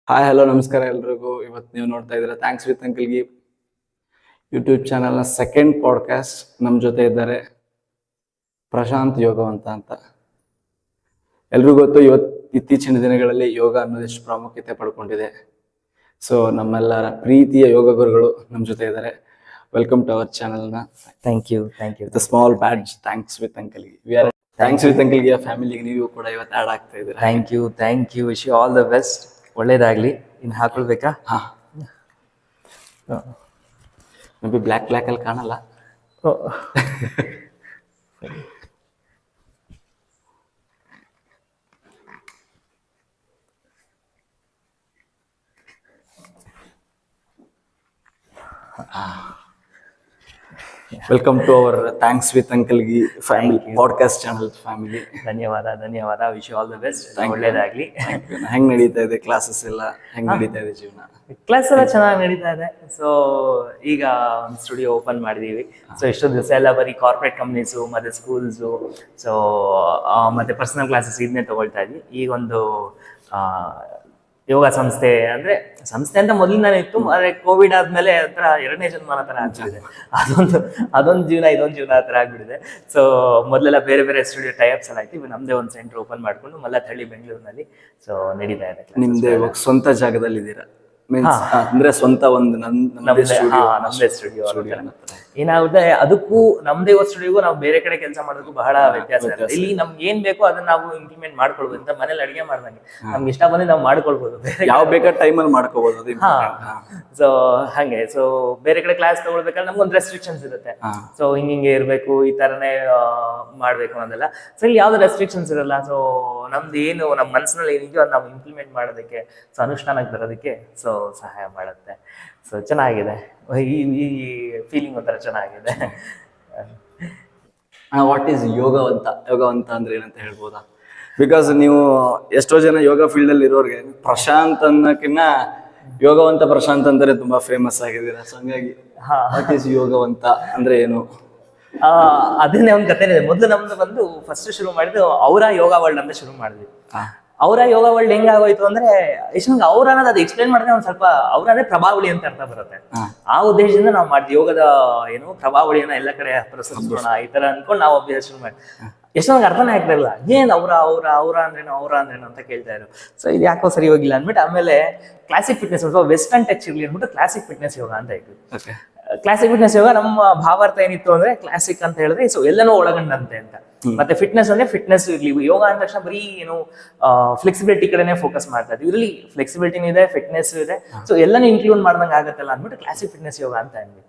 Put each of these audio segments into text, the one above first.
Hi hello ನಮಸ್ಕಾರ ಎಲ್ರಿಗೂ. ಇವತ್ತು ನೀವು ನೋಡ್ತಾ ಇದ್ದೀರಾ ಥ್ಯಾಂಕ್ಸ್ ವಿತ್ ಅಂಕಲ್ಗಿ ಯೂಟ್ಯೂಬ್ ಚಾನಲ್ನ ಸೆಕೆಂಡ್ ಪಾಡ್ಕಾಸ್ಟ್. ನಮ್ಮ ಜೊತೆ ಇದ್ದಾರೆ ಪ್ರಶಾಂತ್ ಯೋಗವಂತ ಅಂತ. ಎಲ್ರಿಗೂ ಗೊತ್ತು, ಇತ್ತೀಚಿನ ದಿನಗಳಲ್ಲಿ ಯೋಗ ಅನ್ನೋದೆಷ್ಟು ಪ್ರಾಮುಖ್ಯತೆ ಪಡ್ಕೊಂಡಿದೆ. ಸೊ ನಮ್ಮೆಲ್ಲರ ಪ್ರೀತಿಯ ಯೋಗ ಗುರುಗಳು ನಮ್ಮ ಜೊತೆ ಇದ್ದಾರೆ. ವೆಲ್ಕಮ್ ಟು ಅವರ್ ಚಾನಲ್ನ. Thank you with small badge thanks with ಅಂಕಲ್ಗಿ. ವಿ ಆರ್ ಥ್ಯಾಂಕ್ಸ್ ವಿತ್ ಅಂಕಲ್ಗಿ ಫ್ಯಾಮಿಲಿಗೆ ನೀವು ಕೂಡ ಇವತ್ತು ಆ್ಯಡ್ ಆಗ್ತಾ ಇದ್ದೀರಾ. Thank you wish you all the best. ಒಳ್ಳೇದಾಗ್ಲಿ. ಇನ್ನು ಹಾಕೊಳ್ಬೇಕಾ? ಹಾ, ಮೇ ಬಿ ಬ್ಲ್ಯಾಕ್ ಅಲ್ಲಿ ಕಾಣಲ್ಲ. Welcome to our thanks with ಅಂಕಲ್ಗಿ ಫ್ಯಾಮಿಲಿ ಪಾಡ್ಕಾಸ್ಟ್ ಚಾನಲ್ ಫ್ಯಾಮಿಲಿ. ಧನ್ಯವಾದ. Wish you all the best. ಒಳ್ಳೇದಾಗ್ಲಿ. ಹೆಂಗ್ ನಡೀತಾ ಇದೆ ಕ್ಲಾಸಸ್ ಎಲ್ಲ? ಹೆಂಗ್ ನಡೀತಾ ಇದೆ ಜೀವನ? ಕ್ಲಾಸ್ ಎಲ್ಲ ಚೆನ್ನಾಗಿ ನಡೀತಾ ಇದೆ. ಸೊ ಈಗ ಒಂದು ಸ್ಟುಡಿಯೋ ಓಪನ್ ಮಾಡಿದೀವಿ. ಸೊ ಇಷ್ಟು ದಿವಸ ಎಲ್ಲ ಬರೀ ಕಾರ್ಪೊರೇಟ್ ಕಂಪ್ನೀಸು ಮತ್ತೆ ಸ್ಕೂಲ್ಸು, ಸೊ ಮತ್ತೆ ಪರ್ಸನಲ್ ಕ್ಲಾಸಸ್ ಇದನ್ನೇ ತಗೊಳ್ತಾ ಇದ್ವಿ. ಈಗ ಒಂದು ಯೋಗ ಸಂಸ್ಥೆ ಅಂತ ಮೊದಲಿಂದಾನೇ ಇತ್ತು. ಆದ್ರೆ ಕೋವಿಡ್ ಆದ್ಮೇಲೆ ಒಂಥರ ಎರಡನೇ ಜನ್ಮನ ತರ ಆಗ್ಬಿಟ್ಟಿದೆ. ಅದೊಂದು ಜೀವನ ಇದೊಂದು ಜೀವನ ತರ ಆಗ್ಬಿಟ್ಟಿದೆ. ಸೊ ಮೊದಲೆಲ್ಲ ಬೇರೆ ಬೇರೆ ಸ್ಟುಡಿಯೋ ಟೈಪ್ಸ್ ಎಲ್ಲ ಆಯ್ತು. ಇವಾಗ ನಮ್ದೇ ಒಂದು ಸೆಂಟರ್ ಓಪನ್ ಮಾಡ್ಕೊಂಡು ಮಲ್ಲತ್ತಹಳ್ಳಿ ಬೆಂಗಳೂರಿನಲ್ಲಿ ಸೊ ನಡೀತಾ ಇದೆ. ನಿಮ್ದೇ ಸ್ವಂತ ಜಾಗದಲ್ಲಿ ಇದ್ದೀರಾ? ಅಂದ್ರೆ ಸ್ವಂತ ಒಂದು ನಮ್ದೇ ಸ್ಟುಡಿಯೋ ಏನಾಗುತ್ತೆ. ಅದಕ್ಕೂ ನಮ್ದೇ ಸ್ಟುಡಿಯೋಗೂ ನಾವು ಬೇರೆ ಕಡೆ ಕೆಲಸ ಮಾಡೋದಕ್ಕೂ ಬಹಳ ವ್ಯತ್ಯಾಸ ಇದೆ. ಇಲ್ಲಿ ನಮ್ಗೆ ಏನ್ ಬೇಕೋ ಅದನ್ನ ನಾವು ಇಂಪ್ಲಿಮೆಂಟ್ ಮಾಡ್ಕೊಳ್ಬೋದು. ಅಂತ ಮನೇಲಿ ಅಡಿಗೆ ಮಾಡ್ದಂಗೆ ನಮ್ಗೆ ಇಷ್ಟ ಬಂದ್ರೆ ನಾವು ಮಾಡ್ಕೊಳ್ಬೋದು. ಯಾವ ಬೇಕಾದ ಟೈಮಲ್ಲಿ ಮಾಡ್ಕೋಬಹುದು. ಸೊ ಹಾಗೆ ಸೊ ಬೇರೆ ಕಡೆ ಕ್ಲಾಸ್ ತಗೊಳ್ಬೇಕಾದ್ರೆ ನಮ್ಗೊಂದು ರೆಸ್ಟ್ರಿಕ್ಷನ್ಸ್ ಇರುತ್ತೆ. ಸೊ ಹಿಂಗೆ ಇರ್ಬೇಕು, ಈ ತರನೇ ಮಾಡ್ಬೇಕು ಅನ್ನೋದೆಲ್ಲ. ಸೊ ಇಲ್ಲಿ ಯಾವ್ದು ರೆಸ್ಟ್ರಿಕ್ಷನ್ಸ್ ಇರಲ್ಲ. ಸೊ ನಮ್ದು ಏನು ನಮ್ಮ ಮನಸ್ಸಿನಲ್ಲಿ ಏನಿದೆಯೋ ಅದು ನಾವು ಇಂಪ್ಲಿಮೆಂಟ್ ಮಾಡೋದಕ್ಕೆ, ಸೊ ಅನುಷ್ಠಾನಕ್ಕೆ ಬರೋದಕ್ಕೆ ಸೊ ಸಹಾಯ ಮಾಡುತ್ತೆ. ಸೊ ಚೆನ್ನಾಗಿದೆ. ಈ ಫೀಲಿಂಗ್ ಒಂಥರ ಚೆನ್ನಾಗಿದೆ. ವಾಟ್ ಈಸ್ ಯೋಗವಂತ ಅಂದ್ರೆ ಏನಂತ ಹೇಳ್ಬೋದಾ? ಬಿಕಾಸ್ ನೀವು ಎಷ್ಟೋ ಜನ ಯೋಗ ಫೀಲ್ಡ್ ಅಲ್ಲಿ ಇರೋರಿಗೆ ಪ್ರಶಾಂತ್ ಅನ್ನೋಕಿನ್ನ ಯೋಗವಂತ ಪ್ರಶಾಂತ್ ಅಂತಾರೆ ತುಂಬಾ ಫೇಮಸ್ ಆಗಿದ್ದೀರಾ. ಸೊ ಹಂಗಾಗಿ ವಾಟ್ ಈಸ್ ಯೋಗವಂತ ಅಂದ್ರೆ ಏನು? ಅದನ್ನೇ ಒಂದು ಕಥೆ ಇದೆ. ಮೊದಲು ನಮ್ದು ಬಂದು ಫಸ್ಟ್ ಶುರು ಮಾಡಿದ್ದು ಅವರ ಯೋಗ ವರ್ಲ್ಡ್ ಅಂತ ಶುರು ಮಾಡಿದ್ವಿ. ಅವರ ಯೋಗ ವರ್ಲ್ಡ್ ಹೆಂಗಾಗೋಯ್ತು ಅಂದ್ರೆ ಎಷ್ಟೊಂದು ಅವ್ರ ಅನ್ನೋದು ಅದು ಎಕ್ಸ್ಪ್ಲೈನ್ ಮಾಡಿದ್ರೆ ಒಂದ್ ಸ್ವಲ್ಪ ಅವ್ರ ಅಂದ್ರೆ ಪ್ರಭಾವಳಿ ಅಂತ ಅರ್ಥ ಬರುತ್ತೆ. ಆ ಉದ್ದೇಶದಿಂದ ನಾವು ಮಾಡಿದ್ವಿ. ಯೋಗದ ಏನು ಪ್ರಭಾವಳಿಯನ್ನ ಎಲ್ಲ ಕಡೆ ಪ್ರಸರಿಸೋಣ ಈ ತರ ಅನ್ಕೊಂಡು ನಾವು ಅಭ್ಯಾಸ ಶುರು ಮಾಡಿ ಎಷ್ಟೊಂದು ಅರ್ಥನೇ ಆಗ್ತಿರಲಿಲ್ಲ. ಏನ್ ಅವ್ರ ಅಂದ್ರೇನು ಅಂತ ಕೇಳ್ತಾ ಇದ್ರು. ಸೊ ಇದು ಯಾಕೋ ಸರಿ ಹೋಗಿಲ್ಲ ಅಂದ್ಬಿಟ್ಟು ಆಮೇಲೆ ಕ್ಲಾಸಿಕ್ ಫಿಟ್ನೆಸ್ ವೆಸ್ಟರ್ನ್ ಟಚ್ ಇರ್ಲಿ ಅಂದ್ಬಿಟ್ಟು ಕ್ಲಾಸಿಕ್ ಫಿಟ್ನೆಸ್ ಯೋಗ ಅಂತ ಇದ್ವಿ. ಕ್ಲಾಸಿಕ್ ಫಿಟ್ನೆಸ್ ಯೋಗ ನಮ್ಮ ಭಾವಾರ್ಥ ಏನಿತ್ತು ಅಂದ್ರೆ ಕ್ಲಾಸಿಕ್ ಅಂತ ಹೇಳಿದ್ರೆ ಸೊ ಎಲ್ಲನೂ ಒಳಗೊಂಡಂತೆ ಅಂತ, ಮತ್ತೆ ಫಿಟ್ನೆಸ್ ಅಂದ್ರೆ ಫಿಟ್ನೆಸ್ ಇರ್ಲಿ. ಯೋಗ ಅಂದ ತಕ್ಷಣ ಬರೀ ಏನು ಫ್ಲೆಕ್ಸಿಬಿಲಿಟಿ ಕಡೆನೆ ಫೋಕಸ್ ಮಾಡ್ತಾ ಇದ್ವಿ. ಇದರಲ್ಲಿ ಫ್ಲೆಕ್ಸಿಬಿಲಿಟಿನೂ ಇದೆ, ಫಿಟ್ನೆಸ್ ಇದೆ. ಸೊ ಎಲ್ಲನೂ ಇನ್ಕ್ಲೂಡ್ ಮಾಡ್ದಂಗೆ ಆಗತ್ತಲ್ಲ ಅಂದ್ಬಿಟ್ಟು ಕ್ಲಾಸಿಕ್ ಫಿಟ್ನೆಸ್ ಯೋಗ ಅಂತ ಅಂದ್ವಿ.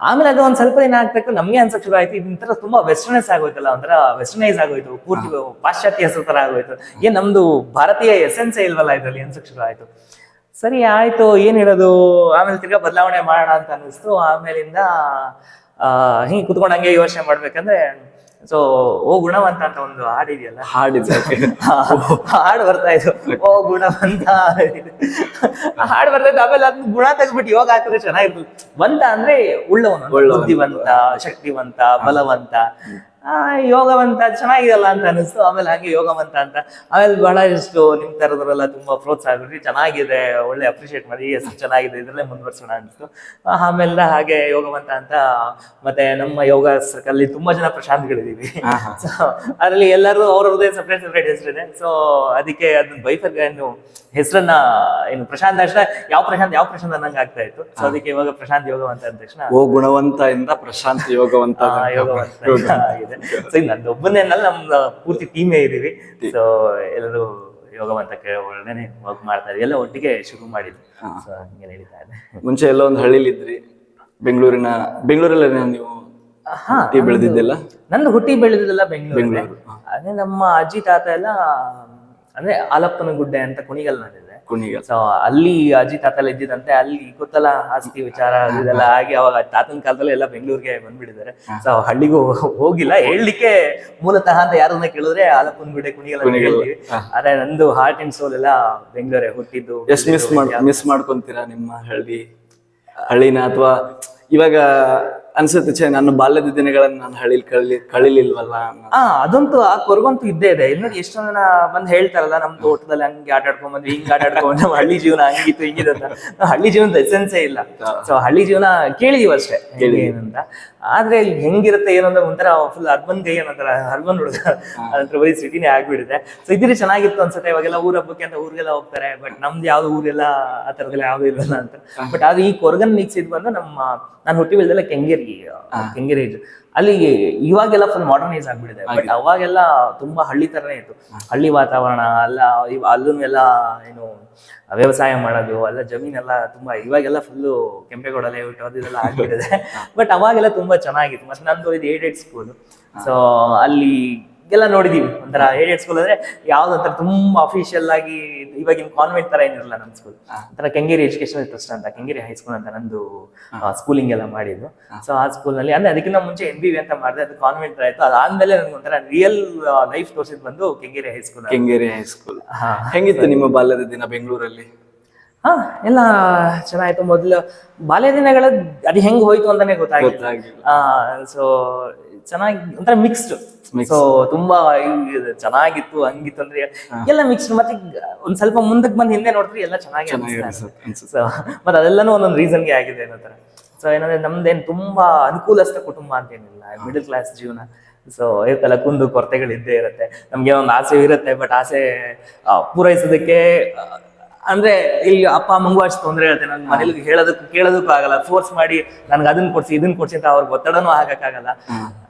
ಆಮೇಲೆ ಅದು ಒಂದ್ ಸ್ವಲ್ಪ ದಿನ ಆಗ್ಬೇಕು ನಮ್ಗೆ ಅನ್ಸಕ್ ಶುರು ಆಯ್ತು, ಇದೊಂಥರ ತುಂಬಾ ವೆಸ್ಟರ್ನೈಸ್ ಆಗೋಯ್ತಲ್ಲ, ಒಂಥರ ವೆಸ್ಟರ್ನೈಸ್ ಆಗೋಯ್ತು, ಪೂರ್ತಿ ಪಾಶ್ಚಾತ್ಯ ಹೆಸರು ತರ ಆಗೋಯ್ತು. ಏನ್ ನಮ್ದು ಭಾರತೀಯ ಎಸೆನ್ಸೇ ಇಲ್ವಲ್ಲ ಇದ್ರಲ್ಲಿ ಅನ್ಸಕ್ ಶುರು ಆಯ್ತು. ಸರಿ ಆಯ್ತು, ಏನ್ ಹೇಳೋದು. ಆಮೇಲೆ ತಿರ್ಗಾ ಬದಲಾವಣೆ ಮಾಡೋಣ ಅಂತ ಅನಿಸ್ತು. ಆಮೇಲಿಂದ ಹಿಂಗೆ ಕುತ್ಕೊಂಡು ಹಂಗೆ ಯೋಚನೆ ಮಾಡ್ಬೇಕಂದ್ರೆ ಸೊ ಓ ಗುಣವಂತ ಅಂತ ಒಂದು ಹಾಡಿದೆಯಲ್ಲ, ಹಾಡು ಬರ್ತಾ ಇತ್ತು. ಓ ಗುಣವಂತ ಹಾಡು ಬರ್ತಾ ಇತ್ತು. ಆಮೇಲೆ ಅದನ್ನ ಗುಣ ತೆಗ್ದ್ಬಿಟ್ಟು ಯೋಗ ಹಾಕಿದ್ರೆ ಚೆನ್ನಾಗಿರ್ತದೆ. ವಂತ ಅಂದ್ರೆ ಉಳ್ಳವನು, ಬುದ್ಧಿವಂತ, ಶಕ್ತಿವಂತ, ಬಲವಂತ, ಯೋಗವಂತ ಚೆನ್ನಾಗಿದಲ್ಲ ಅಂತ ಅನಿಸ್ತು. ಆಮೇಲೆ ಹಾಗೆ ಯೋಗವಂತ ಅಂತ ಆಮೇಲೆ ಬಹಳಷ್ಟು ನಿಮ್ ತರದ್ರೆಲ್ಲ ತುಂಬಾ ಪ್ರೋತ್ಸಾಹ ಬಿಡ್ರಿ, ಚೆನ್ನಾಗಿದೆ, ಒಳ್ಳೆ ಅಪ್ರಿಶಿಯೇಟ್ ಮಾಡಿ, ಎಷ್ಟು ಚೆನ್ನಾಗಿದೆ, ಇದ್ರಲ್ಲೇ ಮುಂದುವರ್ಸೋಣ ಅನಿಸ್ತು. ಆಮೇಲೆ ಹಾಗೆ ಯೋಗವಂತ ಅಂತ ಮತ್ತೆ ನಮ್ಮ ಯೋಗ ಸರ್ಕಲ್ ತುಂಬಾ ಜನ ಪ್ರಶಾಂತ್ಗಳಿದೀವಿ. ಸೊ ಅದರಲ್ಲಿ ಎಲ್ಲರೂ ಅವ್ರವ್ರದೇ ಸಪ್ರೇಟ್ ಹೆಸರಿದೆ. ಸೊ ಅದಕ್ಕೆ ಅದನ್ನ ಬೈಫರ್ಗನ್ನು ಹೆಸರನ್ನ ಏನು ಪ್ರಶಾಂತ್ ತಕ್ಷಣ ಯಾವ ಪ್ರಶಾಂತ್ ಅನ್ನಂಗೆ ಆಗ್ತಾ ಇತ್ತು. ಸೊ ಅದಕ್ಕೆ ಇವಾಗ ಪ್ರಶಾಂತ್ ಯೋಗವಂತ ಅಂದ ತಕ್ಷಣ ಓ ಗುಣವಂತ ಇಂದ ಪ್ರಶಾಂತ್ ಯೋಗವಂತ ಆಗಿದೆ. ಸೊ ನಂದು ಒಬ್ಬನೇನಲ್ಲ, ನಮ್ದು ಪೂರ್ತಿ ಟೀಮೇ ಇದೀವಿ. ಸೊ ಎಲ್ಲರೂ ಯೋಗವಂತಕ್ಕೆ ಒಳ್ಳೆನೆ ವರ್ಕ್ ಮಾಡ್ತಾ ಇದ್ವಿ, ಎಲ್ಲ ಒಟ್ಟಿಗೆ ಶುರು ಮಾಡಿದ್ವಿ. ಸೊ ಹಂಗೆ ನಡೀತಾ ಇದೆ. ಮುಂಚೆ ಎಲ್ಲ ಒಂದು ಹಳ್ಳಿಲಿ ಇದ್ರಿ, ಬೆಂಗಳೂರಲ್ಲಿ ನೀವು ಬೆಳೆದಿದ್ದೆಲ್ಲ? ನಂದು ಹುಟ್ಟಿ ಬೆಳೆದಿದ್ದೆಲ್ಲ ಬೆಂಗಳೂರು. ಅದೇ ನಮ್ಮ ಅಜ್ಜಿ ತಾತ ಎಲ್ಲ ಅಂದ್ರೆ ಆಲಪ್ಪನ ಗುಡ್ಡೆ ಅಂತ ಕುಣಿಗಲ್ನಲ್ಲಿದೆ. ಸೊ ಅಲ್ಲಿ ಅಜ್ಜಿ ತಾತ ಎಲ್ಲ ಇದ್ದಿದಂತೆ. ಅಲ್ಲಿ ಗೊತ್ತಲ್ಲ ಆಸ್ತಿ ವಿಚಾರ ಇದೆಲ್ಲ ಆಗಿ ಅವಾಗ ತಾತನ ಕಾಲದಲ್ಲಿ ಎಲ್ಲ ಬೆಂಗಳೂರಿಗೆ ಬಂದ್ಬಿಟ್ಟಿದ್ದಾರೆ. ಸೊ ಹಳ್ಳಿಗೂ ಹೋಗಿಲ್ಲ, ಹೇಳಲಿಕ್ಕೆ ಮೂಲತಃ ಅಂತ ಯಾರನ್ನ ಕೇಳಿದ್ರೆ ಆಲಪ್ಪನ ಗುಡ್ಡೆ ಕುಣಿಗಲ್. ಆದ್ರೆ ನಂದು ಹಾರ್ಟ್ ಅಂಡ್ ಸೋಲ್ ಎಲ್ಲ ಬೆಂಗಳೂರೇ, ಹುಟ್ಟಿದ್ದು. ಎಷ್ಟು ಮಿಸ್ ಮಾಡ್ಕೊಂತೀರಾ ನಿಮ್ಮ ಹಳ್ಳಿನ? ಅಥವಾ ಇವಾಗ ಅನ್ಸುತ್ತೆ ಛೇ ನನ್ನ ಬಾಲ್ಯದ ದಿನಗಳನ್ನ ನಾನು ಕಳಿಲಿಲ್ವಲ್ಲ ಅದಂತೂ ಆ ಕೊರಗಂತೂ ಇದ್ದೇ ಇದೆ. ಇನ್ನು ಎಷ್ಟೋ ಜನ ಬಂದ್ ಹೇಳ್ತಾರಲ್ಲ ನಮ್ ತೋಟದಲ್ಲಿ ಹಂಗೆ ಆಟ ಆಡ್ಕೊಂಡ್ ಬಂದ್ವಿ, ಹಿಂಗ್ ಆಟ ಆಡ್ಕೊಂಡ್ ನಮ್ಮ ಹಳ್ಳಿ ಜೀವನ ಹಂಗಿತ್ತು ಹಿಂಗಿದೆ ಅಂತ. ನಾವು ಹಳ್ಳಿ ಜೀವನದ ಎಸೆನ್ಸೇ ಇಲ್ಲ. ಸೊ ಹಳ್ಳಿ ಜೀವನ ಕೇಳಿದೀವಿ ಅಷ್ಟೇ ಏನಂತ. ಆದ್ರೆ ಇಲ್ಲಿ ಹೆಂಗಿರುತ್ತೆ ಏನಂದ್ರೆ ಒಂಥರ ಫುಲ್ ಅರ್ಬನ್ ಗೈ ಅನ್ನೋತರ, ಅರ್ಬನ್ ಹುಡುಗ ಅದಂತರ ಬರೀ ಸಿಟಿನೇ ಆಗ್ಬಿಟ್ಟಿದೆ. ಸೊ ಇದ್ರೆ ಚೆನ್ನಾಗಿತ್ತು ಅನ್ಸುತ್ತೆ. ಇವಾಗೆಲ್ಲ ಊರ ಹಬ್ಬಕ್ಕೆ ಅಂತ ಊರಿಗೆಲ್ಲ ಹೋಗ್ತಾರೆ, ಬಟ್ ನಮ್ದು ಯಾವ್ದು ಊರೆಲ್ಲ ಆ ತರದೆಲ್ಲ ಯಾವ್ದು ಇಲ್ವಲ್ಲ ಅಂತ. ಬಟ್ ಅದು ಈ ಕೊರಗನ್ ಮಿಕ್ಸಿದ್ ಬಂದು ನಾನು ಹುಟ್ಟಿ ಬೆಳೆದೆಲ್ಲ ಕೆಂಗೇರಿ ಅಲ್ಲಿ ಇವಾಗೆಲ್ಲ ಫುಲ್ ಮಾಡರ್ನೈಸ್ ಆಗ್ಬಿಟ್ಟಿದೆ. ಬಟ್ ಅವಾಗೆಲ್ಲ ತುಂಬಾ ಹಳ್ಳಿ ತರನೇ ಇತ್ತು, ಹಳ್ಳಿ ವಾತಾವರಣ ಅಲ್ಲೂ ಎಲ್ಲ ಏನು ವ್ಯವಸಾಯ ಮಾಡೋದು ಎಲ್ಲ ಜಮೀನೆಲ್ಲ ತುಂಬಾ. ಇವಾಗೆಲ್ಲ ಫುಲ್ಲು ಕೆಂಪೇಗೌಡ ಲೇಔಟ್ ಅದು ಇದೆಲ್ಲ ಆಗ್ಬಿಟ್ಟಿದೆ. ಬಟ್ ಅವಾಗೆಲ್ಲ ತುಂಬಾ ಚೆನ್ನಾಗಿತ್ತು. ಮತ್ತೆ ನಂದು ಇದು ಏಡೆಡ್ ಸ್ಕೂಲ್. ಸೊ ಅಲ್ಲಿ ಎಲ್ಲ ನೋಡಿದೀವಿ. ಒಂಥರ ಏಡೆಡ್ ಸ್ಕೂಲ್ ಅಂದ್ರೆ ಯಾವ್ದೊಂಥರ ತುಂಬಾ ಅಫಿಷಿಯಲ್ ಆಗಿ ಇವಾಗಿನ ಕಾನ್ವೆಂಟ್ ತರ ಏನಿರಲ್ಲ ನಮ್ ಸ್ಕೂಲ್. ಒಂಥರ ಕೆಂಗೇರಿ ಎಜುಕೇಶನಲ್ ಟ್ರಸ್ಟ್ ಅಂತ, ಕೆಂಗೇರಿ ಹೈಸ್ಕೂಲ್ ಅಂತ ನಂದು ಸ್ಕೂಲಿಂಗ್ ಎಲ್ಲ ಮಾಡಿದ್ದು. ಸೊ ಆ ಸ್ಕೂಲ್ ನಲ್ಲಿ ಅಂದ್ರೆ ಅದಕ್ಕಿಂತ ಮುಂಚೆ NBV ಅಂತ ಮಾಡಿದೆ, ಅದು ಕಾನ್ವೆಂಟ್ ತರ ಆಯ್ತು. ಅದಾದ್ಮೇಲೆ ನನ್ಗೆ ಒಂಥರ ರಿಯಲ್ ಲೈಫ್ ತೋರಿಸಿದ್ ಬಂದು ಕೆಂಗೇರಿ ಹೈಸ್ಕೂಲ್. ಹೆಂಗಿತ್ತು ನಿಮ್ಮ ಬಾಲ್ಯದ ದಿನ ಬೆಂಗಳೂರಲ್ಲಿ? ಎಲ್ಲ ಚೆನ್ನಾಯ್ತು. ಮೊದ್ಲು ಬಾಲ್ಯ ದಿನಗಳ ಅದು ಹೆಂಗ್ ಹೋಯ್ತು ಅಂತಾನೆ ಗೊತ್ತಾಗಿಲ್ಲ. ಸೊ ಚೆನ್ನಾಗಿ ಒಂಥರ ಮಿಕ್ಸ್ಡ್. ಸೊ ತುಂಬಾ ಚೆನ್ನಾಗಿತ್ತು ಹಂಗಿತ್ತು ಅಂದ್ರೆ ಎಲ್ಲ ಮಿಕ್ಸ್ಡ್. ಮತ್ತೆ ಒಂದ್ ಸ್ವಲ್ಪ ಮುಂದಕ್ಕೆ ಬಂದ್ ಹಿಂದೆ ನೋಡಿದ್ರೆ ಎಲ್ಲ ಚೆನ್ನಾಗಿ ಸೊ ಮತ್ತೆ ಅದೆಲ್ಲಾನು ಒಂದೊಂದು ರೀಸನ್ಗೆ ಆಗಿದೆ ಅನ್ನೋ ತರ. ಸೊ ಏನಂದ್ರೆ ನಮ್ದೇನ್ ತುಂಬಾ ಅನುಕೂಲಸ್ಥ ಕುಟುಂಬ ಅಂತೇನಿಲ್ಲ, ಮಿಡಲ್ ಕ್ಲಾಸ್ ಜೀವನ. ಸೊ ಇರ್ತಲ್ಲ ಕುಂದು ಕೊರತೆಗಳು ಇದ್ದೇ ಇರುತ್ತೆ. ನಮ್ಗೆ ಒಂದು ಆಸೆ ಇರುತ್ತೆ, ಬಟ್ ಆಸೆ ಪೂರೈಸೋದಕ್ಕೆ ಅಂದ್ರೆ ಇಲ್ಲಿ ಅಪ್ಪ ಅಮ್ಮಂಗೂ ಅಷ್ಟು ತೊಂದರೆ ಇರುತ್ತೆ. ನನ್ ಮನೇಲಿ ಕೇಳೋದಕ್ಕೂ ಆಗಲ್ಲ. ಫೋರ್ಸ್ ಮಾಡಿ ನನ್ಗೆ ಅದನ್ನ ಕೊಡ್ಸಿ ಅಂತ ಅವ್ರಿಗೆ ಒತ್ತಡನೂ ಹಾಕಕ್ಕಾಗಲ್ಲ.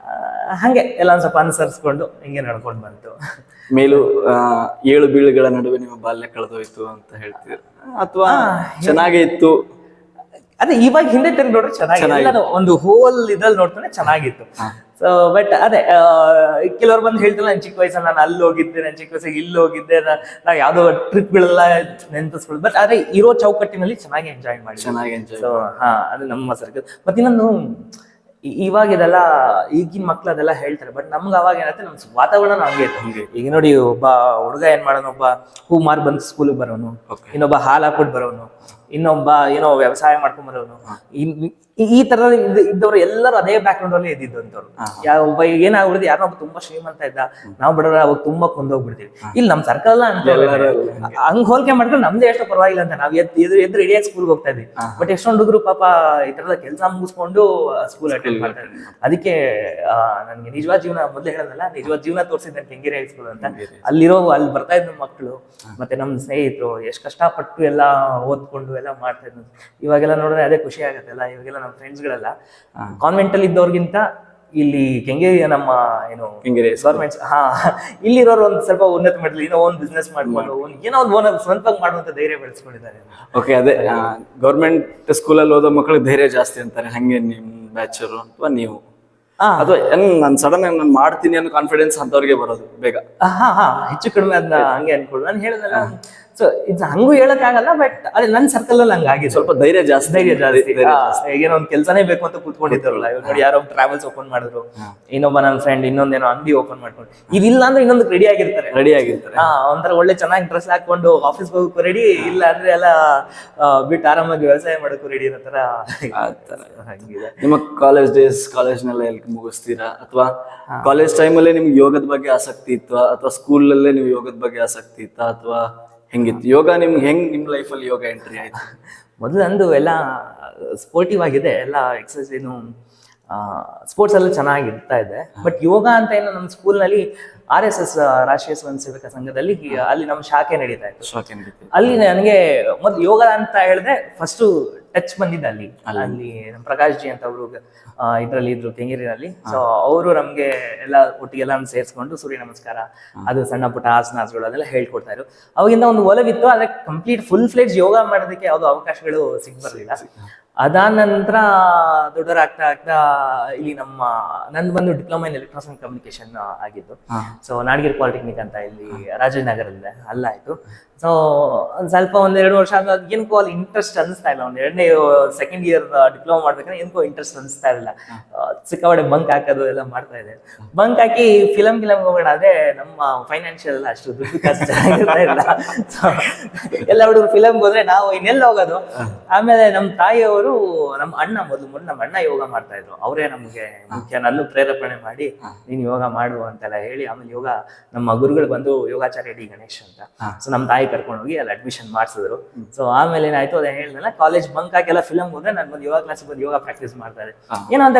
ಹಂಗೆ ಎಲ್ಲ ಒಂದ್ ಸ್ವಲ್ಪ ಅನುಸರಿಸ್ಕೊಂಡು ಹಿಂಗೆ ನಡ್ಕೊಂಡು ಬಂತು. ಮೇಲೂ ಏಳು ಬೀಳುಗಳ ನಡುವೆ ನಿಮ್ಮ ಬಾಲ್ಯ ಕಳೆದೋಯ್ತು ಅಂತ ಹೇಳ್ತೀರಿ, ಅಥವಾ ಚೆನ್ನಾಗೇ ಇತ್ತು? ಅದೇ ಇವಾಗ ಹಿಂದೆ ತಿರುಗಿ ನೋಡ್ರೆ ಚೆನ್ನಾಗಿ ಒಂದು ಹೋಲ್ ಇದ್ರಲ್ಲಿ ನೋಡ್ತಾನೆ ಚೆನ್ನಾಗಿತ್ತು. ಸೊ ಬಟ್ ಅದೇ ಕೆಲವ್ರು ಬಂದು ಹೇಳ್ತಿಲ್ಲ, ನನ್ ಚಿಕ್ಕ ವಯಸ್ಸಲ್ಲಿ ನಾನು ಅಲ್ಲಿ ಹೋಗಿದ್ದೆ, ನನ್ ಚಿಕ್ಕ ವಯಸ್ಸಿಗೆ ಇಲ್ಲಿ ಹೋಗಿದ್ದೆ, ನಾವು ಯಾವ್ದೋ ಟ್ರಿಪ್ಗಳೆಲ್ಲ ನೆನಪಿಸ್ಕೊಳ್ಳೋದು. ಬಟ್ ಆದ್ರೆ ಇರೋ ಚೌಕಟ್ಟಿನಲ್ಲಿ ಚೆನ್ನಾಗಿ ಎಂಜಾಯ್ ಮಾಡಿ. ಸೊ ಅದು ನಮ್ಮ ಸರ್ಕಲ್. ಮತ್ತೆ ಇನ್ನೊಂದು ಇವಾಗ ಇದೆಲ್ಲ ಈಗಿನ ಮಕ್ಳು ಅದೆಲ್ಲ ಹೇಳ್ತಾರೆ, ಬಟ್ ನಮ್ಗೆ ಅವಾಗ ಏನಂತೆ ನಮ್ ವಾತಾವರಣ ಹಂಗೆ ಇತ್ತು. ಈಗ ನೋಡಿ, ಒಬ್ಬ ಹುಡುಗ ಏನ್ ಮಾಡೋನು, ಒಬ್ಬ ಹೂ ಮಾರ್ ಬಂದು ಸ್ಕೂಲಿಗೆ ಬರೋನು, ಇನ್ನೊಬ್ಬ ಹಾಲು ಹಾಕ್ಬಿಟ್ಟು ಬರೋನು, ಇನ್ನೊಬ್ಬ ಏನೋ ವ್ಯವಸಾಯ ಮಾಡ್ಕೊಂಡ್ ಬರೋನು. ಈ ತರ ಇದ್ದವ್ರು ಎಲ್ಲರೂ ಅದೇ ಬ್ಯಾಕ್ ಗ್ರೌಂಡ್ ಅಲ್ಲಿ ಇದ್ದಿದ್ದು ಅಂತವ್ರು. ಒಬ್ಬ ಏನಾಗ್ಬಿಡುದು, ಯಾರೊಬ್ಬ ತುಂಬಾ ಶ್ರೀಮಂತ ಇದ್ದ, ನಾವು ಬಡವ್ರ ಅವಾಗ ತುಂಬಾ ಕೊಂದೋಗ್ಬಿಡ್ತೀವಿ. ಇಲ್ಲಿ ನಮ್ ಸರ್ಕಲ್ ಅಂತ ಹಂಗ್ ಹೋಲಿಕೆ ಮಾಡಿದ್ರೆ ನಮ್ದೇ ಎಷ್ಟೋ ಪರವಾಗಿಲ್ಲ ಅಂತ ನಾವು ಎದ್ದು ರೆಡಿಯಾಗಿ ಸ್ಕೂಲ್ಗೆ ಹೋಗ್ತಾ ಇದ್ವಿ. ಬಟ್ ಎಷ್ಟೊಂದು ಹುಡುಗರು ಪಾಪ ಈ ತರದ ಕೆಲಸ ಮುಗಿಸ್ಕೊಂಡು ಸ್ಕೂಲ್ ಅಟೆಂಡ್ ಮಾಡ್ತಾರೆ. ಅದಕ್ಕೆ ನನ್ಗೆ ನಿಜವಾದ ಜೀವನ ಮೊದಲೇ ಹೇಳೋದಲ್ಲ, ನಿಜವಾದ ಜೀವನ ತೋರಿಸಿದ್ದೆ ಕೆಂಗೇರಿ ಹೈಸ್ಕೂಲ್ ಅಂತ. ಅಲ್ಲಿ ಬರ್ತಾ ಇದ್ದ ಮಕ್ಕಳು ಮತ್ತೆ ನಮ್ ಸ್ನೇಹಿತರು ಎಷ್ಟು ಕಷ್ಟಪಟ್ಟು ಎಲ್ಲ ಓದ್ಕೊಂಡು ಎಲ್ಲ ಮಾಡ್ತಾ ಇದ್ರು. ಇವಾಗೆಲ್ಲ ನೋಡಿದ್ರೆ ಅದೇ ಖುಷಿ ಆಗತ್ತೆಲ್ಲ. ಇವಾಗೆಲ್ಲ ನಮ್ಮ ಫ್ರೆಂಡ್ಸ್ ಗಳೆಲ್ಲ ಕಾನ್ವೆಂಟ್ ಅಲ್ಲಿ ಇದ್ದವ್ರಿಗಿಂತ ಇಲ್ಲಿ ಕೆಂಗೇರಿ ನಮ್ಮ ಏನು ಗೌರ್ಮೆಂಟ್ ಇಲ್ಲಿರೋರು ಒಂದ್ ಸ್ವಲ್ಪ ಉನ್ನತ ಮಟ್ಟದಲ್ಲಿ ಏನೋ ಒಂದು ಬಿಸ್ನೆಸ್ ಮಾಡ್ಕೊಂಡು ಏನೋ ಒಂದು ಸ್ವಂತವಾಗಿ ಮಾಡುವಂತ ಧೈರ್ಯ ಬೆಳೆಸ್ಕೊಂಡಿದ್ದಾರೆ. ಓಕೆ, ಅದೇ ಗೌರ್ಮೆಂಟ್ ಸ್ಕೂಲಲ್ಲಿ ಓದೋ ಮಕ್ಕಳಿಗೆ ಧೈರ್ಯ ಜಾಸ್ತಿ ಅಂತಾರೆ. ಹಂಗೆ ನಿಮ್ ಬ್ಯಾಚರು ಅಥವಾ ನೀವು? ಅಥವಾ ನಾನು ಸಡನ್ ಆಗಿ ನಾನು ಮಾಡ್ತೀನಿ ಅನ್ನೋ ಕಾನ್ಫಿಡೆನ್ಸ್ ಅಂತವ್ರಿಗೆ ಬರೋದು ಬೇಗ? ಹೆಚ್ಚು ಕಡಿಮೆ ಅದನ್ನ ಹಂಗೆ ಅನ್ಕೊಳ್ಳಿ. ನಾನು ಹೇಳೋದಲ್ಲ, ಸೊ ಇದು ಹಂಗೂ ಹೇಳಕ್ಕಾಗಲ್ಲ, ಬಟ್ ಅದೇ ನನ್ನ ಸರ್ಕಲ್ ಅಲ್ಲಿ ಹಂಗಾಗಿ ಸ್ವಲ್ಪ ಧೈರ್ಯ ಜಾಸ್ತಿ. ಏನೋ ಒಂದು ಕೆಲಸನೇ ಬೇಕು ಅಂತ ಕೂತ್ಕೊಂಡಿದ್ದಾರಲ್ಲ. ಇವಾಗ ನೋಡಿ, ಯಾರೋ ಟ್ರಾವೆಲ್ಸ್ ಓಪನ್ ಮಾಡಿದ್ರು, ಇನ್ನೊಬ್ಬ ನನ್ನ ಫ್ರೆಂಡ್ ಇನ್ನೊಂದೇನೋ ಅಂಗಡಿ ಓಪನ್ ಮಾಡ್ಕೊಂಡು, ಇದಿಲ್ಲ ಅಂದ್ರೆ ಇನ್ನೊಂದು ರೆಡಿ ಆಗಿರ್ತಾರೆ. ಒಂಥರ ಒಳ್ಳೆ ಚೆನ್ನಾಗಿ ಡ್ರೆಸ್ ಹಾಕೊಂಡು ಆಫೀಸ್ಗೆ ಹೋಗಕ್ಕೂ ರೆಡಿ, ಇಲ್ಲ ಅಂದ್ರೆ ಎಲ್ಲ ಬಿಟ್ಟು ಆರಾಮಾಗಿ ವ್ಯವಸಾಯ ಮಾಡೋಕ್ಕೂ ರೆಡಿ ಅನ್ನೋ ತರ ಹಂಗಿದೆ. ನಿಮ್ಮ ಕಾಲೇಜ್ನೆಲ್ಲ ಎಲ್ಲಿ ಮುಗಿಸ್ತೀರಾ? ಅಥವಾ ಕಾಲೇಜ್ ಟೈಮಲ್ಲೇ ನಿಮ್ಗೆ ಯೋಗದ ಬಗ್ಗೆ ಆಸಕ್ತಿ ಇತ್ತು, ಅಥವಾ ಸ್ಕೂಲಲ್ಲೇ ನೀವು ಯೋಗದ ಬಗ್ಗೆ ಆಸಕ್ತಿ ಇತ್ತ, ಅಥವಾ ಹೆಂಗಿತ್ತು ಯೋಗ ನಿಮ್ಗೆ? ಹೆಂಗ್ ನಿಮ್ ಲೈಫಲ್ಲಿ ಯೋಗ ಎಂಟ್ರಿ ಆಯ್ತು? ಮೊದಲು ನಂದು ಎಲ್ಲ ಸ್ಪೋರ್ಟಿವ್ ಆಗಿದೆ, ಎಲ್ಲ ಎಕ್ಸಸೈಸ್ ಏನು ಸ್ಪೋರ್ಟ್ಸ್ ಎಲ್ಲ ಚೆನ್ನಾಗಿ ಇರ್ತಾ ಇದೆ. ಬಟ್ ಯೋಗ ಅಂತ ಏನು ನಮ್ಮ ಸ್ಕೂಲ್ನಲ್ಲಿ RSS ರಾಷ್ಟ್ರೀಯ ಸ್ವಯಂ ಸೇವಕ ಸಂಘದಲ್ಲಿ ಅಲ್ಲಿ ನಮ್ಮ ಶಾಖೆ ನಡೀತಾ ಇತ್ತು. ಅಲ್ಲಿ ನನಗೆ ಮೊದ್ಲು ಯೋಗ ಅಂತ ಹೇಳಿದ್ರೆ ಫಸ್ಟ್ ಟಚ್ ಬಂದಿದ್ದೆ ಅಲ್ಲಿ ನಮ್ಮ ಪ್ರಕಾಶ್ ಜಿ ಅಂತ ಅವರು ಇದ್ರಲ್ಲಿ ಇದ್ರು ಕೆಂಗೇರಿನಲ್ಲಿ. ಸೊ ಅವರು ನಮ್ಗೆ ಎಲ್ಲ ಒಟ್ಟಿಗೆಲ್ಲ ಸೇರಿಸ್ಕೊಂಡು ಸೂರ್ಯ ನಮಸ್ಕಾರ, ಅದು ಸಣ್ಣ ಪುಟ್ಟ ಆಸನಾಸಗಳು ಅದೆಲ್ಲ ಹೇಳ್ಕೊಡ್ತಾ ಇದ್ರು. ಅವಾಗಿಂದ ಒಂದು ಒಲವಿತ್ತು, ಆದ್ರೆ ಕಂಪ್ಲೀಟ್ ಫುಲ್ ಫ್ಲೆಡ್ಜ್ ಯೋಗ ಮಾಡೋದಕ್ಕೆ ಯಾವ್ದು ಅವಕಾಶಗಳು ಸಿಗ್ಬರ್ಲಿಲ್ಲ. ಅದಾದ ನಂತರ ದೊಡ್ಡವರಾಗ್ತಾ ಇಲ್ಲಿ ನಂದು ಬಂದು diploma in electronics and communication ಆಗಿದ್ದು. ಸೊ ನಾಡಗಿರಿ ಪಾಲಿಟೆಕ್ನಿಕ್ ಅಂತ ಇಲ್ಲಿ ರಾಜನಗರಲ್ಲಿದೆ, ಅಲ್ಲಾಯ್ತು. ಸೊ ಒಂದ್ 2 ವರ್ಷ ಆದ್ಮೇಲೆ ಏನಕ್ಕೋ ಅಲ್ಲಿ ಇಂಟ್ರೆಸ್ಟ್ ಅನಿಸ್ತಾ ಇಲ್ಲ. ಒಂದ್ 2ನೇ ಸೆಕೆಂಡ್ ಇಯರ್ ಡಿಪ್ಲೊಮಾ ಮಾಡ್ಬೇಕಂದ್ರೆ ಏನಕ್ಕೋ ಇಂಟ್ರೆಸ್ಟ್ ಅನಿಸ್ತಾ ಇಲ್ಲ. ಸಿಕ್ಕಾಪಟ್ಟೆ ಬಂಕ್ ಹಾಕೋದು ಎಲ್ಲ ಮಾಡ್ತಾ ಇದೆ. ಬಂಕ್ ಹಾಕಿ ಫಿಲಮ್ ಹೋಗೋಣ ಆದ್ರೆ ನಮ್ಮ ಫೈನಾನ್ಷಿಯಲ್ ಎಲ್ಲ ಅಷ್ಟು ದುಡ್ಡು ಕಾಸು ಚೆನ್ನಾಗಿರ್ತಾ ಇಲ್ಲ. ಎಲ್ಲ ಹುಡುಗರು ಫಿಲಮ್ಗೆ ಹೋದ್ರೆ ನಾವು ಇನ್ನೆಲ್ಲ ಹೋಗೋದು. ಆಮೇಲೆ ನಮ್ಮ ತಾಯಿಯವರು ನಮ್ಮ ಅಣ್ಣ ಮೊದಲು ನಮ್ಮ ಅಣ್ಣ ಯೋಗ ಮಾಡ್ತಾ ಇದ್ರು. ಅವರೇ ನಮ್ಗೆ ಮುಖ್ಯ, ನಲ್ಲೂ ಪ್ರೇರೇಪಣೆ ಮಾಡಿ ನೀನ್ ಯೋಗ ಮಾಡು ಅಂತೆಲ್ಲ ಹೇಳಿ, ಆಮೇಲೆ ಯೋಗ ನಮ್ಮ ಗುರುಗಳು ಬಂದು ಯೋಗಾಚಾರ್ಯ ಡಿ ಗಣೇಶ್ ಅಂತ. ಸೊ ನಮ್ಮ ತಾಯಿ ಕರ್ಕೊಂಡು ಹೋಗಿ ಅಲ್ಲಿ ಅಡ್ಮಿಷನ್ ಮಾಡಿಸಿದ್ರು. ಸೊ ಆಮೇಲೆ ಏನಾಯ್ತು, ಅದೇ ಹೇಳಿದ್ನಲ್ಲ, ಕಾಲೇಜ್ ಬಂಕ್ ಹಾಕಿ ಎಲ್ಲ ಫಿಲಮ್ ಹೋದ್ರೆ ನಾನು ಬಂದು ಯೋಗ ಕ್ಲಾಸ್ ಬಂದು ಯೋಗ ಪ್ರಾಕ್ಟೀಸ್ ಮಾಡ್ತಾ ಇದ್ದೆ. ಏನೋ ಅಂತ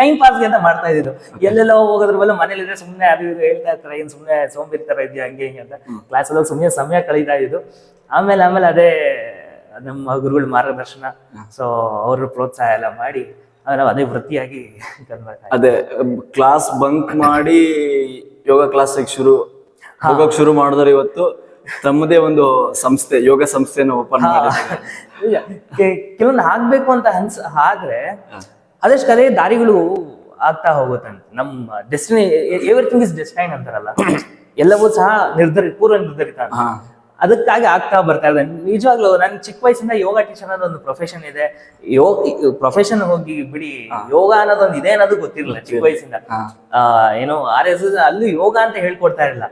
ಟೈಮ್ ಪಾಸ್ಗೆ ಅಂತ ಮಾಡ್ತಾ ಇದ್ದು. ಎಲ್ಲೆಲ್ಲ ಹೋಗೋದ್ರ ಬಲ್ಲ ಮನೇಲಿ ಇದ್ರೆ ಸುಮ್ಮನೆ ಅದು ಇದು ಹೇಳ್ತಾ ಇರ್ತಾರೆ, ಏನ್ ಸುಮ್ಮನೆ ಸೋಂಬೇರಿ ತರ ಇದೆಯಾ ಹಂಗೆ ಹಿಂಗೆ ಅಂತ ಕ್ಲಾಸ್ ಅಲ್ಲಿ ಸುಮ್ಮನೆ ಸಮಯ ಕಳೀತಾ ಇದ್ದು. ಆಮೇಲೆ ಅದೇ ನಮ್ಮ ಗುರುಗಳ ಮಾರ್ಗದರ್ಶನ, ಸೊ ಅವ್ರ ಪ್ರೋತ್ಸಾಹ ಎಲ್ಲ ಮಾಡಿ ನಾವು ಅದೇ ವೃತ್ತಿಯಾಗಿ ಅದೇ ಕ್ಲಾಸ್ ಬಂಕ್ ಮಾಡಿ ಯೋಗ ಕ್ಲಾಸಿಗೆ ಹೋಗಕ್ ಶುರು ಮಾಡಿದ್ರೆ ಇವತ್ತು ತಮ್ಮದೇ ಒಂದು ಸಂಸ್ಥೆ, ಯೋಗ ಸಂಸ್ಥೆನ ಓಪನ್ ಮಾಡಿದ್ದಾರೆ. ಕೆಲವೊಂದು ಆಗ್ಬೇಕು ಅಂತ ಆದ್ರೆ ಅದಷ್ಟು ಅದೇ ದಾರಿಗಳು ಆಗ್ತಾ ಹೋಗುತ್ತಂತೆ. ನಮ್ಮ ಡೆಸ್ಟಿನಿ, ಎವ್ರಿಥಿಂಗ್ ಇಸ್ ಡೆಸ್ಟೈನ್ ಅಂತಾರಲ್ಲ, ಎಲ್ಲವೂ ಸಹ ಪೂರ್ವ ನಿರ್ಧರಿತ. ಅದಕ್ಕಾಗಿ ಆಗ್ತಾ ಬರ್ತಾ ಇದೆ. ನಿಜವಾಗ್ಲೂ ನನ್ ಚಿಕ್ಕ ವಯಸ್ಸಿಂದ ಯೋಗ ಟೀಚರ್ ಅನ್ನೋದು ಒಂದು ಪ್ರೊಫೆಷನ್ ಇದೆ. ಪ್ರೊಫೆಷನ್ ಹೋಗಿ ಬಿಡಿ, ಯೋಗ ಅನ್ನೋದೊಂದು ಇದೆ ಅನ್ನೋದು ಗೊತ್ತಿರಲಿಲ್ಲ ಚಿಕ್ಕ ವಯಸ್ಸಿಂದ. ಏನೋ RS ಅಲ್ಲೂ ಯೋಗ ಅಂತ ಹೇಳ್ಕೊಡ್ತಾ ಇರಲಿಲ್ಲ.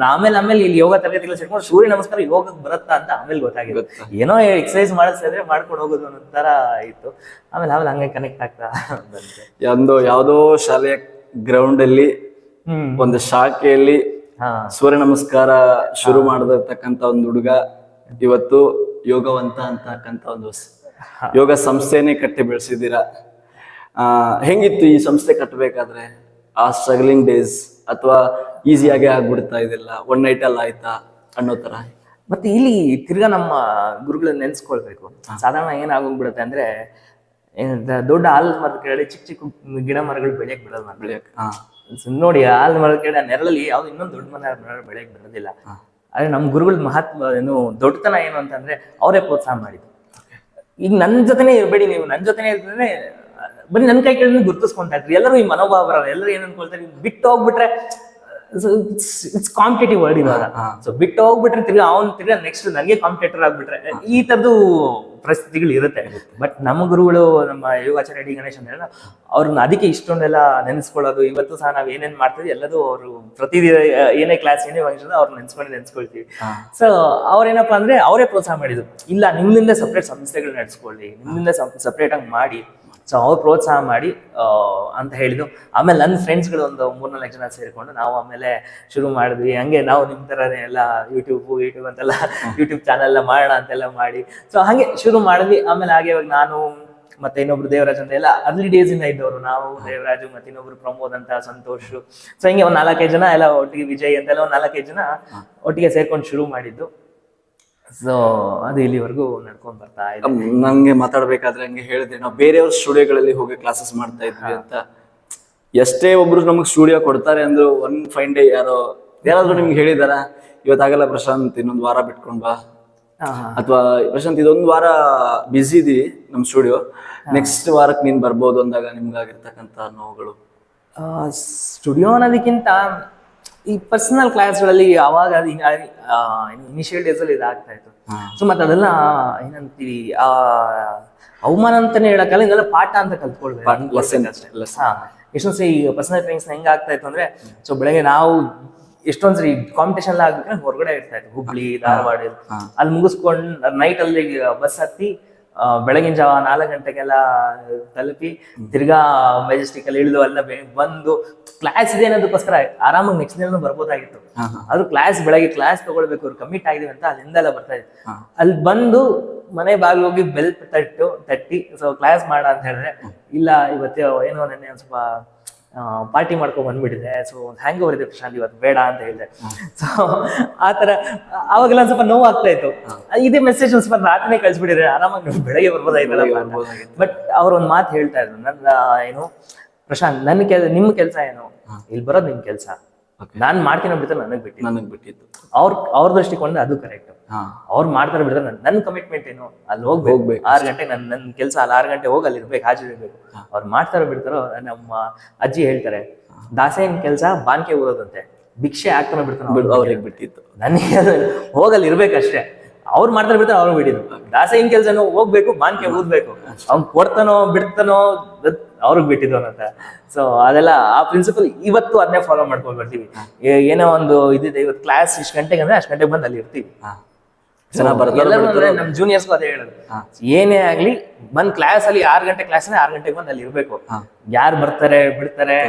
ಆಮೇಲೆ ಇಲ್ಲಿ ಯೋಗ ತರಗತಿಗಳು ಸೇರ್ಕೊಂಡು ಸೂರ್ಯ ನಮಸ್ಕಾರ ಯೋಗಕ್ಕೆ ಬರುತ್ತಾ ಅಂತ ಆಮೇಲೆ ಗೊತ್ತಾಗಿದೆ. ಏನೋ ಎಕ್ಸರ್ಸೈಸ್ ಮಾಡಿಸಿದ್ರೆ ಮಾಡ್ಕೊಂಡು ಹೋಗೋದು ಅನ್ನೋ ತರ ಇತ್ತು. ಆಮೇಲೆ ಹಂಗೆ ಕನೆಕ್ಟ್ ಆಗ್ತಾ ಬಂತು. ಯಾವ್ದೋ ಶಾಲೆಯ ಗ್ರೌಂಡ್ ಅಲ್ಲಿ ಒಂದು ಶಾಖೆಯಲ್ಲಿ ಸೂರ್ಯ ನಮಸ್ಕಾರ ಶುರು ಮಾಡದಿರ್ತಕ್ಕಂತ ಒಂದು ಹುಡುಗ ಇವತ್ತು ಯೋಗವಂತ ಅಂತಕ್ಕಂತ ಒಂದು ಯೋಗ ಸಂಸ್ಥೆನೇ ಕಟ್ಟಿ ಬೆಳೆಸಿದ್ದೀರಾ. ಹೆಂಗಿತ್ತು ಈ ಸಂಸ್ಥೆ ಕಟ್ಟಬೇಕಾದ್ರೆ ಆ ಸ್ಟ್ರಗ್ಲಿಂಗ್ ಡೇಸ್, ಅಥವಾ ಈಸಿಯಾಗಿ ಆಗ್ಬಿಡ್ತಾ ಇದೆಲ್ಲ, ಒನ್ ನೈಟ್ ಅಲ್ಲಿ ಆಯ್ತಾ ಅನ್ನೋ ತರ? ಮತ್ತೆ ಇಲ್ಲಿ ತಿರ್ಗಾ ನಮ್ಮ ಗುರುಗಳನ್ನ ನೆನ್ಸ್ಕೊಳ್ಬೇಕು. ಸಾಧಾರಣ ಏನಾಗೋಗ್ಬಿಡುತ್ತೆ ಅಂದ್ರೆ, ದೊಡ್ಡ ಆಲದ ಮರದ ಕೆಳಗಡೆ ಚಿಕ್ಕ ಗಿಡ ಮರಗಳು ಬೆಳೆಯಕ್ ಬಿಡಲ್ಲ. ನೋಡಿ, ಆಲದ ಮರದ ಕೆಳಗಡೆ ನೆರಳಲ್ಲಿ ಯಾವ್ದು ಇನ್ನೊಂದು ದೊಡ್ಡ ಮರ ಬೆಳೆಯಕ್ ಬಿಡೋದಿಲ್ಲ. ಆದ್ರೆ ನಮ್ಮ ಗುರುಗಳ ಮಹತ್ವ ದೊಡ್ಡತನ ಏನು ಅಂತಂದ್ರೆ ಅವರೇ ಪ್ರೋತ್ಸಾಹ ಮಾಡಿದ್ರು. ಈಗ ನನ್ ಜೊತೆನೆ ಇರ್ಬೇಡಿ, ನೀವು ನನ್ ಜೊತೆನೆ ಇರ್ತಂದ್ರೆ ಬರೀ ನನ್ ಕೈ ಕೆಳಗೆ ಗುರುತಿಸ್ಕೊಂತಾ ಇದ್ರಿ. ಎಲ್ಲರೂ ಈ ಮನೋಭಾವ ಬರಲ್ಲ. ಎಲ್ಲರೂ ಏನ್ ಅನ್ಕೊಳ್ತಾರೆ, ಬಿಟ್ಟು ಹೋಗ್ಬಿಟ್ರೆ ಇಟ್ಸ್ ಕಾಂಪಿಟೇಟಿವ್ ವರ್ಡ್ ಇವಾಗ. ಸೊ ಬಿಟ್ಟು ಹೋಗ್ಬಿಟ್ರೆ ತಿರ್ಗಾ ನೆಕ್ಸ್ಟ್ ನನಗೆ ಕಾಂಪಿಟೇಟರ್ ಆಗ್ಬಿಟ್ರೆ ಈ ತರದ್ದು ಪರಿಸ್ಥಿತಿಗಳು ಇರುತ್ತೆ. ಬಟ್ ನಮ್ಮ ಗುರುಗಳು, ನಮ್ಮ ಯೋಗಾಚಾರ್ಯ ಡಿ ಗಣೇಶ್ ಅಂತ ಹೇಳಿದ್ರೆ, ಅವ್ರನ್ನ ಅದಕ್ಕೆ ಇಷ್ಟೊಂದೆಲ್ಲ ನೆನೆಸ್ಕೊಳ್ಳೋದು. ಇವತ್ತು ಸಹ ನಾವ್ ಏನೇನ್ ಮಾಡ್ತೀವಿ ಎಲ್ಲದೂ ಅವರು ಪ್ರತಿದಿನ ಏನೇ ಕ್ಲಾಸ್ ಏನೇ ಫಂಕ್ಷನ್ ಅವ್ರನ್ನ ನೆನ್ಸ್ಕೊಳ್ತೀವಿ. ಸೊ ಅವ್ರೇನಪ್ಪಾ ಅಂದ್ರೆ ಅವರೇ ಪ್ರೋತ್ಸಾಹ ಮಾಡಿದ್ರು. ಇಲ್ಲ, ನಿಮ್ಮಿಂದ ಸಪ್ರೇಟ್ ಸಂಸ್ಥೆಗಳು ನಡೆಸ್ಕೊಳ್ಳಿ, ನಿಮ್ಮಿಂದ ಸಪ್ರೇಟ್ ಆಗಿ ಮಾಡಿ. ಸೊ ಅವ್ರು ಪ್ರೋತ್ಸಾಹ ಮಾಡಿ ಅಂತ ಹೇಳಿದ್ರು. ಆಮೇಲೆ ನನ್ನ ಫ್ರೆಂಡ್ಸ್ಗಳು ಒಂದು 3-4 ಜನ ಸೇರಿಕೊಂಡು ನಾವು ಆಮೇಲೆ ಶುರು ಮಾಡಿದ್ವಿ. ಹಂಗೆ ನಾವು ನಿಮ್ ತರನೇ ಎಲ್ಲ ಯೂಟ್ಯೂಬ್ ಅಂತೆಲ್ಲ ಯೂಟ್ಯೂಬ್ ಚಾನಲ್ ಎಲ್ಲ ಮಾಡೋಣ ಅಂತೆಲ್ಲ ಮಾಡಿ, ಸೊ ಹಾಗೆ ಶುರು ಮಾಡಿದ್ವಿ. ಆಮೇಲೆ ಹಾಗೆ ಇವಾಗ ನಾನು ಮತ್ತೆ ಇನ್ನೊಬ್ರು ದೇವರಾಜ್ ಅಂತ ಎಲ್ಲ ಅರ್ಲಿ ಡೇಸ್ ಇಂದ ಇದ್ದವರು, ನಾವು ದೇವರಾಜು ಮತ್ತೆ ಇನ್ನೊಬ್ರು ಪ್ರಮೋದ್ ಅಂತ, ಸಂತೋಷ್. ಸೊ ಹಿಂಗೆ ಒಂದ್ 4-5 ಜನ ಎಲ್ಲ ಒಟ್ಟಿಗೆ, ವಿಜಯ್ ಅಂತೆಲ್ಲ ಒಂದ್ 4-5 ಜನ ಒಟ್ಟಿಗೆ ಸೇರ್ಕೊಂಡು ಶುರು ಮಾಡಿದ್ದು. ಸೊ ಅದು ಇಲ್ಲಿವರೆಗೂ ನಡ್ಕೊಂಡ್ ಬರ್ತಾ ಇದೆ. ನಂಗೆ ಮಾತಾಡ್ಬೇಕಾದ್ರೆ ಹಂಗೆ ಹೇಳಿದೆ, ನಾವು ಬೇರೆಯವ್ರ ಸ್ಟುಡಿಯೋಗಳಲ್ಲಿ ಹೋಗಿ ಕ್ಲಾಸಸ್ ಮಾಡ್ತಾ ಇದ್ವಿ ಅಂತ. ಎಷ್ಟೇ ಒಬ್ರು ನಮಗ್ ಸ್ಟುಡಿಯೋ ಕೊಡ್ತಾರೆ ಅಂದ್ರು, ಒನ್ ಫೈನ್ ಡೇ ಯಾರಾದ್ರೂ ನಿಮ್ಗೆ ಹೇಳಿದಾರ, ಇವತ್ತಾಗಲ್ಲ ಪ್ರಶಾಂತ್, ಇನ್ನೊಂದು ವಾರ ಬಿಟ್ಕೊಂಡ್ ಬಾ, ಅಥವಾ ಪ್ರಶಾಂತ್ ಇದೊಂದು ವಾರ ಬಿಸಿ ಇದೀವಿ ನಮ್ ಸ್ಟುಡಿಯೋ, ನೆಕ್ಸ್ಟ್ ವಾರಕ್ಕೆ ನೀನ್ ಬರ್ಬೋದು ಅಂದಾಗ ನಿಮ್ಗಾಗಿರ್ತಕ್ಕಂತ ನೋವುಗಳು? ಸ್ಟುಡಿಯೋ ಅನ್ನೋದಕ್ಕಿಂತ ಈ ಪರ್ಸನಲ್ ಕ್ಲಾಸ್ಗಳಲ್ಲಿ ಅವಾಗ ಇನಿಷಿಯಲ್ ಡೇಸ್ ಅಲ್ಲಿ ಇದಾಗ್ತಾ ಇತ್ತು. ಸೊ ಮತ್ತೆ ಅದೆಲ್ಲ ಏನಂತೀವಿ, ಅವಮಾನ ಅಂತಾನೆ ಹೇಳಕ್ಕಲ್ಲ, ಇದೆಲ್ಲ ಪಾಠ ಅಂತ ಕಲ್ತ್ಕೊಳ್ಬೇಕು ಅಷ್ಟೇ. ಎಷ್ಟೊಂದ್ಸರಿ ಈ ಪರ್ಸನಲ್ ಟ್ರೈನಿಂಗ್ಸ್ ಹೆಂಗ್ ಆಗ್ತಾ ಇತ್ತು ಅಂದ್ರೆ, ಸೊ ಬೆಳಗ್ಗೆ ನಾವು ಎಷ್ಟೊಂದ್ಸರಿ ಕಾಂಪಿಟೇಷನ್ ಎಲ್ಲ ಆಗ್ಬೇಕಂದ್ರೆ ಹೊರಗಡೆ ಇರ್ತಾ ಇತ್ತು, ಹುಬ್ಳಿ, ಧಾರವಾಡ. ಅಲ್ಲಿ ಮುಗಿಸ್ಕೊಂಡು ನೈಟ್ ಅಲ್ಲಿ ಬಸ್ ಹತ್ತಿ ಬೆಳಗಿನ ಜಾವ 4 ಗಂಟೆಗೆಲ್ಲ ತಲುಪಿ, ತಿರ್ಗಾ ಮೆಜೆಸ್ಟಿಕ್ ಅಲ್ಲಿ ಇಳಿದು ಎಲ್ಲ ಬಂದು ಕ್ಲಾಸ್ ಇದೆ ಅನ್ನೋದಕ್ಕೋಸ್ಕರ ಆರಾಮಾಗಿ ನೆಕ್ಸ್ಟ್ ದಿನ ಬರ್ಬೋದಾಗಿತ್ತು. ಅದು ಬೆಳಗ್ಗೆ ಕ್ಲಾಸ್ ತಗೊಳ್ಬೇಕು, ಅವ್ರು ಕಮಿಟ್ ಆಗಿದೀವಿ ಅಂತ ಅಲ್ಲಿಂದೆಲ್ಲ ಬರ್ತಾ ಇತ್ತು. ಅಲ್ಲಿ ಬಂದು ಮನೆ ಬಾಗಿಲು ಹೋಗಿ ಬೆಲ್ ತಟ್ಟಿ ಸೊ ಕ್ಲಾಸ್ ಮಾಡ ಅಂತ ಹೇಳಿದ್ರೆ, ಇಲ್ಲ ಇವತ್ತು ಏನೋ ನೆನ್ನೆ ಒಂದ್ ಸ್ವಲ್ಪ ಪಾರ್ಟಿ ಮಾಡ್ಕೊಂಡ್ ಬಂದ್ಬಿಟ್ಟಿದೆ, ಸೊ ಹ್ಯಾಂಗ್ ಓವರ್ ಇದೆ ಪ್ರಶಾಂತ್, ಇವತ್ತು ಬೇಡ ಅಂತ ಹೇಳಿದೆ. ಸೊ ಆತರ ಅವಾಗೆಲ್ಲ ಸ್ವಲ್ಪ ನೋವು ಆಗ್ತಾ ಇತ್ತು. ಇದೇ ಮೆಸೇಜ್ ಒಂದ್ ಸ್ವಲ್ಪ ರಾತ್ರಿನೇ ಕಳ್ಸಿಬಿಟ್ಟಿದ್ರೆ ಆರಾಮಾಗಿ ನೀವು ಬೆಳಗ್ಗೆ ಬರ್ಬೋದಾಯ್ತಲ್ಲ. ಬಟ್ ಅವ್ರ ಒಂದ್ ಮಾತು ಹೇಳ್ತಾ ಇದ್ರು, ನನ್ನ ಏನು ಪ್ರಶಾಂತ್, ನಿಮ್ ಕೆಲ್ಸ ಏನು, ಇಲ್ಲಿ ಬರೋದು ನಿಮ್ ಕೆಲ್ಸ, ನಾನ್ ಮಾಡ್ತೀನೋ ಬಿಡ್ತಾರೆ ನನಗ್ ಬಿಟ್ಟಿದ್ದು. ಅವ್ರ ದೃಷ್ಟಿಕೋನ ಅದು ಕರೆಕ್ಟ್. ಅವ್ರು ಮಾಡ್ತಾರೆ ಬಿಡ್ತಾರೆ, ನನ್ ಕಮಿಟ್ಮೆಂಟ್ ಏನು, ಅಲ್ಲಿ ಹೋಗ್ಬೇಕು 6 ಗಂಟೆ ನನ್ ಕೆಲ್ಸ, ಅಲ್ಲಿ 6 ಗಂಟೆ ಹೋಗಿ ಅಲ್ಲಿ ಇರ್ಬೇಕು, ಹಾಜರಿರ್ಬೇಕು. ಅವ್ರು ಮಾಡ್ತಾರೋ ಬಿಡ್ತಾರೋ, ನಮ್ಮ ಅಜ್ಜಿ ಹೇಳ್ತಾರೆ, ದಾಸೇನ್ ಕೆಲ್ಸ ಬಾನ್ಕೆ ಊರೋದಂತೆ, ಭಿಕ್ಷೆ ಆಗ್ತಾನೆ ಬಿಡ್ತಾನೆ ಅವ್ರಿಗೆ ಬಿಟ್ಟಿತ್ತು. ನನಗೆ ಅದು ಹೋಗಲ್ಲಿ ಇರ್ಬೇಕಷ್ಟೇ. ಅವ್ರು ಮಾಡ್ತಾರೆ ಬಿಡ್ತಾರೆ, ಅವ್ರು ಬಿಟ್ಟಿದ್ದು. ದಾಸ ಹಿಂಗ್ ಕೆಲ್ಸನೋ ಹೋಗ್ಬೇಕು, ಮಾನ್ಕೆ ಊದ್ಬೇಕು, ಅವ್ನ್ ಕೊಡ್ತಾನೋ ಬಿಡ್ತಾನೋ ಅವ್ರಿಗೆ ಬಿಟ್ಟಿದ್ದು ಅನ್ನತ್ತ. ಸೊ ಅದೆಲ್ಲ ಆ ಪ್ರಿನ್ಸಿಪಲ್ ಇವತ್ತು ಅದನ್ನೇ ಫಾಲೋ ಮಾಡ್ಕೊಂಡು ಬರ್ತೀವಿ. ಏನೋ ಒಂದು ಇದಿದೆ, ಇವತ್ತು ಕ್ಲಾಸ್ ಇಷ್ಟು ಗಂಟೆಗೆ ಅಂದ್ರೆ ಅಷ್ಟು ಗಂಟೆಗೆ ಬಂದು ಅಲ್ಲಿ ಇರ್ತೀವಿ. ನಮ್ ಜೂನಿಯರ್ಸ್ಗೂ ಅದೇ ಹೇಳೋದು, ಏನೇ ಆಗ್ಲಿ ಬಂದ್ ಕ್ಲಾಸ್ ಅಲ್ಲಿ 6 ಗಂಟೆ ಕ್ಲಾಸ್ 6 ಗಂಟೆಗೆ ಬಂದು ಅಲ್ಲಿ ಇರ್ಬೇಕು. ಯಾರು ಬರ್ತಾರೆ ಬಿಡ್ತಾರೆ,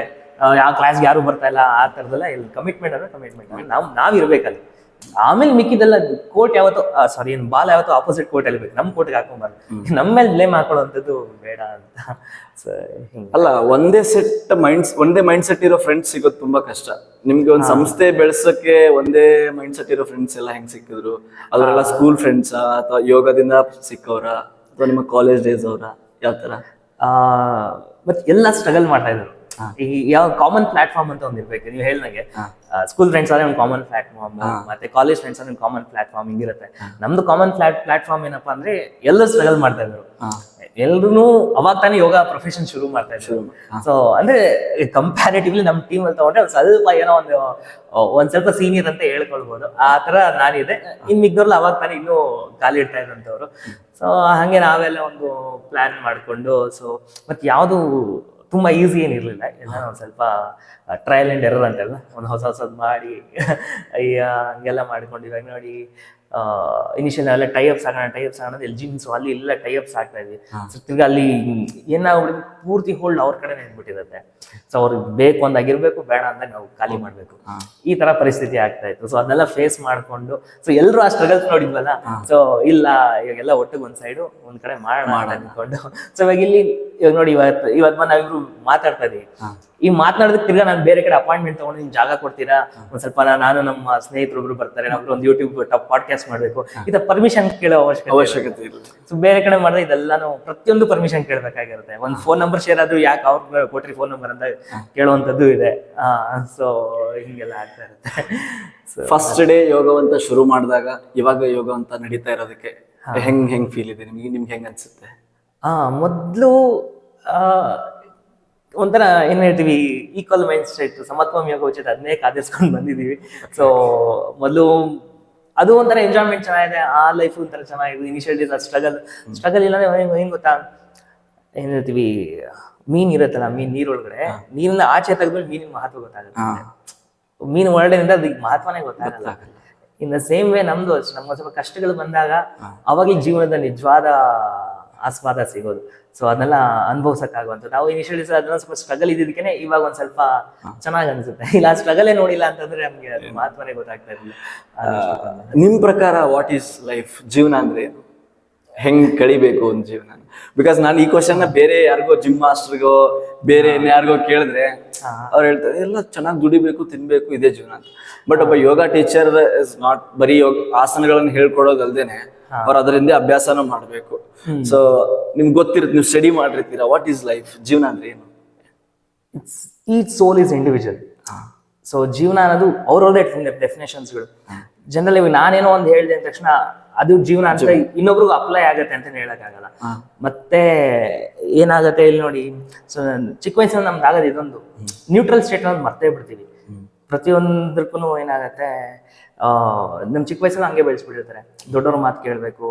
ಯಾವ ಕ್ಲಾಸ್ಗೆ ಯಾರು ಬರ್ತಾ ಇಲ್ಲ, ಆ ತರದೆಲ್ಲ ಇಲ್ಲಿ ಕಮಿಟ್ಮೆಂಟ್ ಅಂದ್ರೆ ಕಮಿಟ್ಮೆಂಟ್ ನಾವ್ ಇರ್ಬೇಕಲ್ಲಿ. ಆಮೇಲೆ ಮಿಕ್ಕಿದೆಲ್ಲ ಕೋರ್ಟ್ ಯಾವತ್ತೋ ಸಾರಿ ಏನ್ ಬಾಲ್ ಯಾವತ್ತೋ ಆಪೋಸಿಟ್ ಕೋರ್ಟ್ ಅಲ್ಲಿ ಬೇಕು, ನಮ್ ಕೋರ್ಟ್ಗೆ ಹಾಕೊಂಬಾರ್ದು, ನಮ್ಮ ಮೇಲೆ ಬ್ಲೇಮ್ ಹಾಕೊಳ್ಳುವಂಥದ್ದು ಬೇಡ ಅಂತ. ಅಲ್ಲ, ಒಂದೇ ಮೈಂಡ್ ಸೆಟ್ ಇರೋ ಫ್ರೆಂಡ್ಸ್ ಸಿಗೋದು ತುಂಬಾ ಕಷ್ಟ. ನಿಮ್ಗೆ ಒಂದ್ ಸಂಸ್ಥೆ ಬೆಳೆಸಕ್ಕೆ ಒಂದೇ ಮೈಂಡ್ ಸೆಟ್ ಇರೋ ಫ್ರೆಂಡ್ಸ್ ಎಲ್ಲ ಹೆಂಗ್ ಸಿಕ್ಕಿದ್ರು? ಅವರೆಲ್ಲ ಸ್ಕೂಲ್ ಫ್ರೆಂಡ್ಸಾ ಅಥವಾ ಯೋಗದಿಂದ ಸಿಕ್ಕವ್ರ ಅಥವಾ ನಿಮ್ಮ ಕಾಲೇಜ್ ಡೇಸ್ ಅವರ, ಯಾವ ತರ? ಮತ್ತೆ ಎಲ್ಲ ಸ್ಟ್ರಗಲ್ ಮಾಡ್ತಾ ಇದ್ರು. ಈ ಯಾವ ಕಾಮನ್ ಪ್ಲಾಟ್ಫಾರ್ಮ್ ಅಂತ ಒಂದ್ ಇರ್ಬೇಕು. ನೀವು ಹೇಳಿದಂಗೆ ಸ್ಕೂಲ್ ಫ್ರೆಂಡ್ಸ್ ಆದ್ರೆ ಒಂದು ಕಾಮನ್ ಪ್ಲಾಟ್ಫಾರ್ಮ್, ಮತ್ತೆ ಕಾಲೇಜ್ ಫ್ರೆಂಡ್ಸ್ ಅಂದ್ರೆ ಕಾಮನ್ ಪ್ಲಾಟ್ಫಾರ್ಮ್ ಹಿಂಗಿರುತ್ತೆ. ನಮ್ದು ಕಾಮನ್ ಪ್ಲಾಟ್ಫಾರ್ಮ್ ಏನಪ್ಪಾ ಅಂದ್ರೆ ಎಲ್ಲರೂ ಸ್ಟ್ರಗಲ್ ಮಾಡ್ತಾ ಇದ್ರು. ಎಲ್ರು ಅವಾಗ ತಾನೇ ಯೋಗ ಪ್ರೊಫೆಷನ್ ಶುರು ಮಾಡ್ತಾ ಇದ್ರು. ಸೊ ಅಂದ್ರೆ ಕಂಪ್ಯಾರಿಟಿವ್ಲಿ ನಮ್ ಟೀಮ್ ಅಲ್ಲಿ ತಗೊಂಡ್ರೆ ಒಂದ್ ಸ್ವಲ್ಪ ಏನೋ ಒಂದ್ ಸ್ವಲ್ಪ ಸೀನಿಯರ್ ಅಂತ ಹೇಳ್ಕೊಳ್ಬಹುದು. ಆ ತರ ನಾನಿದೆ. ಇನ್ ಮಿಗ್ದವ್ರಲ್ಲ ಅವಾಗ ತಾನೇ ಇನ್ನೂ ಖಾಲಿ ಇಡ್ತಾ ಇದ್ರಂತವ್ರು. ಸೊ ಹಂಗೆ ನಾವೆಲ್ಲ ಒಂದು ಪ್ಲಾನ್ ಮಾಡ್ಕೊಂಡು, ಸೊ ಮತ್ತೆ ಯಾವ್ದು ತುಂಬಾ ಈಸಿ ಏನಿರ್ಲಿಲ್ಲ, ಎಲ್ಲ ಒಂದ್ ಸ್ವಲ್ಪ ಟ್ರಯಲ್ ಅಂಡ್ ಎರರ್ ಅಂತೆಲ್ಲ ಒಂದು ಹೊಸದ್ ಮಾಡಿ ಹಂಗೆಲ್ಲ ಮಾಡ್ಕೊಂಡು ಇವಾಗ ನೋಡಿ ಇನಿಷಿಯಲ್ ಎಲ್ಲ ಟೈಅಪ್ಸ್ ಆಗೋಣ ಜಿಮ್ಸ್ ಅಲ್ಲಿ ಎಲ್ಲ ಟೈಅಪ್ಸ್ ಆಗ್ತಾ ಇದ್ವಿ. ತಿರ್ಗಿ ಅಲ್ಲಿ ಏನಾಗ್ಬಿಡುತ್ತೆ, ಪೂರ್ತಿ ಹೋಲ್ಡ್ ಅವ್ರ ಕಡೆ ನಿಂತ್ಬಿಟ್ಟಿರುತ್ತೆ. ಸೊ ಅವ್ರಿಗೆ ಬೇಕು ಅಂದಾಗಿರ್ಬೇಕು, ಬೇಡ ಅಂದಾಗ ನಾವು ಖಾಲಿ ಮಾಡ್ಬೇಕು, ಈ ತರ ಪರಿಸ್ಥಿತಿ ಆಗ್ತಾ ಇತ್ತು. ಸೊ ಅದನ್ನೆಲ್ಲ ಫೇಸ್ ಮಾಡ್ಕೊಂಡು, ಸೊ ಎಲ್ರು ಆ ಸ್ಟ್ರಗಲ್ಸ್ ನೋಡಿದ್ವಲ್ಲ, ಸೊ ಇಲ್ಲ ಇವಾಗೆಲ್ಲ ಒಟ್ಟಿಗೆ ಒಂದ್ ಸೈಡು ಒಂದ್ ಕಡೆ ಮಾಡ ಅನ್ಕೊಂಡು. ಸೊ ಇವಾಗ ನೋಡಿ ಇವತ್ತು ನಾವಿಬ್ರು ಮಾತಾಡ್ತಾ ಇದೀವಿ. ಈ ಮಾತನಾಡೋದಕ್ಕೆ ತಿರ್ಗಾ ನಾನು ಬೇರೆ ಕಡೆ ಅಪಾಯಿಂಟ್ಮೆಂಟ್ ತಗೊಂಡು ನಿಮ್ ಜಾಗ ಕೊಡ್ತೀರಾ, ಒಂದ್ ಸ್ವಲ್ಪ ನಾನು ನಮ್ಮ ಸ್ನೇಹಿತರೊಬ್ರು ಬರ್ತಾರೆ, ನಾವು ಒಂದು ಯೂಟ್ಯೂಬ್ ಪಾಡ್ಕಾಸ್ಟ್ ಮಾಡ್ಬೇಕು, ಇದ ಪರ್ಮಿಷನ್ ಕೇಳೋ ಅವಶ್ಯಕತೆ ಇಲ್ಲ. ಸೊ ಬೇರೆ ಕಡೆ ಮಾಡಿದ್ರೆ ಇದೆಲ್ಲಾನು ಪ್ರತಿಯೊಂದು ಪರ್ಮಿಷನ್ ಕೇಳ್ಬೇಕಾಗಿರುತ್ತೆ. ಒಂದ್ ಫೋನ್ ನಂಬರ್ ಶೇರ್ ಆದ್ರೂ ಯಾಕೆ ಅವ್ರ ಕೊಟ್ರಿ ಫೋನ್ ನಂಬರ್ ಅಂತ ಕೇಳುವಂತದ್ದು ಇದೆ. ಸೊ ಹಿಂಗೆಲ್ಲ ಆಗ್ತಾ ಇರುತ್ತೆ. ಫಸ್ಟ್ ಡೇ ಯೋಗವಂತ ಶುರು ಮಾಡಿದಾಗ ಇವಾಗ ಯೋಗವಂತ ನಡೀತಾ ಇರೋದಕ್ಕೆ ಹೆಂಗ್ ಫೀಲ್ ಇದೆ ನಿಮ್ಗೆ ಹೆಂಗ್ ಅನ್ಸುತ್ತೆ? ಮೊದ್ಲು ಒಂಥರ ಏನ್ ಹೇಳ್ತೀವಿ, ಈಕ್ವಲ್ ಮೈಂಡ್ ಸೆಟ್, ಸಮತ್ವಂ ಯೋಗ ಉಚಿತ ಅದನ್ನೇ ಕಾದಿಸ್ಕೊಂಡು ಬಂದಿದೀವಿ. ಸೊ ಮೊದಲು ಅದು ಒಂಥರ ಎಂಜಾಯ್ಮೆಂಟ್ ಚೆನ್ನಾಗಿದೆ, ಆ ಲೈಫ್ ಒಂಥರ ಚೆನ್ನಾಗಿದೆ. ಇನಿಷಿಯಲ್ ಡೇಸ್ ಸ್ಟ್ರಗಲ್ ಇಲ್ಲ ಏನ್ ಗೊತ್ತಾ, ಏನ್ ಹೇಳ್ತೀವಿ, ಮೀನ್ ಇರುತ್ತಲ್ಲ, ನೀರೊಳಗಡೆ ನೀರಿನ ಆಚೆ ತೆಗೆದ್ಮೇಲೆ ಮೀನಿನ ಮಹತ್ವ ಗೊತ್ತಾಗುತ್ತೆ. ಮೀನು ಒಳಗಡೆಯಿಂದ ಅದಕ್ಕೆ ಮಹತ್ವನೇ ಗೊತ್ತಾಗಲ್ಲ. ಇನ್ ದ ಸೇಮ್ ವೇ ನಮ್ದು ಅಷ್ಟು, ನಮ್ಗೆ ಸ್ವಲ್ಪ ಕಷ್ಟಗಳು ಬಂದಾಗ ಅವಾಗಲೇ ಜೀವನದ ನಿಜವಾದ ಆಸ್ವಾದ ಸಿಗೋದು. ಸೊ ಅದನ್ನೆಲ್ಲ ಅನುಭವಿಸಕ್ಕಾಗುವಂಥದ್ದು. ನಾವು ಇನಿಷಿಯಲ್ ಡೇಸ್ ಅದನ್ನ ಸ್ವಲ್ಪ ಸ್ಟ್ರಗಲ್ ಇದ್ದಿದ್ದಕ್ಕೆ ಇವಾಗ ಒಂದ್ ಸ್ವಲ್ಪ ಚೆನ್ನಾಗಿ ಅನ್ಸುತ್ತೆ. ಇಲ್ಲ ಸ್ಟ್ರಗಲೇ ನೋಡಿಲ್ಲ ಅಂತಂದ್ರೆ ನಮ್ಗೆ ಅದು ಮಹತ್ವನೇ ಗೊತ್ತಾಗ್ತಾ ಇರಲಿಲ್ಲ. ನಿಮ್ ಪ್ರಕಾರ ವಾಟ್ ಈಸ್ ಲೈಫ್? ಜೀವನ ಅಂದ್ರೆ ಏನು? ಹೆಂಗ್ ಕಳಿಬೇಕು ಒಂದು ಜೀವನ? ಬಿಕಾಸ್ ನಾನು ಈ ಕ್ವಶನ್ ಬೇರೆ ಯಾರಿಗೋ ಜಿಮ್ ಮಾಸ್ಟರ್ಗೋ ಬೇರೆ ಯಾರಿಗೋ ಕೇಳಿದ್ರೆ ಅವ್ರು ಹೇಳ್ತಾರೆ ಎಲ್ಲ ಚೆನ್ನಾಗಿ ದುಡಿಬೇಕು, ತಿನ್ಬೇಕು, ಇದೇ ಜೀವನ ಅಂತ. ಬಟ್ ಒಬ್ಬ ಯೋಗ ಟೀಚರ್ ಇಸ್ ನಾಟ್ ಬರೀ ಆಸನಗಳನ್ನ ಹೇಳ್ಕೊಡೋದಲ್ದೇನೆ ಅವ್ರು ಅದರಿಂದ ಅಭ್ಯಾಸನೂ ಮಾಡ್ಬೇಕು. ಸೊ ನಿಮ್ಗೆ ಗೊತ್ತಿರುತ್ತೆ, ನೀವು ಸ್ಟಡಿ ಮಾಡಿರ್ತೀರಾ, ವಾಟ್ ಈಸ್ ಲೈಫ್? ಜೀವನ ಅಂದ್ರೆ ಏನು? Each soul is individual. So ಜೀವನ ಅನ್ನೋದು ಅವ್ರವ್ರದೇ ಡೆಫಿನೇಷನ್ಸ್ಗಳು. ಜನರಲಿ ನಾನೇನೋ ಒಂದು ಹೇಳಿದೆ ಅಂದ ತಕ್ಷಣ ಅದು ಜೀವನ ಅಂತ ಇನ್ನೊಬ್ರಿಗೂ ಅಪ್ಲೈ ಆಗತ್ತೆ ಅಂತ ಹೇಳಕ್ಕಾಗಲ್ಲ. ಮತ್ತೆ ಏನಾಗತ್ತೆ ಇಲ್ಲಿ ನೋಡಿ, ಸೊ ಚಿಕ್ಕ ವಯಸ್ಸಲ್ಲಿ ನಮ್ದು ಆಗೋದು ಇದೊಂದು ನ್ಯೂಟ್ರಲ್ ಸ್ಟೇಟ್ ಅನ್ನೋದು ಮರ್ತೇ ಬಿಡ್ತೀವಿ. ಪ್ರತಿಯೊಂದಕ್ಕೂ ಏನಾಗತ್ತೆ, ನಮ್ ಚಿಕ್ಕ ವಯಸ್ಸಲ್ಲಿ ಹಂಗೆ ಬೆಳೆಸ್ಬಿಟ್ಟಿರ್ತಾರೆ. ದೊಡ್ಡವ್ರ ಮಾತು ಕೇಳಬೇಕು,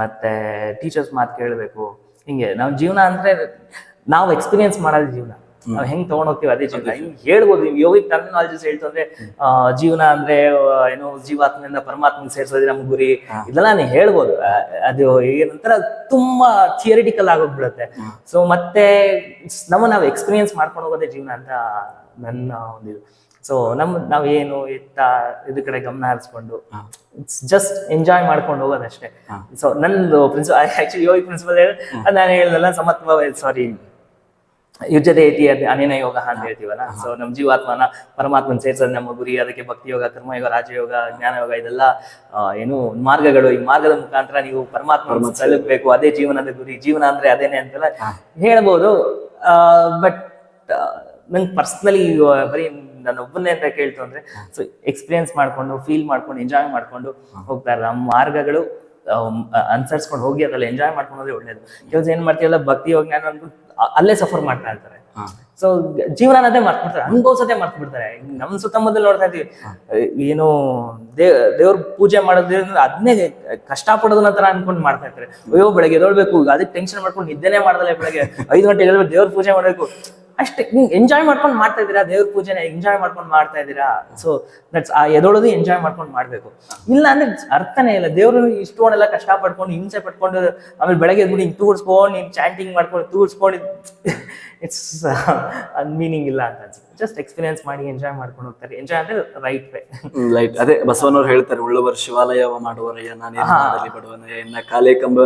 ಮತ್ತೆ ಟೀಚರ್ಸ್ ಮಾತು ಕೇಳಬೇಕು. ಹಿಂಗೆ ನಾವು ಜೀವನ ಅಂದ್ರೆ ನಾವು ಎಕ್ಸ್ಪೀರಿಯನ್ಸ್ ಮಾಡೋದು ಜೀವನ. ನಾವ್ ಹೆಂಗ್ ತಗೊಂಡೋಗ್ತೀವಿ ಅದೇ ಜೀವನ. ಹಿಂಗ್ ಹೇಳ್ಬೋದು, ಯೋಗಿಕ್ ಟರ್ಮಿನಾಲಜಿಸ್ ಹೇಳ್ತು ಅಂದ್ರೆ ಜೀವನ ಅಂದ್ರೆ ಏನೋ ಜೀವಾತ್ಮದಿಂದ ಪರಮಾತ್ಮ ಸೇರ್ಸೋದೇ ನಮ್ ಗುರಿ, ಇದೆಲ್ಲ ನೀವು ಹೇಳ್ಬೋದು. ಅದು ಏನಂತರ ತುಂಬಾ ಥಿಯರಿಟಿಕಲ್ ಆಗೋಗ್ಬಿಡುತ್ತೆ. ಸೊ ಮತ್ತೆ ನಾವು ಎಕ್ಸ್ಪೀರಿಯನ್ಸ್ ಮಾಡ್ಕೊಂಡು ಹೋಗೋದೇ ಜೀವನ ಅಂತ ನನ್ನ ಒಂದಿದು. ಸೊ ನಾವೇನು ಇದ್ರ ಕಡೆ ಗಮನ ಹರಿಸ್ಕೊಂಡು ಇಟ್ಸ್ ಜಸ್ಟ್ ಎಂಜಾಯ್ ಮಾಡ್ಕೊಂಡು ಹೋಗೋದಷ್ಟೇ. ಸೊ ನಂದು ಆಕ್ಚುಲಿ ಯೋಗಿ ಪ್ರಿನ್ಸಿಪಲ್ ನಾನು ಹೇಳಿದಲ್ಲ, ಸಮತ್ವ ಸಾರಿ ಯುಜ್ಯತೆ ಐತಿ ಅನೇನ ಯೋಗ ಅಂತ ಹೇಳ್ತೀವಲ್ಲ. ಸೊ ನಮ್ ಜೀವಾತ್ಮನ ಪರಮಾತ್ಮನ ಸೇರ್ಸೋದು ನಮ್ಮ ಗುರಿ. ಅದಕ್ಕೆ ಭಕ್ತಿ ಯೋಗ, ಕರ್ಮಯೋಗ, ರಾಜಯೋಗ, ಜ್ಞಾನ ಯೋಗ, ಇದೆಲ್ಲ ಏನು ಮಾರ್ಗಗಳು. ಈ ಮಾರ್ಗದ ಮುಖಾಂತರ ನೀವು ಪರಮಾತ್ಮ ತಲುಪಬೇಕು, ಅದೇ ಜೀವನದ ಗುರಿ. ಜೀವನ ಅಂದ್ರೆ ಅದೇನೆ ಅಂತೆಲ್ಲ ಹೇಳ್ಬೋದು. ಬಟ್ ನಂಗೆ ಪರ್ಸ್ನಲಿ ಬರೀ ನಾನು ಒಬ್ಬನೇ ಅಂತ ಕೇಳ್ತು ಅಂದ್ರೆ, ಸೊ ಎಕ್ಸ್ಪೀರಿಯನ್ಸ್ ಮಾಡ್ಕೊಂಡು, ಫೀಲ್ ಮಾಡ್ಕೊಂಡು, ಎಂಜಾಯ್ ಮಾಡ್ಕೊಂಡು ಹೋಗ್ತಾ ಇರೋ ಮಾರ್ಗಗಳು ಅನುಸರಿಸ್ಕೊಂಡು ಹೋಗಿ ಅದ್ರಲ್ಲಿ ಎಂಜಾಯ್ ಮಾಡ್ಕೊಂಡು ಹೋದ್ರೆ ಒಳ್ಳೇದು. ಕೆಲಸ ಏನ್ ಮಾಡ್ತೀವಲ್ಲ ಭಕ್ತಿ ಯೋಗ ಜ್ಞಾನ ಅನ್ಕೊಂಡು ಅಲ್ಲೇ ಸಫರ್ ಮಾಡ್ತಾ ಇರ್ತಾರೆ. ಸೊ ಜೀವನ ಅನ್ನೋದೇ ಮರ್ತ್ಬಿಡ್ತಾರೆ, ಅನುಭವಿಸೋದೇ ಮರ್ತ್ಬಿಡ್ತಾರೆ. ನಮ್ಮ ಸುತ್ತಮುತ್ತಲು ನೋಡ್ತಾ ಇದೀವಿ, ಏನು ದೇವ್ರ ಪೂಜೆ ಮಾಡೋದ್ರಿಂದ ಅದನ್ನೇ ಕಷ್ಟ ಪಡೋದನ್ನ ತರ ಅನ್ಕೊಂಡು ಮಾಡ್ತಾ ಇರ್ತಾರೆ. ಅಯ್ಯೋ ಬೆಳಗ್ಗೆ ಎದೊಳ್ಬೇಕು, ಅದಕ್ಕೆ ಟೆನ್ಷನ್ ಮಾಡ್ಕೊಂಡು ನಿದ್ದೆನೆ ಮಾಡ್ದಲ್ಲ, ಬೆಳಗ್ಗೆ 5 ಗಂಟೆಗೆ ಎದ್ದೇಳ್ಬೇಕು, ದೇವ್ರ ಪೂಜೆ ಮಾಡ್ಬೇಕು. ಅಷ್ಟೇ, ಎಂಜಾಯ್ ಮಾಡ್ಕೊಂಡು ಮಾಡ್ತಾ ಇದ್ದೀರಾ, ದೇವ್ರ ಪೂಜೆನ ಎಂಜಾಯ್ ಮಾಡ್ಕೊಂಡು ಮಾಡ್ತಾ ಇದ್ದೀರಾ. ಸೊ ದಟ್ಸ್ ಆ ಎದೊಳೋದು ಎಂಜಾಯ್ ಮಾಡ್ಕೊಂಡು ಮಾಡ್ಬೇಕು. ಇಲ್ಲ ಅಂದ್ರೆ ಅರ್ಥನೇ ಇಲ್ಲ. ದೇವ್ರು ಇಷ್ಟೊಂಡೆಲ್ಲ ಕಷ್ಟ ಪಡ್ಕೊಂಡು ಹಿಂಸೆ ಪಡ್ಕೊಂಡು ಆಮೇಲೆ ಬೆಳಗ್ಗೆ ಎದ್ಬಿಟ್ಟು ಹಿಂಗೆ ತೂರ್ಸ್ಕೊಂಡು ನೀನ್ ಚಾಂಟಿಂಗ್ ಮಾಡ್ಕೊಂಡು ತೂರ್ಸ್ಕೊಂಡು ಇಟ್ಸ್ ಮೀನಿಂಗ್ ಇಲ್ಲ ಅಂತ ಅನ್ಸುತ್ತೆ. ಜಸ್ಟ್ ಎಕ್ಸ್ಪೀರಿಯನ್ಸ್ ಮಾಡಿ ಎಂಜಾಯ್ ಮಾಡ್ಕೊಂಡು ಹೋಗ್ತಾರೆ. ಎಂಜಾಯ್ ಅಂದ್ರೆ ರೈಟ್ ವೇ. ಲೈಟ್ ಅದೇ ಬಸವನವ್ರು ಹೇಳ್ತಾರೆ, ಉಳ್ಳವರು ಶಿವಾಲಯವ ಮಾಡುವರಯ್ಯ, ನಾನೇನು ಮಾಡಲಿ ಬಡವನಯ್ಯ, ಎನ್ನ ಕಾಲೇ ಕಂಬ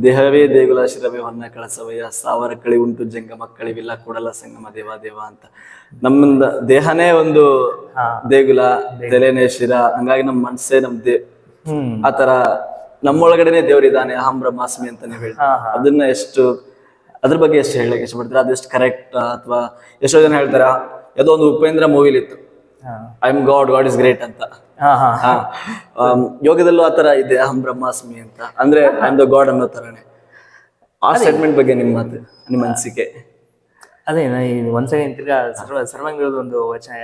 ದೇಹವೇ ದೇಗುಲ ಶಿರವೇ ಹೊನ್ನ ಕಳಸವಯ್ಯ, ಸಾವಿರ ಕಳಿ ಉಂಟು ಜಂಗಮ ಕಳಿವಿಲ್ಲ ಕೂಡಲ ಸಂಗಮ ದೇವ ದೇವ ಅಂತ. ನಮ್ಮಿಂದ ದೇಹನೇ ಒಂದು ದೇಗುಲ, ತಲೆನೇ ಶಿರ, ಹಂಗಾಗಿ ನಮ್ಮ ಮನಸ್ಸೇ ಆತರ ನಮ್ಮೊಳಗಡೆನೆ ದೇವ್ರಿದ್ದಾನೆ, ಅಹಂ ಬ್ರಹ್ಮಾಸ್ಮಿ ಅಂತ ನೀವು ಹೇಳ್ತೀವಿ. ಅದನ್ನ ಎಷ್ಟು ಅದ್ರ ಬಗ್ಗೆ ಎಷ್ಟು ಹೇಳಕ್ಕೆ ಇಷ್ಟಪಡ್ತಾರೆ, ಅದೆಷ್ಟು ಕರೆಕ್ಟ್? ಅಥವಾ ಎಷ್ಟೋ ಜನ ಹೇಳ್ತಾರೆ, ಯಾವುದೋ ಒಂದು ಉಪೇಂದ್ರ ಮೂವಿಲಿತ್ತು, I am god, god is great ಅಂತ. ಯೋಗದಲ್ಲೂ ಆತರ ಇದೆ, ಅಹಂ ಬ್ರಹ್ಮಾಸ್ಮಿ ಅಂತ, ಅಂದ್ರೆ ಐ ಆಮ್ ದ ಗಾಡ್ ಅನ್ನೋ ತರನೇ. ಆ ಸ್ಟೇಟ್ಮೆಂಟ್ ಬಗ್ಗೆ ನಿಮ್ಮ ಅನಿಸಿಕೆ? ಅದೇ ಒಂದ್ಸರಿ ತಿರ್ಗಾ ಸರ್ವಾಂಗದ ಒಂದು ವಚನ,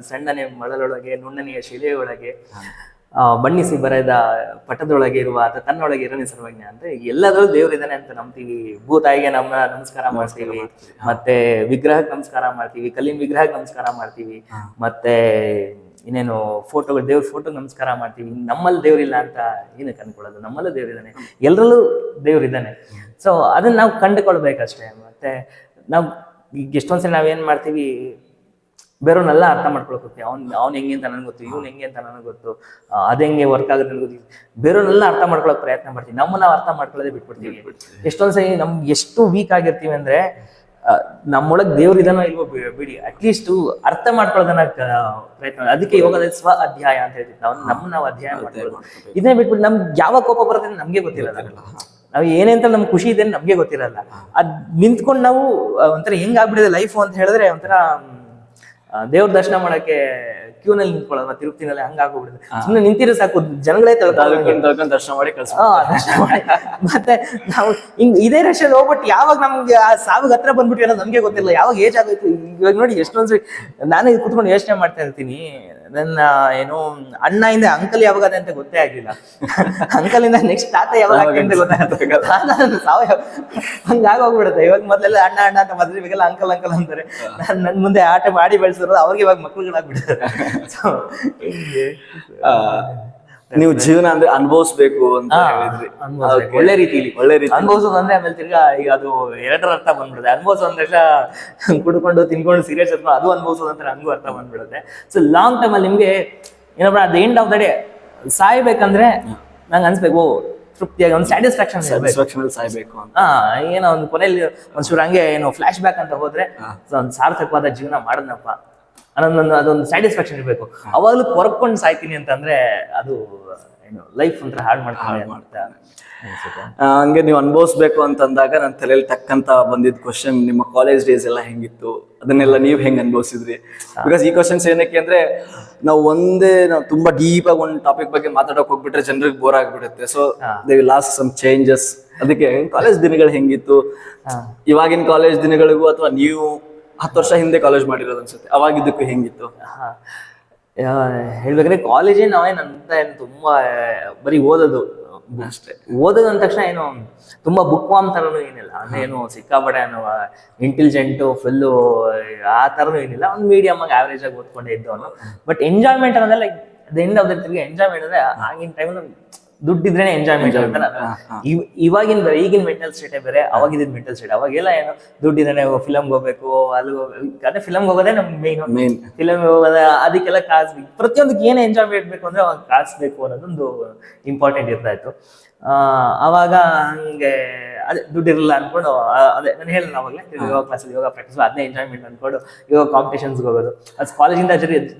ಸಣ್ಣನೆ ಮಳಲೊಳಗೆ ನುಣ್ಣನೆಯ ಶಿಲೆಯೊಳಗೆ ಬಣ್ಣಿಸಿ ಬರೆದ ಪಟದೊಳಗೆ ಇರುವ ಆತ ತನ್ನೊಳಗೆ ಇರನೇ ಸರ್ವಜ್ಞ ಅಂತ. ಎಲ್ಲದರಲ್ಲೂ ದೇವ್ರಿದ್ದಾನೆ ಅಂತ ನಂಬ್ತೀವಿ. ಭೂತಾಯಿಗೆ ನಮಸ್ಕಾರ ಮಾಡ್ತೀವಿ, ಮತ್ತೆ ವಿಗ್ರಹಕ್ಕೆ ನಮಸ್ಕಾರ ಮಾಡ್ತೀವಿ, ಕಲ್ಲಿನ ವಿಗ್ರಹಕ್ಕೆ ನಮಸ್ಕಾರ ಮಾಡ್ತೀವಿ, ಮತ್ತೆ ಇನ್ನೇನು ಫೋಟೋಗಳು, ದೇವ್ರ ಫೋಟೋಗೆ ನಮಸ್ಕಾರ ಮಾಡ್ತೀವಿ. ನಮ್ಮಲ್ಲಿ ದೇವ್ರಿಲ್ಲ ಅಂತ ಏನಕ್ಕೆ ಅನ್ಕೊಳ್ಳೋದು? ನಮ್ಮಲ್ಲೂ ದೇವ್ರಿದ್ದಾನೆ, ಎಲ್ಲರಲ್ಲೂ ದೇವ್ರಿದ್ದಾನೆ. ಸೊ ಅದನ್ನ ನಾವು ಕಂಡುಕೊಳ್ಬೇಕಷ್ಟೇ. ಮತ್ತೆ ನಾವು ಈಗ ಎಷ್ಟೊಂದ್ಸರಿ ನಾವೇನ್ ಮಾಡ್ತೀವಿ, ಬೇರೆಯವ್ರನ್ನೆಲ್ಲ ಅರ್ಥ ಮಾಡ್ಕೊಳಕ್ ಹೋಗ್ತೀವಿ. ಅವ್ನು ಹೆಂಗೆ ಅಂತ ನನಗೆ ಗೊತ್ತು, ಇವ್ನು ಹೆಂಗೆ ಅಂತ ನನಗೆ ಗೊತ್ತು, ಅದು ಹೆಂಗೆ ವರ್ಕ್ ಆಗುತ್ತೆ ನನಗೆ ಗೊತ್ತಿಲ್ಲ. ಬೇರೆಯವ್ರನ್ನೆಲ್ಲ ಅರ್ಥ ಮಾಡ್ಕೊಳಕ್ ಪ್ರಯತ್ನ ಮಾಡ್ತೀವಿ, ನಾವು ಅರ್ಥ ಮಾಡ್ಕೊಳ್ಳೋದೇ ಬಿಟ್ಬಿಡ್ತೀವಿ. ಎಷ್ಟೊಂದ್ಸರಿ ನಮ್ಗೆ ಎಷ್ಟು ವೀಕ್ ಆಗಿರ್ತೀವಿ ಅಂದ್ರೆ, ನಮ್ಮೊಳಗೆ ದೇವ್ರಿದಾನೋ ಇಲ್ವೋ ಬಿಡಿ, ಅಟ್ಲೀಸ್ಟ್ ಅರ್ಥ ಮಾಡ್ಕೊಳ್ಳೋದನ್ನ ಪ್ರಯತ್ನ. ಅದಕ್ಕೆ ಯೋಗದ ಸ್ವ ಅಧ್ಯಾಯ ಅಂತ ಹೇಳ್ತೀವಿ. ನಾವು ಅಧ್ಯಾಯ ಮಾಡ್ಕೊಳ್ಳೋದು. ಇದನ್ನೇ ಬಿಟ್ಬಿಟ್ಟು ನಮ್ಗೆ ಯಾವ ಕೋಪ ಬರುತ್ತೆ ನಮ್ಗೆ ಗೊತ್ತಿರಲ್ಲ. ನಾವು ಏನೇಂತ ನಮ್ಗೆ ಖುಷಿ ಇದೆ ನಮ್ಗೆ ಗೊತ್ತಿರಲ್ಲ. ಅದ್ ನಿಂತ್ಕೊಂಡು ನಾವು ಒಂಥರ ಹೆಂಗಾಗ್ಬಿಟ್ಟಿದೆ ಲೈಫ್ ಅಂತ ಹೇಳಿದ್ರೆ, ಒಂಥರ ದೇವ್ರ ದರ್ಶನ ಮಾಡಕ್ಕೆ ಕ್ಯೂನಲ್ಲಿ ನಿಂತ್ಕೊಳ್ಳೋದು ತಿರುಪ್ತಿನಲ್ಲಿ ಹಂಗಾಗೋಗ್ಬಿಡುತ್ತೆ. ಸುಮ್ಮನೆ ನಿಂತಿರೋ ಸಾಕು, ಜನಗಳೇ ದರ್ಶನ ಮಾಡಿ ಮತ್ತೆ ನಾವು ಹಿಂಗ್ ಇದೇ ರಶಲ್ಲಿ ಹೋಗ್ಬಿಟ್ಟು ಯಾವಾಗ ನಮ್ಗೆ ಆ ಸಾವಿಗೆ ಹತ್ರ ಬಂದ್ಬಿಟ್ಟು ಅನ್ನೋದು ನಮ್ಗೆ ಗೊತ್ತಿಲ್ಲ. ಯಾವಾಗ ಏಜ್ ಆಗೋಯ್ತು ಇವಾಗ ನೋಡಿ. ಎಷ್ಟೊಂದ್ಸರಿ ನಾನೇ ಕುತ್ಕೊಂಡು ಯೋಚನೆ ಮಾಡ್ತಾ ಇರ್ತೀನಿ, ನನ್ನ ಏನು ಅಣ್ಣ ಇಂದ ಅಂಕಲ್ ಯಾವಾಗ ಅದೇ ಅಂತ ಗೊತ್ತೇ ಆಗ್ಲಿಲ್ಲ. ಅಂಕಲ್ ಇಂದ ನೆಕ್ಸ್ಟ್ ತಾತ ಯಾವಾಗ ಅಂತ ಗೊತ್ತಾಗ್ತದೆ. ಸಾವಯವ ಹಂಗಾಗೋಗ್ಬಿಡುತ್ತೆ. ಇವಾಗ ಮೊದಲೆಲ್ಲ ಅಣ್ಣ ಅಣ್ಣ ಅಂತ ಮೊದಲು, ಇವಾಗೆಲ್ಲ ಅಂಕಲ್ ಅಂಕಲ್ ಅಂತಾರೆ. ನನ್ ಮುಂದೆ ಆಟ ಮಾಡಿ ಬೆಳೆಸಿರೋದು ಅವ್ರಿಗೆ ಇವಾಗ ಮಕ್ಳುಗಳಾಗ್ಬಿಡ್ತಾರೆ. ನೀವು ಜೀವನ ಅಂದ್ರೆ ಅನುಭವಿಸ್ಬೇಕು ಅಂತ ಹೇಳಿದ್ರಿ. ಒಳ್ಳೆ ರೀತಿಲಿ ಅನುಭವಿಸೋದು ಅಂದ್ರೆ ಆಮೇಲೆ ತಿರ್ಗಾ ಈಗ ಅದು ಎರಡರ ಅರ್ಥ ಬಂದ್ಬಿಡುತ್ತೆ. ಅನುಭವಿಸೋ ಅಂದ್ರೆ ಕುಡ್ಕೊಂಡು ತಿನ್ಕೊಂಡು ಸೀರಿಯಸ್ ಇರ್ಕೊಂಡು ಅದು ಅನುಭವಿಸೋದು ಅಂತ ಹಂಗೂ ಅರ್ಥ ಬಂದ್ಬಿಡುತ್ತೆ. ಸೊ ಲಾಂಗ್ ಟೈಮ್ ಅಲ್ಲಿ ನಿಮ್ಗೆ ಏನಪ್ಪ, ಅದ್ ಎಂಡ್ ಆಫ್ ದ ಡೇ ಸಾಯ್ಬೇಕಂದ್ರೆ ನಂಗೆ ಅನ್ಸ್ಬೇಕು, ತೃಪ್ತಿಯಾಗಿ ಒಂದು ಸ್ಯಾಟಿಸ್ಫ್ಯಾಕ್ಷನ್ ಸಾಯ್ಬೇಕು ಅಂತ. ಏನೋ ಒಂದು ಕೊನೆಯಲ್ಲಿ ಒಂಚೂರು ಹಂಗೆ ಏನೋ ಫ್ಲಾಶ್ ಬ್ಯಾಕ್ ಅಂತ ಹೋದ್ರೆ ಒಂದು ಸಾರ್ಥಕವಾದ ಜೀವನ ಮಾಡದ್ನಪ್ಪ ಅನ್ನೋದೊಂದು ಅದೊಂದು ಸ್ಯಾಟಿಸ್ಫ್ಯಾಕ್ಷನ್ ಇರ್ಬೇಕು. ಅವಾಗ್ಲೂ ಕೊರಕೊಂಡು ಸಾಯ್ತೀನಿ ಅಂತಂದ್ರೆ ಅದು ಏನು ಲೈಫ್ ಒಂಥರ ಹಾಳು ಮಾಡ್ತಾರೆ. ಹಂಗೆ ನೀವು ಅನುಭವಿಸ್ಬೇಕು ಅಂತಂದಾಗ ನನ್ನ ತಲೆಯಲ್ಲಿ ತಕ್ಕಂತ ಬಂದಿದ್ ಕ್ವಶನ್, ನಿಮ್ಮ ಕಾಲೇಜ್ ಡೇಸ್ ಎಲ್ಲ ಹೆಂಗಿತ್ತು, ಅದನ್ನೆಲ್ಲ ನೀವು ಹೆಂಗ್ ಅನುಭವಿಸಿದ್ರಿ? ಬಿಕಾಸ್ ಈ ಕ್ವಶನ್ಸ್ ಏನಕ್ಕೆ ಅಂದ್ರೆ, ನಾವು ತುಂಬಾ ಡೀಪ್ ಆಗಿ ಒಂದು ಟಾಪಿಕ್ ಬಗ್ಗೆ ಮಾತಾಡಕ್ ಹೋಗ್ಬಿಟ್ರೆ ಜನರಿಗೆ ಬೋರ್ ಆಗ್ಬಿಡುತ್ತೆ. So they will ask some changes. ಅದಕ್ಕೆ ಕಾಲೇಜ್ ದಿನಗಳು ಹೆಂಗಿತ್ತು, ಇವಾಗಿನ ಕಾಲೇಜ್ ದಿನಗಳಿಗೂ ಅಥವಾ ನೀವು 10 ವರ್ಷ ಹಿಂದೆ ಕಾಲೇಜ್ ಮಾಡಿರೋದು ಅನ್ಸುತ್ತೆ, ಅವಾಗಿದ್ದಕ್ಕೂ ಹೆಂಗಿತ್ತು? ಹೇಳ್ಬೇಕ್ರೆ ಕಾಲೇಜೇ ನಾವೇನಂತ ಏನು ತುಂಬಾ ಬರೀ ಓದೋದು ಅಷ್ಟೇ. ಓದೋದು ಅಂದ ತಕ್ಷಣ ಏನು ತುಂಬಾ ಬುಕ್ ವಾಮ್ ತರನು ಏನಿಲ್ಲ, ಅಂದ್ರೆ ಏನು ಸಿಕ್ಕಾಪಟ್ಟೆ ಅನ್ನೋ ಇಂಟೆಲಿಜೆಂಟು ಫುಲ್ಲು ಆ ತರನು ಏನಿಲ್ಲ. ಒಂದು ಮೀಡಿಯಮ್ ಆಗಿ ಆವರೇಜ್ ಆಗಿ ಓದ್ಕೊಂಡೇ ಇದ್ದವನು. ಬಟ್ ಎಂಜಾಯ್ಮೆಂಟ್ ಅನ್ನೋದೆಲ್ಲ ಎಂಡ್ ಆಫ್ ದ ತಿರ್ಗಿ ಎಂಜಾಯ್ಮೆಂಟ್ ಅಂದ್ರೆ ಆಗಿನ ಟೈಮ್ ದುಡ್ಡಿದ್ರೇನೆ ಎಂಜಾಯ್ಮೆಂಟ್ ಅಂತ. ಈಗಿನ ಮೆಂಟಲ್ ಸ್ಟೇಟೇ ಬೇರೆ, ಅವಾಗಿದ್ದ ಮೆಂಟಲ್ ಸ್ಟೇಟ್. ಅವಾಗೆಲ್ಲ ಏನು ದುಡ್ಡಿದ್ರೆ ಫಿಲಮ್ಗೆ ಹೋಗ್ಬೇಕು, ಅಲ್ಲಿ ಅದೇ ಫಿಲಮ್ಗೆ ಹೋಗೋದೇ ನಮ್ಗೆ ಮೇನ್. ಫಿಲಮ್ ಹೋಗೋದ ಅದಕ್ಕೆಲ್ಲ ಕಾಸು, ಪ್ರತಿಯೊಂದಕ್ಕೆ ಏನೇ ಎಂಜಾಯ್ಮೆಂಟ್ ಬೇಕು ಅಂದ್ರೆ ಅವಾಗ ಕಾಸು ಬೇಕು ಅನ್ನೋದೊಂದು ಇಂಪಾರ್ಟೆಂಟ್ ಇರ್ತಾ ಇತ್ತು. ಅವಾಗ ಹಂಗೆ ಅದೇ ದುಡ್ಡಿರಲ್ಲ ಅನ್ಕೊಂಡು, ಅದೇ ನಾನು ಹೇಳಿಲ್ಲ ಅವಾಗಲೇ, ಯೋಗ ಕ್ಲಾಸಲ್ಲಿ ಯೋಗ ಪ್ರಾಕ್ಟೀಸ್ ಅದನ್ನೇ ಎಂಜಾಯ್ಮೆಂಟ್ ಅನ್ಕೊಂಡು ಯೋಗ ಕಾಂಪಿಟೇಷನ್ಸ್ಗೆ ಹೋಗೋದು. ಅದು ಕಾಲೇಜಿಂದ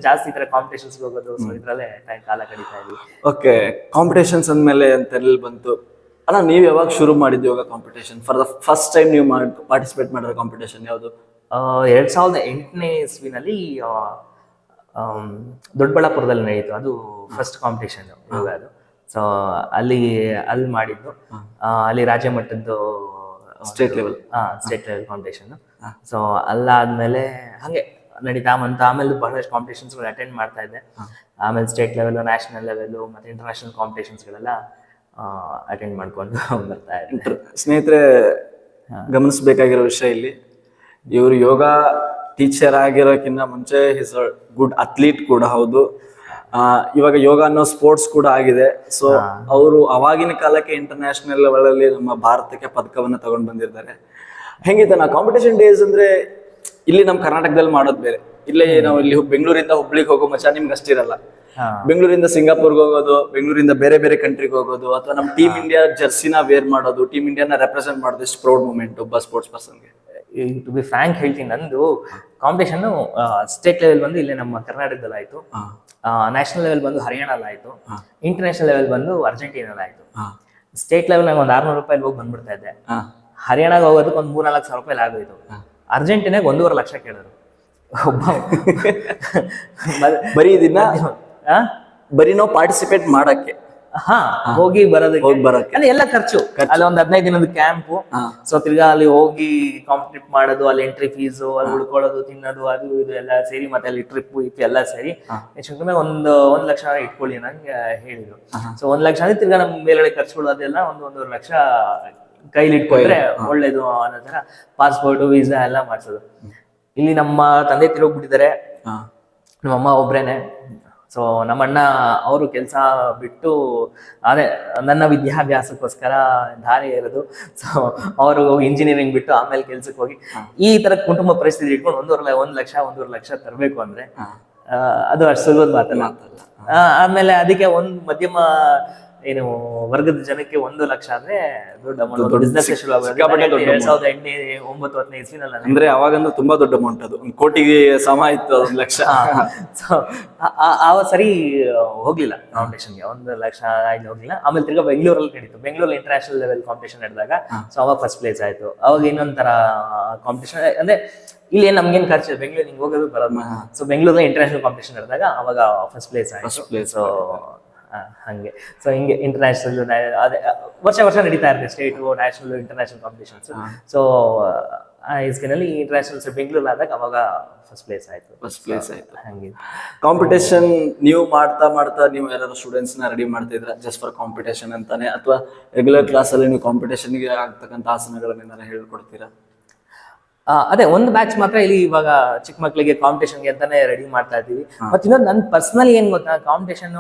ಜಾಸ್ತಿ ಈ ಥರ ಕಾಂಪಿಟೇಷನ್ಸ್ಗೆ ಹೋಗೋದು. ಸೊ ಇದರಲ್ಲೇ ಕಾಲ ಕಳೀತಾ ಇದ್ವಿ. ಓಕೆ, ಕಾಂಪಿಟೇಷನ್ಸ್ ಅಂದಮೇಲೆ ಅಂತ ಬಂತು ಅಲ್ಲ, ನೀವು ಯಾವಾಗ ಶುರು ಮಾಡಿದ್ದು yoga competition? For the first time ನೀವು ಪಾರ್ಟಿಸಿಪೇಟ್ ಮಾಡಿರೋ ಕಾಂಪಿಟೇಷನ್ ಯಾವುದು? 2008ನೇ ಇಸ್ವಿನಲ್ಲಿ ದೊಡ್ಡಬಳ್ಳಾಪುರದಲ್ಲಿ ನಡೆಯಿತು. ಅದು ಫಸ್ಟ್ ಕಾಂಪಿಟೇಷನ್ ಯೋಗ. ಅದು ಸೊ ಅಲ್ಲಿ ಮಾಡಿದ್ದು. ಅಲ್ಲಿ ರಾಜ್ಯ ಮಟ್ಟದ್ದು ಸ್ಟೇಟ್ ಲೆವೆಲ್ ಕಾಂಪಿಟೇಷನ್. ಸೊ ಅಲ್ಲಾದ್ಮೇಲೆ ಹಂಗೆ ನಡೀತಾ ಬಂತು. ಆಮೇಲೆ ಬಹಳಷ್ಟು ಕಾಂಪಿಟೇಷನ್ಸ್ಗಳು ಅಟೆಂಡ್ ಮಾಡ್ತಾ ಇದ್ದೆ. ಆಮೇಲೆ ಸ್ಟೇಟ್ ಲೆವೆಲ್, ನ್ಯಾಷನಲ್ ಲೆವೆಲ್ ಮತ್ತೆ ಇಂಟರ್ನ್ಯಾಷನಲ್ ಕಾಂಪಿಟೇಷನ್ಸ್ಗಳೆಲ್ಲ ಅಟೆಂಡ್ ಮಾಡ್ಕೊಂಡು ಬರ್ತಾ ಇದ್ದೆ. ಸ್ನೇಹಿತರೆ, ಗಮನಿಸಬೇಕಾಗಿರೋ ವಿಷಯ ಇಲ್ಲಿ, ಇವರು ಯೋಗ ಟೀಚರ್ ಆಗಿರೋಕ್ಕಿಂತ ಮುಂಚೆ ಹಿಸ್ ಅ ಗುಡ್ ಅಥ್ಲೀಟ್ ಕೂಡ ಹೌದು. ಇವಾಗ ಯೋಗ ಅನ್ನೋ ಸ್ಪೋರ್ಟ್ಸ್ ಕೂಡ ಆಗಿದೆ. ಸೊ ಅವರು ಅವಾಗಿನ ಕಾಲಕ್ಕೆ ಇಂಟರ್ನ್ಯಾಷನಲ್ ಲೆವೆಲ್ ಅಲ್ಲಿ ನಮ್ಮ ಭಾರತಕ್ಕೆ ಪದಕವನ್ನ ತಗೊಂಡು ಬಂದಿರ್ತಾರೆ. ಹೆಂಗಿದೆ ನಾ ಕಾಂಪಿಟೇಷನ್ ಡೇಸ್ ಅಂದ್ರೆ ಇಲ್ಲಿ ನಮ್ಮ ಕರ್ನಾಟಕದಲ್ಲಿ ಮಾಡೋದು ಬೇರೆ. ಇಲ್ಲೇ ನಾವು ಇಲ್ಲಿ ಬೆಂಗಳೂರಿಂದ ಹುಬ್ಳಿಗೆ ಹೋಗೋ ಮಚ್ಚ ನಿಮ್ಗೆ ಅಷ್ಟಿರಲ್ಲ. ಬೆಂಗಳೂರಿಂದ ಸಿಂಗಾಪುರ್ಗೆ ಹೋಗೋದು, ಬೆಂಗಳೂರಿಂದ ಬೇರೆ ಬೇರೆ ಕಂಟ್ರಿಗೆ ಹೋಗೋದು, ಅಥವಾ ನಮ್ಮ ಟೀಮ್ ಇಂಡಿಯಾ ಜರ್ಸಿನ ವೇರ್ ಮಾಡೋದು, ಟೀಮ್ ಇಂಡಿಯಾನ ರೆಪ್ರೆಸೆಂಟ್ ಮಾಡೋದು ಎಷ್ಟು ಪ್ರೌಡ್ ಮೂಮೆಂಟ್ ಒಬ್ಬ ಸ್ಪೋರ್ಟ್ಸ್ ಪರ್ಸನ್ಗೆ. ಟು ಬಿ ಫ್ರಾಂಕ್ ಹೇಳ್ತೀನಿ, ನಂದು ಕಾಂಪಿಟೇಷನ್ ಸ್ಟೇಟ್ ಲೆವೆಲ್ ಬಂದು ಇಲ್ಲೇ ನಮ್ಮ ಕರ್ನಾಟಕದಲ್ಲಿ ಆಯ್ತು, ನ್ಯಾಷನಲ್ ಲೆವೆಲ್ ಬಂದು ಹರಿಯಾಣದಲ್ಲಿ ಆಯ್ತು, ಇಂಟರ್ನ್ಯಾಷನಲ್ ಲೆವೆಲ್ ಬಂದು ಅರ್ಜೆಂಟೀನಲ್ಲಿ ಆಯ್ತು. ಸ್ಟೇಟ್ ಲೆವೆಲ್ ನಂಗೆ ಒಂದು 600 ರೂಪಾಯಿ ಹೋಗಿ ಬಂದ್ಬಿಡ್ತಾ ಇದ್ದೆ. ಹರಿಯಾಣಾಗ ಹೋಗೋದಕ್ಕೆ ಒಂದು 3-4 ಸಾವಿರ ರೂಪಾಯಿ ಆಗೋಯ್ತು. ಅರ್ಜೆಂಟೀನಾಗ 1.5 ಲಕ್ಷ ಕೇಳಿದ್ರು ಒಬ್ಬ. ಬರೀ ಇದನ್ನ ಬರೀ ನಾವು ಪಾರ್ಟಿಸಿಪೇಟ್ ಮಾಡಕ್ಕೆ, ಹೋಗಿ ಬರೋದಕ್ಕೆ ಅಂದ್ರೆ ಎಲ್ಲ ಖರ್ಚು. ಅಲ್ಲಿ ಒಂದು 15 ದಿನದ ಕ್ಯಾಂಪು. ಸೊ ತಿರ್ಗಾ ಅಲ್ಲಿ ಹೋಗಿ ಕಾಂಪಿಟೇಟ್ ಮಾಡೋದು, ಅಲ್ಲಿ ಎಂಟ್ರಿ ಫೀಸು, ಅಲ್ಲಿ ಉಳ್ಕೊಳ್ಳೋದು, ತಿನ್ನೋದು, ಅದು ಇದು ಎಲ್ಲ ಸೇರಿ, ಮತ್ತೆ ಅಲ್ಲಿ ಟ್ರಿಪ್ ಎಲ್ಲ ಸೇರಿ ಹೆಚ್ಚು ಕಮ್ಮಿ ಒಂದು 1 ಲಕ್ಷ ಇಟ್ಕೊಳ್ಳಿ ನಂಗೆ ಹೇಳಿದ್ರು. ಸೊ 1 ಲಕ್ಷ ಅಂದ್ರೆ ತಿರ್ಗಾ ನಮ್ ಮೇಲ್ಗಡೆ ಖರ್ಚುಗಳು ಅದೆಲ್ಲ 1.5 ಲಕ್ಷ ಕೈಲಿ ಇಟ್ಕೊಂಡ್ರೆ ಒಳ್ಳೇದು ಅನ್ನೋ ತರ ಪಾಸ್ಪೋರ್ಟ್, ವೀಸಾ ಎಲ್ಲ ಮಾಡ್ಸೋದು. ಇಲ್ಲಿ ನಮ್ಮ ತಂದೆ ತಿರೋಗ್ಬಿಟ್ಟಿದ್ದಾರೆ, ನಮ್ಮಮ್ಮ ಒಬ್ರೇನೆ. ಸೊ ನಮ್ಮಣ್ಣ ಅವರು ಕೆಲಸ ಬಿಟ್ಟು ಅದೇ ನನ್ನ ವಿದ್ಯಾಭ್ಯಾಸಕ್ಕೋಸ್ಕರ ದಾರಿ ಇರೋದು. ಸೊ ಅವರು ಇಂಜಿನಿಯರಿಂಗ್ ಬಿಟ್ಟು ಆಮೇಲೆ ಕೆಲ್ಸಕ್ಕೆ ಹೋಗಿ ಈ ತರ ಕುಟುಂಬ ಪರಿಸ್ಥಿತಿ ಇಟ್ಕೊಂಡು 1 ಲಕ್ಷ ತರಬೇಕು ಅಂದ್ರೆ ಅದು ಅಷ್ಟು ಸುಲಭದ ಮಾತಲ್ಲ. ಆಮೇಲೆ ಅದಕ್ಕೆ ಒಂದು ಮಧ್ಯಮ ಏನು ವರ್ಗದ ಜನಕ್ಕೆ 1 ಲಕ್ಷ ಅಂದ್ರೆ ದೊಡ್ಡ ಅಮೌಂಟ್. ಬಿಸ್ನೆಸ್ ಶುರು ಆಗೋದು 2008-9-10 ಇಸ್ವಿನಲ್ಲಿ. ಅಂದ್ರೆ ಅವಾಗಂದ್ರೆ ತುಂಬಾ ದೊಡ್ಡ ಅಮೌಂಟ್, ಅದು 1 ಕೋಟಿಗೆ ಸಮ ಇತ್ತು 1 ಲಕ್ಷ. ಸೊ ಆ ಸರಿ ಹೋಗ್ಲಿಲ್ಲ ಕಾಂಪಿಟೇಷನ್ಗೆ, 1 ಲಕ್ಷ ಆಯ್ತು ಹೋಗ್ಲಿಲ್ಲ. ಆಮೇಲೆ ತಿರ್ಗಾ ಬೆಂಗಳೂರಲ್ಲಿ ನಡೀತು. ಬೆಂಗಳೂರಲ್ಲಿ ಇಂಟರ್ನ್ಯಾಷನಲ್ ಲೆವೆಲ್ ಕಾಂಪಿಟೇಷನ್ ನಡೆದಾಗ ಸೊ ಅವಾಗ ಫಸ್ಟ್ ಪ್ಲೇಸ್ ಆಯ್ತು. ಅವಾಗ ಇನ್ನೊಂಥರ ಕಾಂಪಿಟೇಷನ್ ಅಂದ್ರೆ ಇಲ್ಲಿ ನಮ್ಗೇನ್ ಖರ್ಚು, ಬೆಂಗಳೂರು ಹಿಂಗ್ ಹೋಗೋದು ಬರೋದು. ಸೊ ಬೆಂಗಳೂರಲ್ಲಿ ಇಂಟರ್ನ್ಯಾಷನಲ್ ಕಾಂಪಿಟೇಷನ್ ನಡೆದಾಗ ಅವಾಗ ಫಸ್ಟ್ ಪ್ಲೇಸ್ ಆಯ್ತು. ಸೊ ಹಂಗೆ ಸೊ ಹಿಂಗೆ ಇಂಟರ್ನ್ಯಾಷನಲ್ ಅದೇ ವರ್ಷ ನಡೀತಾ ಇರುತ್ತೆ, state, national, international competitions. So ಇಸ್ಕಿನಲ್ಲಿ ಇಂಟರ್ನ್ಯಾಷನಲ್ ಬೆಂಗಳೂರು ಆದಾಗ ಅವಾಗ ಫಸ್ಟ್ ಪ್ಲೇಸ್ ಆಯ್ತು. ಹಂಗೆ ಕಾಂಪಿಟೇಷನ್ ನೀವು ಮಾಡ್ತಾ ನೀವು ಯಾರು ಸ್ಟೂಡೆಂಟ್ಸ್ ನ ರೆಡಿ ಮಾಡ್ತಾ ಇದ್ರ ಜಸ್ಟ್ ಫಾರ್ ಕಾಂಪಿಟೇಷನ್ ಅಂತಾನೆ, ಅಥವಾ ರೆಗ್ಯುಲರ್ ಕ್ಲಾಸ್ ಅಲ್ಲಿ ನೀವು ಕಾಂಪಿಟೇಷನ್ಗೆ ಆಗ್ತಕ್ಕಂಥ ಆಸನಗಳನ್ನ ಹೇಳ್ಕೊಡ್ತೀರಾ? ಅದೇ ಒಂದು ಬ್ಯಾಚ್ ಮಾತ್ರ ಇಲ್ಲಿ ಇವಾಗ ಚಿಕ್ಕ ಮಕ್ಳಿಗೆ ಕಾಂಪಿಟೇಷನ್ಗೆ ಅಂತಾನೆ ರೆಡಿ ಮಾಡ್ತಾ ಇದ್ದೀವಿ. ಮತ್ತೆ ಇನ್ನೊಂದು ನನ್ ಪರ್ಸನಲಿ ಏನ್ ಗೊತ್ತಾ, ಕಾಂಪಿಟೇಷನ್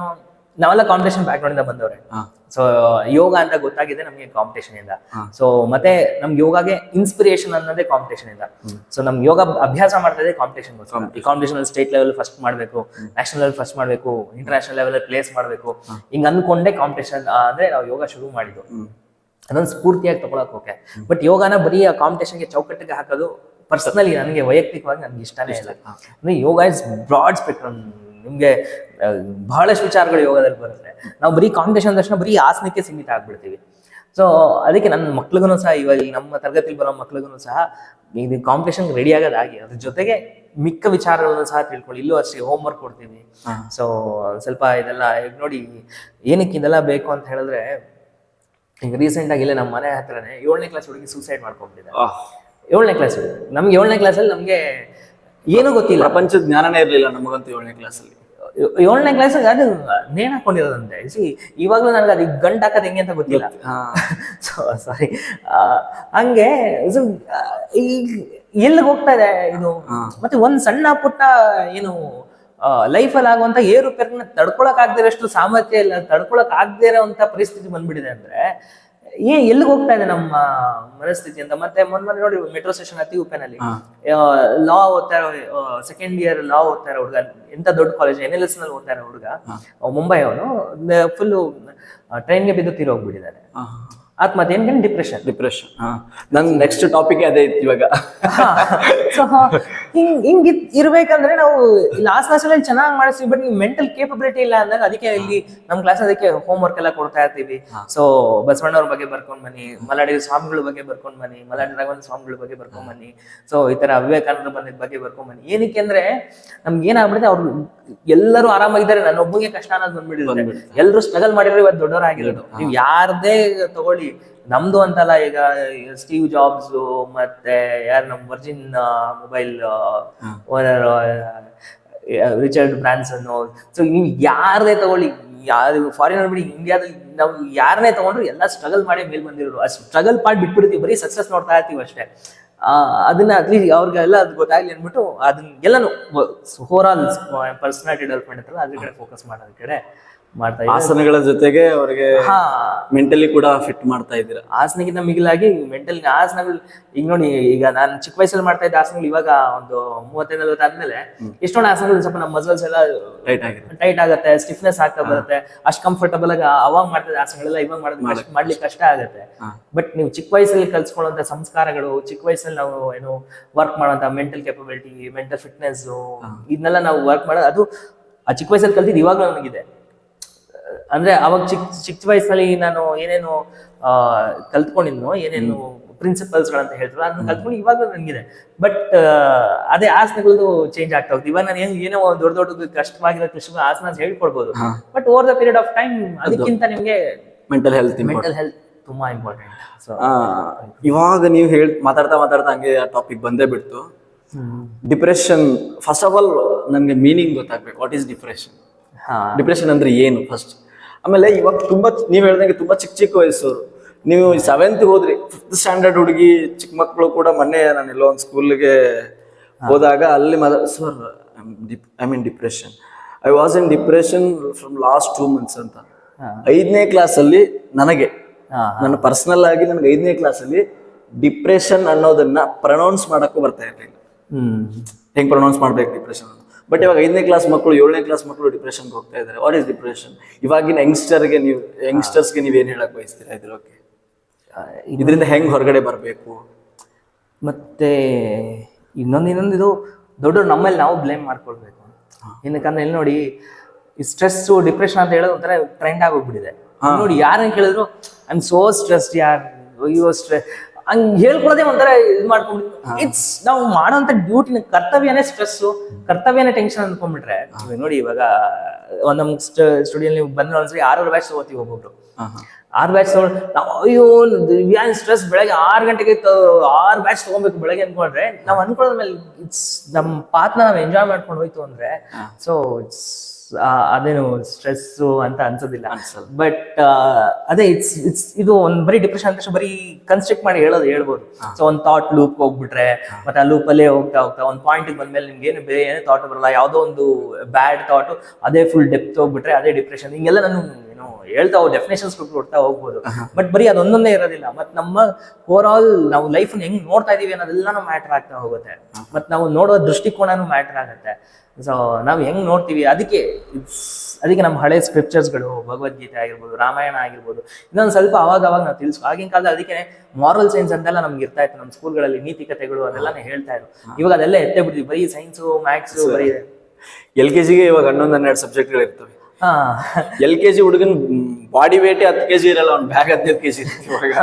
ನಾವೆಲ್ಲ ಕಾಂಪಿಟೇಷನ್ ಬ್ಯಾಕ್ ಗ್ರೌಂಡ್ ಇಂದ ಬಂದವ್ರೆ. ಸೊ ಯೋಗ ಅಂತ ಗೊತ್ತಾಗಿದೆ ನಮ್ಗೆ ಕಾಂಪಿಟೇಷನ್ ಇಂದ. ಸೊ ಮತ್ತೆ ನಮ್ಗೆ ಯೋಗಾಗೆ ಇನ್ಸ್ಪಿರೇಷನ್ ಅನ್ನೋದೇ ಕಾಂಪಿಟೇಷನ್ ಇಂದ. ಸೊ ನಮ್ಗೆ ಯೋಗ ಅಭ್ಯಾಸ ಮಾಡ್ತಾ ಇದೆ ಕಾಂಪಿಟೇಷನ್. ಈ ಕಾಂಪಿಟೇಷನ್ ಸ್ಟೇಟ್ ಲೆವೆಲ್ ಫಸ್ಟ್ ಮಾಡ್ಬೇಕು, ನ್ಯಾಷನಲ್ ಲೆವೆಲ್ ಫಸ್ಟ್ ಮಾಡ್ಬೇಕು, ಇಂಟರ್ನ್ಯಾಷನಲ್ ಲೆವೆಲ್ ಪ್ಲೇಸ್ ಮಾಡ್ಬೇಕು, ಹಿಂಗ್ ಅನ್ಕೊಂಡೆ ಕಾಂಪಿಟೇಷನ್ ಅಂದ್ರೆ ನಾವು ಯೋಗ ಶುರು ಮಾಡಿದ್ದು. ಅದೊಂದು ಸ್ಫೂರ್ತಿಯಾಗಿ ತಗೊಳಕ್ ಓಕೆ. ಬಟ್ ಯೋಗನ ಬರೀ ಆ ಕಾಂಪಿಟೇಷನ್ಗೆ ಚೌಕಟ್ಟಿಗೆ ಹಾಕೋದು ಪರ್ಸನಲಿ ನನಗೆ ವೈಯಕ್ತಿಕವಾಗಿ ನನ್ಗೆ ಇಷ್ಟನೇ ಇಲ್ಲ. ಅಂದ್ರೆ ಯೋಗ ಇಸ್ ಬ್ರಾಡ್ ಸ್ಪೆಕ್ಟ್ರಮ್. ನಿಮ್ಗೆ ಬಹಳಷ್ಟು ವಿಚಾರಗಳು ಯೋಗದಲ್ಲಿ ಬರುತ್ತೆ. ನಾವು ಬರೀ ಕಾಂಪಿಟೇಷನ್ ತಕ್ಷಣ ಬರೀ ಆಸನಕ್ಕೆ ಸೀಮಿತ ಆಗ್ಬಿಡ್ತೀವಿ. ಸೊ ಅದಕ್ಕೆ ನನ್ನ ಮಕ್ಳಿಗೂ ಸಹ, ಇವಾಗ ನಮ್ಮ ತರಗತಿಲಿ ಬರೋ ಮಕ್ಳಿಗೂ ಸಹ ಇದು ಕಾಂಪಿಟೇಷನ್ ರೆಡಿ ಆಗೋದಾಗಿ ಅದ್ರ ಜೊತೆಗೆ ಮಿಕ್ಕ ವಿಚಾರಗಳನ್ನು ಸಹ ತಿಳ್ಕೊಳ್ಳಿ. ಇಲ್ಲೂ ಅಷ್ಟೇ ಹೋಮ್ ವರ್ಕ್ ಕೊಡ್ತೀವಿ. ಸೊ ಸ್ವಲ್ಪ ಇದೆಲ್ಲ ಈಗ ನೋಡಿ, ಏನಕ್ಕೆ ಇದೆಲ್ಲ ಬೇಕು ಅಂತ ಹೇಳಿದ್ರೆ, ಈಗ ರೀಸೆಂಟ್ ಆಗಿ ಇಲ್ಲೇ ನಮ್ಮ ಮನೆ ಹತ್ರನೇ 7ನೇ ಕ್ಲಾಸ್ ಹುಡುಗಿ ಸೂಸೈಡ್ ಮಾಡ್ಕೊಂಡ್ಬಿಟ್ಟಿದೆ. 7ನೇ ಕ್ಲಾಸ್ ನಮ್ಗೆ 7ನೇ ಕ್ಲಾಸಲ್ಲಿ ನಮ್ಗೆ ಏನು ಗೊತ್ತಿಲ್ಲ, ಪ್ರಪಂಚದ ಜ್ಞಾನನೇ ಇರ್ಲಿಲ್ಲ ನಮಗಂತೂ 7ನೇ ಕ್ಲಾಸಲ್ಲಿ. 7ನೇ ಕ್ಲಾಸ್ ಅದು ನೇಣ್ ಹಾಕೊಂಡಿರೋದಂತೆ. ಇವಾಗ್ಲೂ ನನಗೆ ಅದು ಗಂಟು ಹಾಕೋದು ಹೆಂಗೆ ಅಂತ ಗೊತ್ತಿಲ್ಲ. ಸಾರಿ. ಹಂಗೆ ಎಲ್ಲಿಗೆ ಹೋಗ್ತಾ ಇದೆ ಇದು. ಮತ್ತೆ ಒಂದ್ ಸಣ್ಣ ಪುಟ್ಟ ಏನು ಲೈಫಲ್ಲಿ ಆಗುವಂತ ಏರುಪೇರನ್ನ ತಡ್ಕೊಳಕ್ ಆಗದಿರೋಷ್ಟು ಸಾಮರ್ಥ್ಯ ಇಲ್ಲ, ತಡ್ಕೊಳಕ್ ಆಗದೇ ಇರೋಂತ ಪರಿಸ್ಥಿತಿ ಬಂದ್ಬಿಟ್ಟಿದೆ. ಅಂದ್ರೆ ಎಲ್ಲಿಗೆ ಹೋಗ್ತಾ ಇದೆ ನಮ್ಮ ಮನಸ್ಥಿತಿ ಅಂತ. ಮತ್ತೆ ಮೊನ್ನೆ ನೋಡಿ ಮೆಟ್ರೋ ಸ್ಟೇಷನ್ ಅತಿ ಉಪೇನಲ್ಲಿ ಲಾ ಓದ್ತಾ ಇರೋ, ಸೆಕೆಂಡ್ ಇಯರ್ ಲಾ ಓದ್ತಾ ಇರೋ ಹುಡುಗ, ಎಂತ ದೊಡ್ಡ ಕಾಲೇಜ್ NLS ನಲ್ಲಿ ಓದ್ತಾ ಇರೋ ಹುಡುಗ, ಮುಂಬೈ ಅವನು, ಫುಲ್ಲು ಟ್ರೈನ್ಗೆ ಬಿದ್ದು ತೀರೋಗ್ಬಿಟ್ಟಿದ್ದಾರೆ. ಆತ್ಮಹತ್ಯೆ ಏನ್ ಡಿಪ್ರೆಷನ್. ಡಿಪ್ರೆಷನ್. ನನ್ ನೆಕ್ಸ್ಟ್ ಟಾಪಿಕ್ ಅದೇ ಇತ್ತು ಇವಾಗ. ಸೊ ಹಿಂಗ್ ಇರ್ಬೇಕಂದ್ರೆ ನಾವು ಲಾಸ್ಟ್ ಅಲ್ಲಿ ಚೆನ್ನಾಗಿ ಮಾಡಿಸ್ತೀವಿ, ಬಟ್ ಮೆಂಟಲ್ ಕೇಪಬಿಲಿಟಿ ಇಲ್ಲ ಅಂದಾಗ ಅದಕ್ಕೆ ಇಲ್ಲಿ ನಮ್ ಕ್ಲಾಸ್ ಅದಕ್ಕೆ ಹೋಮ್ ವರ್ಕ್ ಎಲ್ಲ ಕೊಡ್ತಾ ಇರ್ತೀವಿ. ಸೊ ಬಸವಣ್ಣವ್ರ ಬಗ್ಗೆ ಬರ್ಕೊಂಡ್ ಬನ್ನಿ, ಮಲಾಡಿ ಸ್ವಾಮಿಗಳ ಬಗ್ಗೆ ಬರ್ಕೊಂಡ್ ಬನ್ನಿ, ಮಲಾಡಿ ರಾಘವೇಂದ್ರ ಸ್ವಾಮಿಗಳ ಬಗ್ಗೆ ಬರ್ಕೊಂಡ್ ಬನ್ನಿ, ಸೊ ಈ ತರ ವಿವೇಕಾನಂದ ಬಂದಿದ್ ಬಗ್ಗೆ ಬರ್ಕೊಂಡ್ ಬನ್ನಿ. ಏನಕ್ಕೆ ಅಂದ್ರೆ ನಮ್ಗೆ ಏನಾಗ್ಬಿಡುತ್ತೆ, ಅವ್ರು ಎಲ್ಲರೂ ಆರಾಮಾಗಿದ್ದಾರೆ, ನನ್ನ ಒಬ್ಬಗೆ ಕಷ್ಟ ಅನ್ನೋದು ಬಂದ್ಬಿಟ್ಟಿದೆ. ಎಲ್ಲರೂ ಸ್ಟ್ರಗಲ್ ಮಾಡಿದ್ರೆ ಇವತ್ತು ದೊಡ್ಡವರಾಗಿರೋದು. ನೀವು ಯಾರದೇ ತಗೊಳ್ಳಿ, ನಮ್ದು ಅಂತಲ್ಲ, ಈಗ ಸ್ಟೀವ್ ಜಾಬ್ಸ್ ಮತ್ತೆ ಯಾರು ನಮ್ Virgin mobile owner Richard Branson, so ನೀವು ಯಾರದೇ ತಗೊಳ್ಳಿ, ಯಾರು ಫಾರಿನರ್ ಬಿಡಿ, ಇಂಡಿಯಾದಲ್ಲಿ ನಾವು ಯಾರನ್ನೇ ತಗೊಂಡ್ರು ಎಲ್ಲ ಸ್ಟ್ರಗಲ್ ಮಾಡಿ ಮೇಲ್ ಬಂದಿರೋರು. ಆ ಸ್ಟ್ರಗಲ್ ಪಾರ್ಟ್ ಬಿಟ್ಬಿಡ್ತೀವಿ, ಬರೀ ಸಕ್ಸಸ್ ನೋಡ್ತಾ ಇರ್ತೀವಿ ಅಷ್ಟೇ. ಅದನ್ನ ಅಟ್ಲೀಸ್ಟ್ ಅವ್ರಿಗೆಲ್ಲ ಅದು ಗೊತ್ತಾಗ್ಲಿ ಅಂದ್ಬಿಟ್ಟು ಅದನ್ನ ಎಲ್ಲಾನು ಓವರ್ ಆಲ್ ಪರ್ಸನಾಲಿಟಿ ಡೆವಲಪ್ಮೆಂಟ್ ಅಂತಲ್ಲ ಅದ್ರ ಕಡೆ ಫೋಕಸ್ ಮಾಡೋದ್ ಕಡೆ ಮಾಡ್ತಾ ಇದ್ದೀವಿ. ಆಸನಗಳ ಜೊತೆಗೆ ಅವ್ರಿಗೆ ಮೆಂಟಲಿ ಕೂಡ ಫಿಟ್ ಮಾಡ್ತಾ ಇದ್ದೀರಾ. ಆಸನಕ್ಕಿಂತ ಮಿಗಿಲಾಗಿ ಮೆಂಟಲಿ ಆಸನಗಳು, ಈಗ ನೋಡಿ, ಈಗ ನಾನು ಚಿಕ್ಕ ವಯಸ್ಸಲ್ಲಿ ಮಾಡ್ತಾ ಇದ್ದ ಆಸನಗಳು ಇವಾಗ ಒಂದು 35-40 ಆದ್ಮೇಲೆ ಎಷ್ಟೊಂದು ಆಸನಗಳು ಸ್ವಲ್ಪ ನಮ್ಮ ಮಸಲ್ಸ್ ಎಲ್ಲ ಟೈಟ್ ಆಗುತ್ತೆ, ಸ್ಟಿಫ್ನೆಸ್ ಆಗ್ತಾ ಬರುತ್ತೆ. ಅಷ್ಟು ಕಂಫರ್ಟಬಲ್ ಆಗಿ ಅವಾಗ ಮಾಡ್ತಾ ಇದ್ದ ಆಸನಗಳೆಲ್ಲ ಇವಾಗ ಮಾಡ್ಲಿಕ್ಕೆ ಕಷ್ಟ ಆಗುತ್ತೆ. ಬಟ್ ನೀವು ಚಿಕ್ಕ ವಯಸ್ಸಲ್ಲಿ ಕಲ್ಸ್ಕೊಳ್ಳುವಂತ ಸಂಸ್ಕಾರಗಳು, ಚಿಕ್ಕ ವಯಸ್ಸಲ್ಲಿ ನಾವು ಏನು ವರ್ಕ್ ಮಾಡುವಂತ ಮೆಂಟಲ್ ಕೆಪಬಿಲಿಟಿ, ಮೆಂಟಲ್ ಫಿಟ್ನೆಸ್, ಇದನ್ನೆಲ್ಲ ನಾವು ವರ್ಕ್ ಮಾಡೋದು, ಅದು ಆ ಚಿಕ್ಕ ವಯಸ್ಸಲ್ಲಿ ಕಲ್ತಿದ್ದು ಇವಾಗಲೂ ನನಗಿದೆ. ಅಂದ್ರೆ ಅವಾಗ ಚಿಕ್ಕ ವಯಸ್ಸಲ್ಲಿ ನಾನು ಏನೇನು ಕಲ್ತ್ಕೊಂಡಿದ್ನೋ, ಏನೇನು ಪ್ರಿನ್ಸಿಪಲ್ಸ್ ಗಳಂತ ಹೇಳ್ತಾರೆ ಅದನ್ನ ಕಲ್ತ್ಕೊಂಡು ಇವಾಗ ನನಗಿದೆ. ಬಟ್ ಅದೇ ಆಸನಗಳದ್ದು ಚೇಂಜ್ ಆಗ್ತಾ ಹೋಗ್ತದೆ. ಇವಾಗ ನಾನು ಏನೋ ದೊಡ್ಡ ಕಷ್ಟವಾಗಿರೋ ಆಸನ ಹೇಳ್ಕೊಡ್ಬೋದು, but over the period of time ಅದಕ್ಕಿಂತ ನಿಮ್ಗೆ ಮೆಂಟಲ್ ಹೆಲ್ತ್ ತುಂಬಾ ಇಂಪಾರ್ಟೆಂಟ್. ಸೊ ಇವಾಗ ನೀವು ಮಾತಾಡ್ತಾ ಹಂಗೆ ಆ ಟಾಪಿಕ್ ಬಂದೇ ಬಿಡ್ತು. ಡಿಪ್ರೆಷನ್, ಫಸ್ಟ್ ಆಫ್ ಆಲ್ ನನ್ಗೆ ಮೀನಿಂಗ್ ಗೊತ್ತಾಗ್ಬೇಕು. What is depression? ಡಿಪ್ರೆಷನ್ ಅಂದ್ರೆ ಏನು ಫಸ್ಟ್. ಆಮೇಲೆ ಇವಾಗ ತುಂಬಾ ನೀವ್ ಹೇಳ್ದಂಗೆ ತುಂಬಾ ಚಿಕ್ಕ ವಯಸ್ಸವರು, ನೀವು 7th ಹೋದ್ರಿ, 5th ಸ್ಟ್ಯಾಂಡರ್ಡ್ ಹುಡುಗಿ, ಚಿಕ್ಕ ಮಕ್ಕಳು ಕೂಡ. ಮೊನ್ನೆ ನಾನು ಎಲ್ಲೋ ಒಂದು ಸ್ಕೂಲ್ಗೆ ಹೋದಾಗ ಅಲ್ಲಿ sir I mean depression, I was in depression from last 2 months ಅಂತ. 5ನೇ ಕ್ಲಾಸಲ್ಲಿ ನನಗೆ, ನನ್ನ ಪರ್ಸನಲ್ ಆಗಿ ನನಗೆ 5ನೇ ಕ್ಲಾಸಲ್ಲಿ ಡಿಪ್ರೆಷನ್ ಅನ್ನೋದನ್ನ ಪ್ರೊನೌನ್ಸ್ ಮಾಡಕ್ಕೂ ಬರ್ತಾ ಇರಲಿಲ್ಲ. ಹೆಂಗ್ ಪ್ರೊನೌನ್ಸ್ ಮಾಡ್ಬೇಕು ಡಿಪ್ರೆಷನ್. ಬಟ್ ಇವಾಗ 5ನೇ ಕ್ಲಾಸ್ ಮಕ್ಕಳು, 7ನೇ ಕ್ಲಾಸ್ ಮಕ್ಕಳು ಡಿಪ್ರೆಷನ್ಗೆ ಹೋಗ್ತಾ ಇದ್ದಾರೆ. What is depression? ಇವಾಗಿನ ಯಂಗ್ಸ್ಟರ್ಸ್ಗೆ ನೀವೇನ್ ಹೇಳಕ್ ಬಯಸ್ತೀರಾ ಇದ್ರ ಬಗ್ಗೆ? ಇದರಿಂದ ಹೆಂಗ್ ಹೊರಗಡೆ ಬರಬೇಕು? ಮತ್ತೆ ಇನ್ನೊಂದು ಇದು ದೊಡ್ಡವ್ರು ನಮ್ಮಲ್ಲಿ ನಾವು ಬ್ಲೇಮ್ ಮಾಡ್ಕೊಳ್ಬೇಕು. ಏನಕ್ಕಂದ್ರೆ ಇಲ್ಲಿ ನೋಡಿ, ಈ ಸ್ಟ್ರೆಸ್, ಡಿಪ್ರೆಷನ್ ಅಂತ ಹೇಳೋದು ಒಂಥರ ಟ್ರೆಂಡ್ ಆಗೋಗ್ಬಿಟ್ಟಿದೆ. ನೋಡಿ, ಯಾರನ್ನ ಕೇಳಿದ್ರು ಐ ಆಮ್ ಸೋ ಸ್ಟ್ರೆಸ್ಡ್, ಹಂಗ್ ಹೇಳ್ಕೊಳ್ಳೋದೇ ಒಂಥರ ಇದು ಮಾಡ್ಕೊಂಡು, ಇಟ್ಸ್ ನಾವು ಮಾಡೋಂಥ ಡ್ಯೂಟಿನ ಕರ್ತವ್ಯನೇ ಸ್ಟ್ರೆಸ್, ಕರ್ತವ್ಯನೇ ಟೆನ್ಷನ್ ಅಂದ್ಕೊಂಡ್ಬಿಟ್ರೆ. ನೋಡಿ, ಇವಾಗ ನಮ್ ಸ್ಟುಡಿಯೋ ನೀವು ಬಂದ್ರೆ ಒಂದ್ಸರಿ 6 ಬ್ಯಾಚ್ ತಗೋತೀವಿ. ಒಬ್ಬೊಬ್ರು 6 ಬ್ಯಾಚ್ ತಗೊಂಡು ನಾವು ಅಯ್ಯೋ ಏನ್ ಸ್ಟ್ರೆಸ್, ಬೆಳಗ್ಗೆ 6 ಗಂಟೆಗೆ 6 ಬ್ಯಾಚ್ ತಗೋಬೇಕು ಬೆಳಗ್ಗೆ ಅನ್ಕೊಂಡ್ರೆ, ನಾವು ಅನ್ಕೊಳ್ಳೋದ್ಮೇಲೆ ಇಟ್ಸ್ ನಮ್ಮ ಪಾತ್ನ ನಾವು ಎಂಜಾಯ್ ಮಾಡ್ಕೊಂಡು ಹೋಯ್ತು ಅಂದ್ರೆ, ಸೊ ಇಟ್ಸ್ ಅದೇನು ಸ್ಟ್ರೆಸ್ ಅಂತ ಅನ್ಸೋದಿಲ್ಲ. ಬಟ್ ಅದೇ ಇಟ್ಸ್ ಇದು ಒಂದ್ ಬರೀ ಡಿಪ್ರೆಷನ್ ಅಂತ ಬರೀ ಕನ್ಸ್ಟ್ರಕ್ಟ್ ಮಾಡಿ ಹೇಳ್ಬೋದು. ಸೊ ಒಂದ್ ಥಾಟ್ ಲೂಪ್ ಹೋಗ್ಬಿಟ್ರೆ, ಮತ್ತೆ ಆ ಲೂಪ್ ಅಲ್ಲೇ ಹೋಗ್ತಾ ಒಂದ್ ಪಾಯಿಂಟ್ ಬಂದ್ಮೇಲೆ ನಿಮ್ಗೆ ಏನು ಬೇರೆ ಏನೇ ಥಾಟ್ ಬರಲ್ಲ, ಯಾವ್ದೋ ಒಂದು ಬ್ಯಾಡ್ ಥಾಟ್ ಅದೇ ಫುಲ್ ಡೆಪ್ತ್ ಹೋಗ್ಬಿಟ್ರೆ ಅದೇ ಡಿಪ್ರೆಷನ್. ಹಿಂಗೆಲ್ಲ ನಾನು ಹೇಳ್ತಾ ಡೆಫಿನೇಷನ್ಸ್ ಕೊಡ್ತಾ ಹೋಗ್ಬೋದು. ಬಟ್ ಬರೀ ಅದೊಂದೊಂದೇ ಇರೋದಿಲ್ಲ. ಮತ್ ನಮ್ಮ ಓವರ್ ಆಲ್ ನಾವು ಲೈಫ್ ಹೆಂಗ್ ನೋಡ್ತಾ ಇದೀವಿ ಅನ್ನೋದೆಲ್ಲಾನು ಮ್ಯಾಟರ್ ಆಗ್ತಾ ಹೋಗುತ್ತೆ. ಮತ್ ನಾವು ನೋಡೋ ದೃಷ್ಟಿಕೋನನೂ ಮ್ಯಾಟರ್ ಆಗುತ್ತೆ. ಸೊ ನಾವು ಹೆಂಗ್ ನೋಡ್ತೀವಿ, ಅದಕ್ಕೆ ನಮ್ಮ ಹಳೆ ಸ್ಕ್ರಿಪ್ಚರ್ಸ್ಗಳು, ಭಗವದ್ಗೀತೆ ಆಗಿರ್ಬೋದು, ರಾಮಾಯಣ ಆಗಿರ್ಬೋದು, ಇನ್ನೊಂದು ಸ್ವಲ್ಪ ಅವಾಗ ನಾವು ತಿಳಿಸ್ಕೊ. ಆಗಿನ ಕಾಲದಲ್ಲಿ ಅದಕ್ಕೆ ಮಾರಲ್ ಸೈನ್ಸ್ ಅಂತೆಲ್ಲ ನಮ್ಗೆ ಇರ್ತಾ ಇತ್ತು. ನಮ್ಮ ಸ್ಕೂಲ್ಗಳಲ್ಲಿ ನೀತಿ ಕಥೆಗಳು ಅದೆಲ್ಲಾನೇ ಹೇಳ್ತಾ ಇದ್ರು. ಇವಾಗ ಅದೆಲ್ಲ ಎತ್ತೇ ಬಿಡ್ತೀವಿ, ಬರೀ ಸೈನ್ಸು, ಮ್ಯಾಥ್ಸು, ಬರೀ LKG ಇವಾಗ 11-12 ಸಬ್ಜೆಕ್ಟ್ಗಳು ಇರ್ತವೆ. LKG ಹುಡುಗನ್ ಬಾಡಿ ವೇಟ್ 10 kg ಇರಲ್ಲ, ಅವ್ನ ಬ್ಯಾಗ್ 15 kg ಇವಾಗ.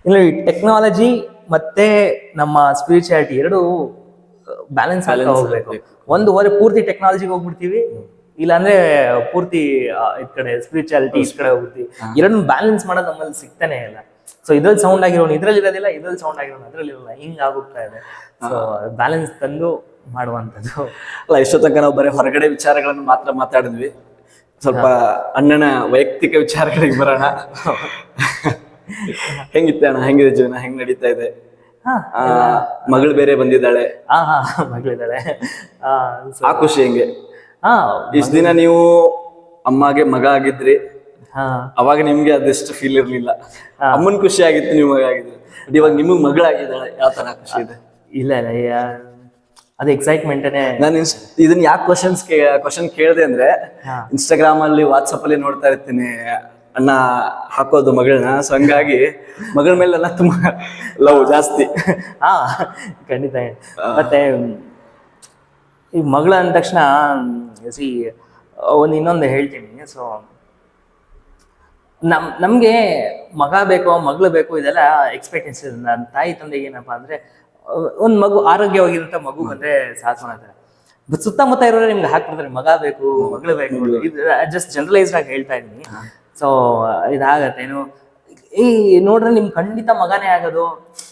ಇಲ್ಲ, ಟೆಕ್ನಾಲಜಿ ಮತ್ತೆ ನಮ್ಮ ಸ್ಪಿರಿಚುಯಾಲಿಟಿ ಎರಡು ಬ್ಯಾಲೆನ್ಸ್ ಆಗ್ತಾ ಹೋಗ್ಬೇಕು. ಒಂದು ಪೂರ್ತಿ ಟೆಕ್ನಾಲಜಿಗೆ ಹೋಗ್ಬಿಡ್ತೀವಿ, ಇಲ್ಲಾಂದ್ರೆ ಪೂರ್ತಿ ಇದ್ ಕಡೆ ಸ್ಪಿರಿಚುಯಾಲಿಟಿ ಇದ್ ಕಡೆ ಹೋಗ್ಬಿಡ್ತೀವಿ. ಎರಡನ್ನ ಬ್ಯಾಲೆನ್ಸ್ ಮಾಡೋದು ನಮ್ಮಲ್ಲಿ ಸಿಗ್ತಾನೆ ಇಲ್ಲ. ಸೊ ಇದ್ರಲ್ಲಿ ಸೌಂಡ್ ಆಗಿರೋನು ಇದ್ರಲ್ಲಿ ಇರೋದಿಲ್ಲ, ಇದ್ರಲ್ಲಿ ಸೌಂಡ್ ಆಗಿರೋನು ಅದ್ರಲ್ಲಿ ಇರೋಲ್ಲ, ಹಿಂಗ್ ಆಗೋಗ್ತಾ ಇದೆ. ಸೊ ಬ್ಯಾಲೆನ್ಸ್ ತಂದು ಮಾಡುವಂಥದ್ದು ಅಲ್ಲ. ಇಷ್ಟೋ ತನಕ ನಾವು ಬರೀ ಹೊರಗಡೆ ವಿಚಾರಗಳನ್ನು ಮಾತ್ರ ಮಾತಾಡಿದ್ವಿ. ಸ್ವಲ್ಪ ಅಣ್ಣನ ವೈಯಕ್ತಿಕ ವಿಚಾರಗಳಿಗೆ ಬರೋಣ. ಹೆಂಗಿತ್ತೆ ಅಣ್ಣ? ಹೆಂಗಿದೆ ಜೀವನ? ಹೆಂಗ್ ನಡೀತಾ ಇದೆ? ಮಗಳು ಬೇರೆ ಬಂದಿದ್ದಾಳೆ. ಮಗಳಿದ್ದಾಳೆ. ಆ ಖುಷಿ ಹೆಂಗೆ? ಇಷ್ಟ ದಿನ ನೀವು ಅಮ್ಮಗೆ ಮಗ ಆಗಿದ್ರಿ, ಅವಾಗ ನಿಮ್ಗೆ ಅದೆಷ್ಟು ಫೀಲ್ ಇರ್ಲಿಲ್ಲ. ಅಮ್ಮನ್ ಖುಷಿ ಆಗಿತ್ತು, ನೀವು ಮಗ ಆಗಿದ್ರಿ. ಬಟ್ ಇವಾಗ ನಿಮಗ್ ಮಗಳಾಗಿದ್ದಾಳೆ, ಯಾವ ತರ ಖುಷಿ ಇದೆ? ಇಲ್ಲ ಅದು ಎಕ್ಸೈಟ್ಮೆಂಟೇ. ನಾನು ಇದನ್ನ ಯಾಕೆ ಕ್ವಶನ್ ಕೇಳಿದೆ ಅಂದ್ರೆ, ಇನ್ಸ್ಟಾಗ್ರಾಮ್ ಅಲ್ಲಿ, ವಾಟ್ಸಪ್ ಅಲ್ಲಿ ನೋಡ್ತಾ ಇರ್ತೀನಿ, ಅಣ್ಣ ಹಾಕೋದು ಮಗಳನ್ನ, ಸೊ ಹಂಗಾಗಿ ಮಗಳ ಮೇಲೆಲ್ಲ ತುಂಬಾ ಲವ್ ಜಾಸ್ತಿ. ಹಾ ಖಂಡಿತ. ಮತ್ತೆ ಈ ಮಗಳು ಅಂದ ತಕ್ಷಣ ಸಿ ಇನ್ನೊಂದು ಹೇಳ್ತೀನಿ. ಸೊ ನಮ್ಗೆ ಮಗ ಬೇಕು ಮಗಳು ಬೇಕು ಇದೆಲ್ಲ ಎಕ್ಸ್ಪೆಕ್ಟೇಷನ್. ನನ್ನ ತಾಯಿ ತಂದೆಗೆ ಏನಪ್ಪಾ ಅಂದ್ರೆ ಒಂದ್ ಮಗು ಆರೋಗ್ಯವಾಗಿರಂತ ಮಗು ಬಂದ್ರೆ ಸಾಕು ಅಂತಾರೆ. ಸುತ್ತಮುತ್ತ ಇರೋರು ನಿಮ್ಗೆ ಹಾಕ್ಬಿಡ್ತಾರೆ ಮಗ ಬೇಕು ಮಗಳು ಬೇಕು. ಇದು ಜಸ್ಟ್ ಜನರಲೈಸ್ಡ್ ಆಗಿ ಹೇಳ್ತಾ ಇದೀನಿ. ಸೊ ಇದಾಗತ್ತೇನು ಈ ನೋಡ್ರೆ ನಿಮ್ ಖಂಡಿತ ಮಗನೇ ಆಗೋದು.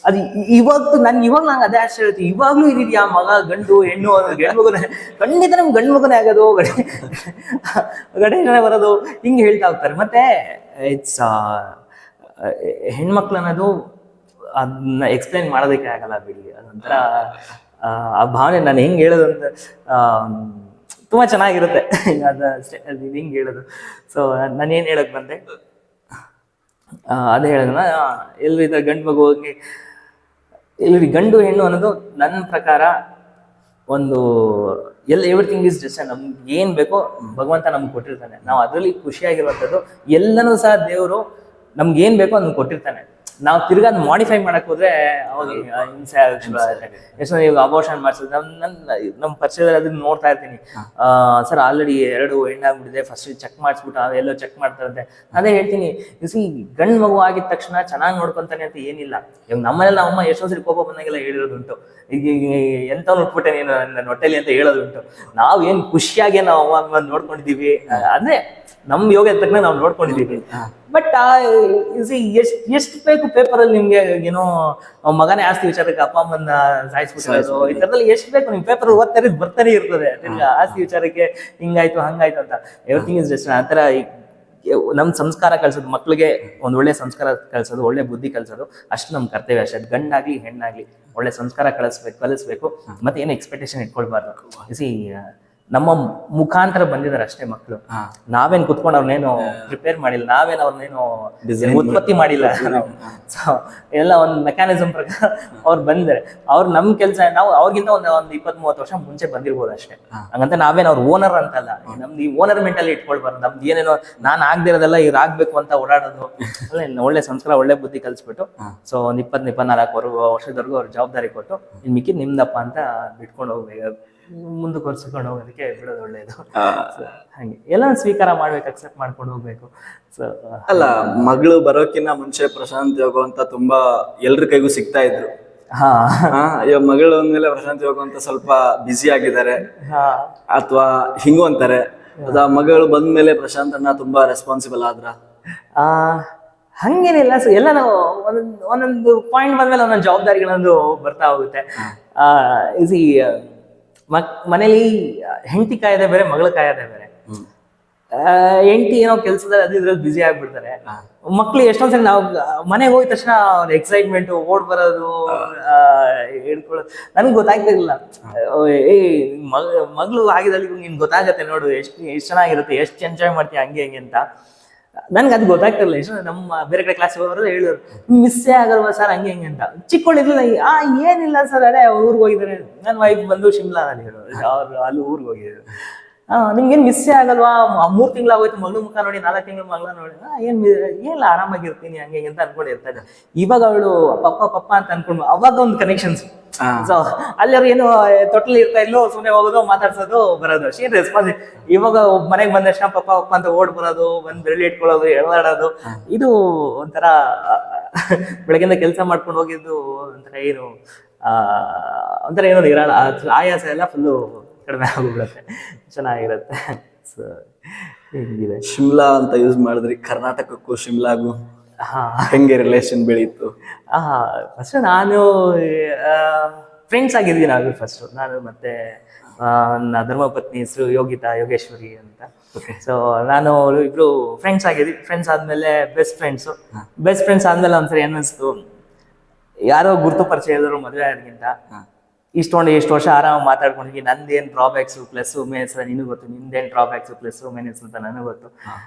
ಅದು ಇವಾಗ ನಂಗೆ ಅದೇ ಆಶ್ಚರ್ಯ ಹೇಳ್ತೀವಿ, ಇವಾಗ್ಲೂ ಇದೆಯಾ ಮಗ ಗಂಡು ಹೆಣ್ಣು ಗಂಡು ಮಗುನೇ ಖಂಡಿತ ನಿಮ್ಗೆ ಗಂಡು ಮಗುನೇ ಆಗೋದು, ಗಂಡನೇ ಬರೋದು, ಹಿಂಗೆ ಹೇಳ್ತಾ ಹೋಗ್ತಾರೆ. ಮತ್ತೆ ಇಟ್ಸ್ ಹೆಣ್ಮಕ್ಳು ಅನ್ನೋದು ಅದನ್ನ ಎಕ್ಸ್ಪ್ಲೈನ್ ಮಾಡೋದಕ್ಕೆ ಆಗಲ್ಲ ಬಿಡಿ. ಅದೊಂಥರ ಆ ಭಾವನೆ ನಾನು ಹೆಂಗೆ ಹೇಳೋದು ಅಂತ ತುಂಬಾ ಚೆನ್ನಾಗಿರುತ್ತೆ. ಅದು ಹಿಂಗೆ ಹೇಳೋದು. ಸೊ ನಾನು ಏನು ಹೇಳಕ್ ಬಂದೆ, ಅದೇ ಹೇಳಿದ್ನ ಎಲ್ರಿದ ಗಂಡು ಮಗು ಹೋಗಿ ಎಲ್ರಿ ಗಂಡು ಹೆಣ್ಣು ಅನ್ನೋದು ನನ್ನ ಪ್ರಕಾರ ಒಂದು ಎವ್ರಿಥಿಂಗ್ ಇಸ್ ಜಸ್ಟ್ ನಮ್ಗೆ ಏನ್ ಬೇಕೋ ಭಗವಂತ ನಮ್ಗೆ ಕೊಟ್ಟಿರ್ತಾನೆ. ನಾವು ಅದರಲ್ಲಿ ಖುಷಿಯಾಗಿರುವಂಥದ್ದು. ಎಲ್ಲನೂ ಸಹ ದೇವರು ನಮ್ಗೆ ಏನ್ ಬೇಕೋ ಅದನ್ನ ಕೊಟ್ಟಿರ್ತಾನೆ. ನಾವು ತಿರ್ಗಾ ಮಾಡಿಫೈ ಮಾಡಕ್ ಹೋದ್ರೆ ಅವಾಗ ಹಿಂಸೆ ಎಷ್ಟೋ ಇವಾಗ ಅಬೋರ್ಷನ್ ಮಾಡ್ಸೋದು. ನಮ್ಮ ಪರಿಚಯದಲ್ಲಿ ಅದನ್ನ ನೋಡ್ತಾ ಇರ್ತೀನಿ. ಸರ್ ಆಲ್ರೆಡಿ 2 ಹೆಣ್ಣಾಗ್ಬಿಟ್ಟಿದೆ, ಫಸ್ಟ್ ಚೆಕ್ ಮಾಡಿಸ್ಬಿಟ್ಟು ಎಲ್ಲೋ ಚೆಕ್ ಮಾಡ್ತಾರಂತೆ. ಅದೇ ಹೇಳ್ತೀನಿ, ಗಂಡು ಮಗು ಆಗಿದ ತಕ್ಷಣ ಚೆನ್ನಾಗಿ ನೋಡ್ಕೊಂತಾನೆ ಅಂತ ಏನಿಲ್ಲ. ಇವಾಗ ನಮ್ಮನೆಲ್ಲ ನಮ್ಮಮ್ಮ ಎಷ್ಟೋ ಸರಿ ಕೋಪ ಬಂದಾಗೆಲ್ಲ ಹೇಳಿರೋದುಂಟು, ಈಗ ಎಂತ ಉಟ್ಬಿಟ್ಟೆ ನೀನು ನನ್ನ ಹೊಟ್ಟೆಲಿ ಅಂತ ಹೇಳೋದುಂಟು. ನಾವ್ ಏನ್ ಖುಷಿಯಾಗಿ ನಾವು ಅಮ್ಮ ನೋಡ್ಕೊಂಡಿದೀವಿ, ಅಂದ್ರೆ ನಮ್ ಯೋಗ ತಕ್ಕನ ನಾವು ನೋಡ್ಕೊಂಡಿದೀವಿ. ಬಟ್ ಎಷ್ಟು ಬೇಕು ಪೇಪರ್ ಅಲ್ಲಿ ನಿಮ್ಗೆ ಏನೋ ಮಗನೇ ಆಸ್ತಿ ವಿಚಾರಕ್ಕೆ ಅಪ್ಪ ಅಮ್ಮನ ಸಾಯಿಸ್ಬಿಟ್ಟಿರೋದು, ಈ ತರದಲ್ಲಿ ಎಷ್ಟು ಬೇಕು ನಿಮ್ ಪೇಪರ್ ಓದ್ತಾರೆ ಬರ್ತಾನೆ ಇರ್ತದೆ. ಆಸ್ತಿ ವಿಚಾರಕ್ಕೆ ಹಿಂಗಾಯ್ತು ಹಂಗಾಯ್ತು ಅಂತ. ಎವ್ರಿಥಿಂಗ್ ಇಸ್ ಜಸ್ಟ್ ಆ ತರ ನಮ್ ಸಂಸ್ಕಾರ ಕಲ್ಸೋದು, ಮಕ್ಳಿಗೆ ಒಂದ್ ಒಳ್ಳೆ ಸಂಸ್ಕಾರ ಕಲ್ಸೋದು, ಒಳ್ಳೆ ಬುದ್ಧಿ ಕಲ್ಸೋದು ಅಷ್ಟು ನಮ್ ಕರ್ತವ್ಯ ಅಷ್ಟೇ. ಗಂಡಾಗ್ಲಿ ಹೆಣ್ಣಾಗ್ಲಿ ಒಳ್ಳೆ ಸಂಸ್ಕಾರ ಕಲಿಸ್ಬೇಕು. ಮತ್ತೆ ಏನು ಎಕ್ಸ್ಪೆಕ್ಟೇಷನ್ ಇಟ್ಕೊಳ್ಬಾರ್ದು. ನಮ್ಮ ಮುಖಾಂತರ ಬಂದಿದ್ದಾರೆ ಅಷ್ಟೇ ಮಕ್ಕಳು. ನಾವೇನ್ ಕುತ್ಕೊಂಡು ಅವ್ರನ್ನೇನು ಪ್ರಿಪೇರ್ ಮಾಡಿಲ್ಲ, ನಾವೇನ್ ಅವ್ರನ್ನೇನು ಉತ್ಪತ್ತಿ ಮಾಡಿಲ್ಲ. ಎಲ್ಲ ಒಂದು ಮೆಕ್ಯಾನಿಸಮ್ ಪ್ರಕಾರ ಅವ್ರು ಬಂದರೆ ಅವ್ರು ನಮ್ ಕೆಲಸ, ನಾವು ಅವ್ರಿಗಿಂತ ಒಂದು 20-30 ವರ್ಷ ಮುಂಚೆ ಬಂದಿರ್ಬೋದು ಅಷ್ಟೇ. ಹಂಗಂತ ನಾವೇನ್ ಅವ್ರ ಓನರ್ ಅಂತಲ್ಲ. ನಮ್ದು ಈ ಓನರ್ ಮೆಂಟಲ್ಲಿ ಇಟ್ಕೊಳ್ಬಾರ್ದು. ನಮ್ದು ಏನೇನೋ ನಾನು ಆಗ್ದಿರೋದೆಲ್ಲ ಇವ್ರು ಆಗ್ಬೇಕು ಅಂತ ಓಡಾಡೋದು. ಒಳ್ಳೆ ಸಂಸ್ಕಾರ ಒಳ್ಳೆ ಬುದ್ಧಿ ಕಲ್ಸ್ಬಿಟ್ಟು ಸೊ ಒಂದು 20-24 ವರ್ಷದವರೆಗೂ ಅವ್ರ ಜವಾಬ್ದಾರಿ ಕೊಟ್ಟು ಇನ್ ಮಿಕ್ಕಿದ್ ನಿಮ್ದಪ್ಪ ಅಂತ ಬಿಟ್ಕೊಂಡು ಹೋಗ್ಬೇಕು, ಮುಂದಕ್ಕೆ ಹೋಗೋದಕ್ಕೆ ಬಿಡೋದು ಒಳ್ಳೇದು. ಹಾಗೆ ಎಲ್ಲ ಸ್ವೀಕಾರ ಮಾಡ್ಬೇಕು, ಅಕ್ಸೆಪ್ಟ್ ಮಾಡ್ಕೊಂಡು ಹೋಗ್ಬೇಕು. ಸೊ ಅಲ್ಲ, ಮಗಳು ಬರೋಕಿನ್ನ ಮುಂಚೆ ಪ್ರಶಾಂತ್ ಯೋಗ ಅಂತ ತುಂಬಾ ಎಲ್ರ ಕೈಗೂ ಸಿಗ್ತಾ ಇದ್ರು. ಇವಾಗ ಮಗಳು ಅಂದ್ಮೇಲೆ ಪ್ರಶಾಂತ್ ಯೋಗ ಅಂತ ಸ್ವಲ್ಪ ಬ್ಯುಸಿ ಆಗಿದ್ದಾರೆ ಅಥವಾ ಹಿಂಗೂ ಅಂತಾರೆ. ಅದ ಮಗಳು ಬಂದ್ಮೇಲೆ ಪ್ರಶಾಂತ್ ಅಣ್ಣ ತುಂಬಾ ರೆಸ್ಪಾನ್ಸಿಬಲ್ ಆದ್ರ? ಹಂಗೇನಿಲ್ಲ. ಸೊ ಎಲ್ಲ ನಾವು ಒಂದೊಂದು ಪಾಯಿಂಟ್ ಬಂದ್ಮೇಲೆ ಒಂದೊಂದು ಜವಾಬ್ದಾರಿಗಳೊಂದು ಬರ್ತಾ ಹೋಗುತ್ತೆ. ಮನೇಲಿ ಹೆಂಡತಿ ಕಾಯದೆ ಬೇರೆ, ಮಗಳ ಕಾಯದೆ ಬೇರೆ. ಹೆಂಡತಿ ಏನೋ ಕೆಲ್ಸದಲ್ಲಿ ಇದ್ರಲ್ಲಿ ಬ್ಯುಸಿ ಆಗ್ಬಿಡ್ತಾರೆ. ಮಕ್ಳು ಎಷ್ಟೊಂದ್ಸರಿ ನಾವು ಮನೆಗೆ ಹೋಗಿದ ತಕ್ಷಣ ಅವ್ರ ಎಕ್ಸೈಟ್ಮೆಂಟ್ ಓಡ್ ಬರೋದು, ಹೇಳ್ಕೊಳ್ಳೋದು ನನ್ಗೆ ಗೊತ್ತಾಗ್ತಿರ್ಲಿಲ್ಲ. ಮಗಳು ಆಗಿದಲ್ಲಿ ನಿನ್ ಗೊತ್ತಾಗತ್ತೆ ನೋಡು, ಎಷ್ಟು ಚೆನ್ನಾಗಿರುತ್ತೆ, ಎಷ್ಟು ಎಂಜಾಯ್ ಮಾಡ್ತೀಯ ಹಂಗೆ ಹೆಂಗೆ ಅಂತ. ನನ್ಗೆ ಅದು ಗೊತ್ತಾಗ್ತಿರ್ಲಿಲ್ಲ. ಎಷ್ಟು ನಮ್ಮ ಬೇರೆ ಕಡೆ ಕ್ಲಾಸ್ ಹೋಗೋರು ಹೇಳೋರು, ಮಿಸ್ಸೇ ಆಗಲ್ವಾ ಸರ್ ಹಂಗೆ ಹೆಂಗೆ ಅಂತ. ಚಿಕ್ಕವಳಿರ್ಲಿಲ್ಲ. ಏನಿಲ್ಲ ಸರ್, ಅದೇ ಊರಿಗೆ ಹೋಗಿದ್ದಾರೆ. ನನ್ನ ವೈಫ್ ಬಂದು ಶಿಮ್ಲಾದಲ್ಲಿ ಹೇಳೋರು, ಅವ್ರು ಅಲ್ಲಿ ಊರಿಗೆ ಹೋಗಿದ್ರು. ನಿಮ್ಗೇನು ಮಿಸ್ಸೇ ಆಗಲ್ವಾ, 3 ತಿಂಗಳಾಗೋಯ್ತು ಮಗಳು ಮುಖ ನೋಡಿ, 4 ತಿಂಗಳು ಮಗಳ ನೋಡಿ, ಏನಿಲ್ಲ ಆರಾಮಾಗಿರ್ತೀನಿ ಹಂಗೆ ಹೆಂಗೆ ಅಂತ ಅನ್ಕೊಂಡು ಇರ್ತಾರೆ. ಇವಾಗ ಅವಳು ಪಪ್ಪ ಅಂತ ಅನ್ಕೊಂಡು ಅವಾಗ ಒಂದು ಕನೆಕ್ಷನ್ಸ್. ಸೊ ಅಲ್ಲಿ ಅವ್ರು ಏನು ತೊಟ್ಟಲ್ಲಿ ಇರ್ತಾ ಇಲ್ಲೋ, ಸುಮ್ಮನೆ ಹೋಗೋದು, ಮಾತಾಡ್ಸೋದು, ಬರೋದು ಅಷ್ಟೇ ರೆಸ್ಪಾನ್ಸ್. ಇವಾಗ ಮನೆಗೆ ಬಂದ ತಕ್ಷಣ ಪಪ್ಪ ಅಂತ ಓಡ್ ಬರೋದು, ಬಂದು ಬೆಳ್ಳಿ ಇಟ್ಕೊಳ್ಳೋದು, ಎಳದಾಡೋದು. ಇದು ಒಂಥರ ಬೆಳಗ್ಗಿಂದ ಕೆಲಸ ಮಾಡ್ಕೊಂಡು ಹೋಗಿದ್ದು ಒಂಥರ ಏನೋ ಇರಲ್ಲ, ಆಯಾಸ ಎಲ್ಲ ಫುಲ್ಲು ಕಡಿಮೆ ಆಗೋಗ್ಬಿಡುತ್ತೆ, ಚೆನ್ನಾಗಿರುತ್ತೆ. ಸೊ ಹಿಂಗಿದೆ. ಶಿಮ್ಲಾ ಅಂತ ಯೂಸ್ ಮಾಡಿದ್ರಿ, ಕರ್ನಾಟಕಕ್ಕೂ ಶಿಮ್ಲಾಗೂ ಹೆಂಗೆ ರಿಲೇಷನ್ ಬೆಳೀತು? ಫಸ್ಟ್ ನಾನು ಫ್ರೆಂಡ್ಸ್ ಆಗಿದ್ವಿ ನಾವು. ಫಸ್ಟ್ ನಾನು ಮತ್ತೆ ನನ್ನ ಧರ್ಮಪತ್ನಿ ಹೆಸರು ಯೋಗೇಶ್ವರಿ ಅಂತ. ಸೊ ನಾನು ಇಬ್ರು ಫ್ರೆಂಡ್ಸ್ ಆಗಿದ್ವಿ. ಫ್ರೆಂಡ್ಸ್ ಆದ್ಮೇಲೆ ಬೆಸ್ಟ್ ಫ್ರೆಂಡ್ಸ್ ಆದ್ಮೇಲೆ ಒಂದ್ಸರಿ ಅನ್ನಿಸ್ತು, ಯಾರೋ ಗುರುತು ಪರಿಚಯ ಹೇಳಿದ್ರು ಮದುವೆ ಆಗೋದಕ್ಕಿಂತ ಇಷ್ಟು ವರ್ಷ ಆರಾಮಾಗಿ ಮಾತಾಡ್ಕೊಂಡಿದ್ವಿ. ನಂದೇನ್ ಡ್ರಾಬ್ಯಾಕ್ಸ್ ಪ್ಲಸ್ ಮೇನ್ಸ್ ನಿನಗೆ ಗೊತ್ತು, ನಿಂದೇನ್ ಡ್ರಾಬ್ಯಾಕ್ಸ್ ಪ್ಲಸ್ ಮೇನ್ಸ್ ಅಂತ ನನಗೆ ಗೊತ್ತು.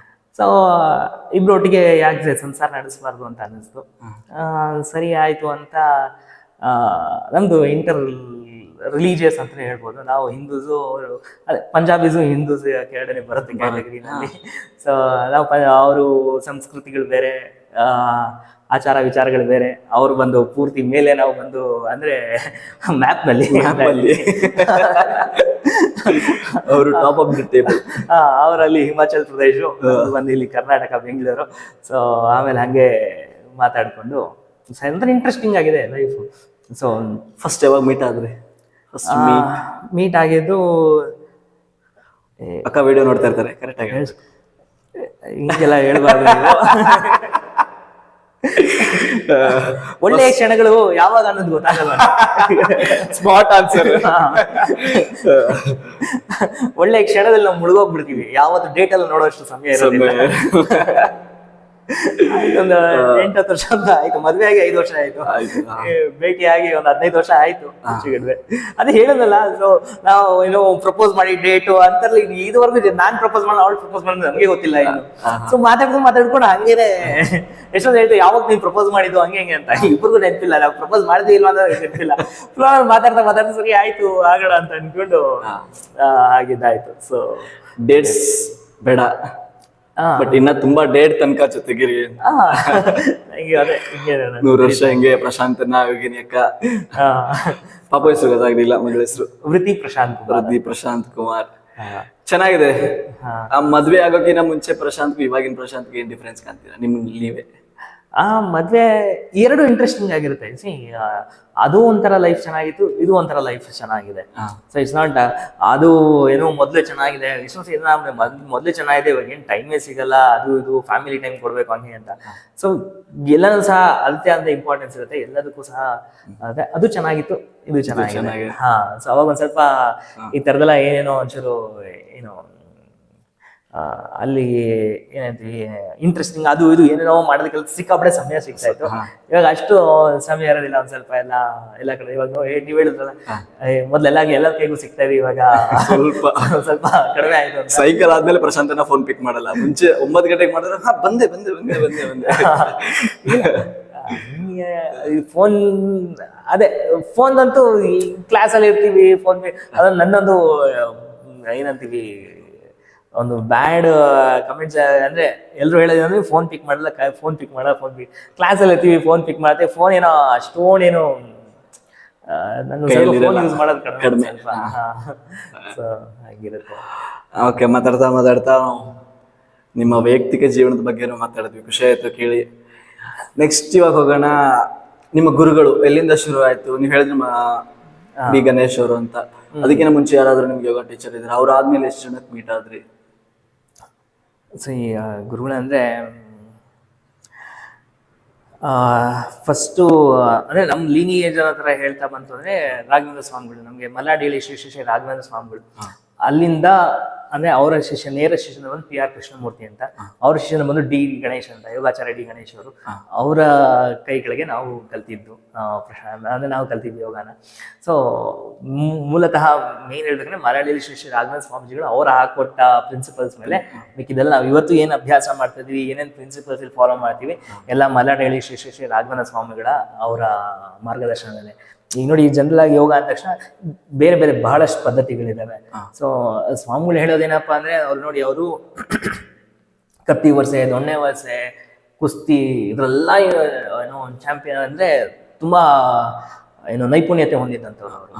ಸೊ ಇಬ್ರು ಒಟ್ಟಿಗೆ ಯಾಕೆ ಸಂಸಾರ ನಡೆಸಬಾರ್ದು ಅಂತ ಅನ್ನಿಸ್ತು. ಸರಿ ಆಯ್ತು ಅಂತ ನಮ್ದು ರಿಲಿಜಿಯಸ್ ಅಂತಾನೆ ಹೇಳ್ಬೋದು. ನಾವು ಹಿಂದೂಸು, ಅವರು ಅದೇ ಪಂಜಾಬೀಸು ಹಿಂದೂಸ್ ಕೆಳಗಡೆ ಬರುತ್ತೆ ಕ್ಯಾಟಗರಿನಲ್ಲಿ. ಸೊ ನಾವು ಅವರು ಸಂಸ್ಕೃತಿಗಳು ಬೇರೆ, ಆಚಾರ ವಿಚಾರಗಳು ಬೇರೆ. ಅವ್ರು ಬಂದು ಪೂರ್ತಿ ಮೇಲೆ, ನಾವು ಬಂದು ಅಂದ್ರೆ ಮ್ಯಾಪ್ನಲ್ಲಿ ಅವರು ಟಾಪ್ ಆಫ್ ದಿ ಟೇಬಲ್. ಅವರಲ್ಲಿ ಹಿಮಾಚಲ್ ಪ್ರದೇಶ, ಬಂದು ಇಲ್ಲಿ ಕರ್ನಾಟಕ ಬೆಂಗಳೂರು. ಸೊ ಆಮೇಲೆ ಹಂಗೆ ಮಾತಾಡ್ಕೊಂಡು ಅಂದ್ರೆ ಇಂಟ್ರೆಸ್ಟಿಂಗ್ ಆಗಿದೆ ಲೈಫ್. ಸೊ ಫಸ್ಟ್ ಯಾವಾಗ ಮೀಟ್ ಆದ್ರಿ? ಫಸ್ಟ್ ಮೀಟ್ ಆಗಿದ್ದು ಅಕ್ಕ ವಿಡಿಯೋ ನೋಡ್ತಾ ಇರ್ತಾರೆ ಕರೆಕ್ಟ್ ಆಗಿ, ಹಿಂಗೆಲ್ಲ ಹೇಳ್ಬಾರ್ದು ನೀವು. ಒಳ್ಳೆಯ ಕ್ಷಣಗಳು ಯಾವಾಗ ಅನ್ನೋದು ಗೊತ್ತಾಗಲ್ಲ. Smart answer. ಒಳ್ಳೆ ಕ್ಷಣದಲ್ಲಿ ನಾವು ಮುಳುಗೋಗ್ಬಿಡ್ತೀವಿ, ಯಾವತ್ತು ಡೇಟ್ ಅಲ್ಲಿ ನೋಡೋಷ್ಟು ಸಮಯ ಇರೋದಿಲ್ಲ. ಒಂದು 8-10 ವರ್ಷ ಅಂತ ಆಯ್ತು, ಮದ್ವೆ ಆಗಿ 5 ವರ್ಷ ಆಯ್ತು, ಭೇಟಿಯಾಗಿ ಒಂದು 15 ವರ್ಷ ಆಯ್ತು ಹೆಚ್ಚುಗಡೆ. ಅದೇ ಹೇಳೋದಲ್ಲ. ಸೊ ನಾವು ಏನೋ ಪ್ರಪೋಸ್ ಮಾಡಿ ಡೇಟು ಅಂತಾರಲ್ಲ, ಇದುವರೆಗೂ ನಾನ್ ಪ್ರಪೋಸ್ ಮಾಡಿ ಅವಳು ಪ್ರಪೋಸ್ ಮಾಡಿದ್ರೆ ನಮಗೆ ಗೊತ್ತಿಲ್ಲ ಇನ್ನು. ಸೊ ಮಾತಾಡ್ಕೊಂಡು ಹಂಗೇನೆ ಎಷ್ಟೊಂದು ಹೇಳ್ತೀವಿ, ಯಾವಾಗ ನೀನ್ ಪ್ರಪೋಸ್ ಮಾಡಿದ್ದು ಹಂಗೆ ಹಂಗೆ ಅಂತ. ಇಬ್ಬರಿಗೂ ನೆನಪಿಲ್ಲ, ನಾವು ಪ್ರಪೋಸ್ ಮಾಡಿದ್ವಿ ಇಲ್ಲ ಅಂತ ನೆನಪಿಲ್ಲ. ಮಾತಾಡ್ತಾ ಸರಿ ಆಯ್ತು ಆಗೋಣ ಅಂತ ಅನ್ಕೊಂಡು ಆಗಿದ್ದಾಯ್ತು. ಸೊ ಡೇಟ್ಸ್ ಬೇಡ, ಬಟ್ ಇನ್ನ ತುಂಬಾ ಡೇಟ್ ತನಕ ಜೊತೆಗಿರಿ. ಅದೇ 100 ವರ್ಷ ಹಿಂಗೆ ಪ್ರಶಾಂತನ ಯೋಗಿನಿ ಅಕ್ಕ. ಪಾಪ ಹೆಸರು ಗೊತ್ತಾಗ್ಲಿಲ್ಲ, ಮಗಳ ಹೆಸರು ವೃತ್ತಿ ಪ್ರಶಾಂತ್ ಕುಮಾರ್. ಚೆನ್ನಾಗಿದೆ. ಆ ಮದ್ವೆ ಆಗೋಕಿನ ಮುಂಚೆ ಪ್ರಶಾಂತ್ ಇವಾಗಿನ ಪ್ರಶಾಂತ್ಗೆ ಏನ್ ಡಿಫ್ರೆನ್ಸ್ ಕಾಣ್ತೀರಾ ನಿಮ್ ನೀವೇ? ಮದ್ವೆ ಎರಡು ಇಂಟ್ರೆಸ್ಟಿಂಗ್ ಆಗಿರುತ್ತೆ. ಅದು ಒಂಥರ ಲೈಫ್ ಚೆನ್ನಾಗಿತ್ತು, ಇದು ಒಂಥರ ಲೈಫ್ ಚೆನ್ನಾಗಿದೆ. ಸೊ ಇಟ್ಸ್ ನಾಟ್ ಅದು ಏನೋ ಮೊದ್ಲೇ ಚೆನ್ನಾಗಿದೆ, ಮೊದ್ಲೇ ಚೆನ್ನಾಗಿದೆ, ಇವಾಗ ಏನ್ ಟೈಮೇ ಸಿಗಲ್ಲ, ಅದು ಇದು ಫ್ಯಾಮಿಲಿ ಟೈಮ್ ಕೊಡ್ಬೇಕು ಹಂಗೆ ಅಂತ. ಸೊ ಎಲ್ಲನೂ ಸಹ ಅಳತೆ ಅಂತ ಇಂಪಾರ್ಟೆನ್ಸ್ ಇರುತ್ತೆ ಎಲ್ಲದಕ್ಕೂ ಸಹ. ಅದೇ ಅದು ಚೆನ್ನಾಗಿತ್ತು, ಇದು ಚೆನ್ನಾಗಿದೆ. ಸೊ ಅವಾಗ ಒಂದ್ ಸ್ವಲ್ಪ ಈ ತರದೆಲ್ಲ ಏನೇನೋ ಒಂಚೂರು ಏನೋ ಅಲ್ಲಿ ಏನಂತೀವಿ ಇಂಟ್ರೆಸ್ಟಿಂಗ್ ಅದು ಇದು ಏನೇನೋ ಮಾಡೋದಕ್ಕೆ ಸಿಕ್ಕಾಪಡೆ ಸಮಯ ಸಿಗ್ತಾ ಇತ್ತು. ಇವಾಗ ಅಷ್ಟು ಸಮಯ ಇರೋದಿಲ್ಲ, ಒಂದ್ ಸ್ವಲ್ಪ ಎಲ್ಲ ಕಡೆ. ಇವಾಗ ನೀವ್ ಹೇಳಿದ್ರಲ್ಲ, ಮೊದ್ಲೆಲ್ಲ ಎಲ್ಲರ ಕೈಗೂ ಸಿಗ್ತಾ ಇದೆ, ಇವಾಗ ಸ್ವಲ್ಪ ಕಡಿಮೆ ಆಯ್ತು. ಸೈಕಲ್ ಆದ್ಮೇಲೆ ಪ್ರಶಾಂತನ ಫೋನ್ ಪಿಕ್ ಮಾಡಲ್ಲ, ಮುಂಚೆ 9 ಗಂಟೆಗೆ ಮಾಡಿದ್ರೆ ಬಂದೆ ಫೋನ್. ಅದೇ ಫೋನ್ ಅಂತೂ ಕ್ಲಾಸಲ್ಲಿ ಇರ್ತೀವಿ, ಫೋನ್ ಅದನ್ನ ನನ್ನೊಂದು ಏನಂತೀವಿ ಒಂದು ಬ್ಯಾಡ್ ಕಮೆಂಟ್ಸ್ ಅಂದ್ರೆ ಎಲ್ರು ಹೇಳೋದಂದ್ರೆ ಫೋನ್ ಪಿಕ್ ಮಾಡಲ್ಲ ಕ್ಲಾಸಲ್ಲಿ ಇರ್ತೀವಿ, ಫೋನ್ ಪಿಕ್ ಮಾಡತ್ತೆ. ಫೋನ್ ಏನೋ ಅಷ್ಟೊಂದೇನು ನಾನು ಫೋನ್ ಯೂಸ್ ಮಾಡೋದು ಕಡಿಮೆ. ಸೊ ಹಾಗಿರುತ್ತೆ. ಓಕೆ, ಮಾತಾಡ್ತಾ ನಿಮ್ಮ ವೈಯಕ್ತಿಕ ಜೀವನದ ಬಗ್ಗೆ ಮಾತಾಡಿದ್ವಿ, ಖುಷಿ ಆಯ್ತು ಕೇಳಿ. ನೆಕ್ಸ್ಟ್ ಇವಾಗ ಹೋಗೋಣ, ನಿಮ್ಮ ಗುರುಗಳು ಎಲ್ಲಿಂದ ಶುರು ಆಯ್ತು? ನೀವು ಹೇಳಿದ್ರೆ ಬಿ ಗಣೇಶ್ ಅವರು ಅಂತ, ಅದಕ್ಕಿಂತ ಮುಂಚೆ ಯಾರಾದ್ರೂ ನಿಮ್ಗೆ ಯೋಗ ಟೀಚರ್ ಇದ್ರೆ ಅವ್ರು ಆದ್ಮೇಲೆ ಎಷ್ಟು ಜನಕ್ಕೆ ಮೀಟ್ ಆದ್ರಿ? ಸೊ ಈ ಗುರುಗಳಂದ್ರೆ ಫಸ್ಟು ಅಂದ್ರೆ ನಮ್ಮ ಲೀನಿಯೇಜ್ ಹತ್ರ ಹೇಳ್ತಾ ಬಂತು ಅಂದ್ರೆ ರಾಘವೇಂದ್ರ ಸ್ವಾಮಿಗಳು, ನಮ್ಗೆ ಮಲ್ಲಾಡಿಯಲ್ಲಿ ಶ್ರೀ ರಾಘವೇಂದ್ರ ಸ್ವಾಮಿಗಳು. ಅಲ್ಲಿಂದ ಅಂದ್ರೆ ಅವರ ಶಿಷ್ಯ, ನೇರ ಶಿಷ್ಯನ ಬಂದು PR ಕೃಷ್ಣಮೂರ್ತಿ ಅಂತ, ಅವ್ರ ಶಿಷ್ಯನ ಬಂದು D ಗಣೇಶ್ ಅಂತ, ಯೋಗಾಚಾರ್ಯ D ಗಣೇಶ್ ಅವರು. ಅವರ ಕೈಗಳಿಗೆ ನಾವು ಕಲ್ತಿದ್ದು ಅಂದ್ರೆ ನಾವು ಕಲ್ತಿದ್ವಿ ಯೋಗಾನ. ಸೊ ಮೂಲತಃ ಮೇನ್ ಹೇಳ್ಬೇಕಂದ್ರೆ ಮಲಯಾಳಿಯಲ್ಲಿ ಶ್ರೀ ರಾಘವೇಂದ್ರ ಸ್ವಾಮೀಜಿಗಳು ಅವರ ಹಾಕೊಟ್ಟ ಪ್ರಿನ್ಸಿಪಲ್ಸ್ ಮೇಲೆ ಮಿಕ್ಕಿದೆಲ್ಲ ನಾವು ಇವತ್ತು ಏನು ಅಭ್ಯಾಸ ಮಾಡ್ತಾ ಇದೀವಿ, ಏನೇನು ಪ್ರಿನ್ಸಿಪಲ್ಸ್ ಇಲ್ಲಿ ಫಾಲೋ ಮಾಡ್ತೀವಿ, ಎಲ್ಲ ಮಲಯಾಳಿ ಶ್ರೀ ರಾಘವೇಂದ್ರ ಸ್ವಾಮಿಗಳ ಅವರ ಮಾರ್ಗದರ್ಶನದಲ್ಲಿ. ಈಗ ನೋಡಿ, ಜನರಲ್ ಆಗಿ ಯೋಗ ಅಂದ ತಕ್ಷಣ ಬೇರೆ ಬೇರೆ ಬಹಳಷ್ಟು ಪದ್ಧತಿಗಳಿದಾವೆ. ಸೊ ಸ್ವಾಮಿಗಳು ಹೇಳೋದೇನಪ್ಪ ಅಂದ್ರೆ, ಅವ್ರು ನೋಡಿ, ಅವರು ಕತ್ತಿ ವರ್ಷೆ, ದೊಣ್ಣೆ ವರ್ಷೆ, ಕುಸ್ತಿ ಇದ್ರೆಲ್ಲ ಏನೋ ಚಾಂಪಿಯನ್ ಅಂದ್ರೆ ತುಂಬಾ ಏನೋ ನೈಪುಣ್ಯತೆ ಹೊಂದಿದ್ದಂಥವ್ರು ಅವರು.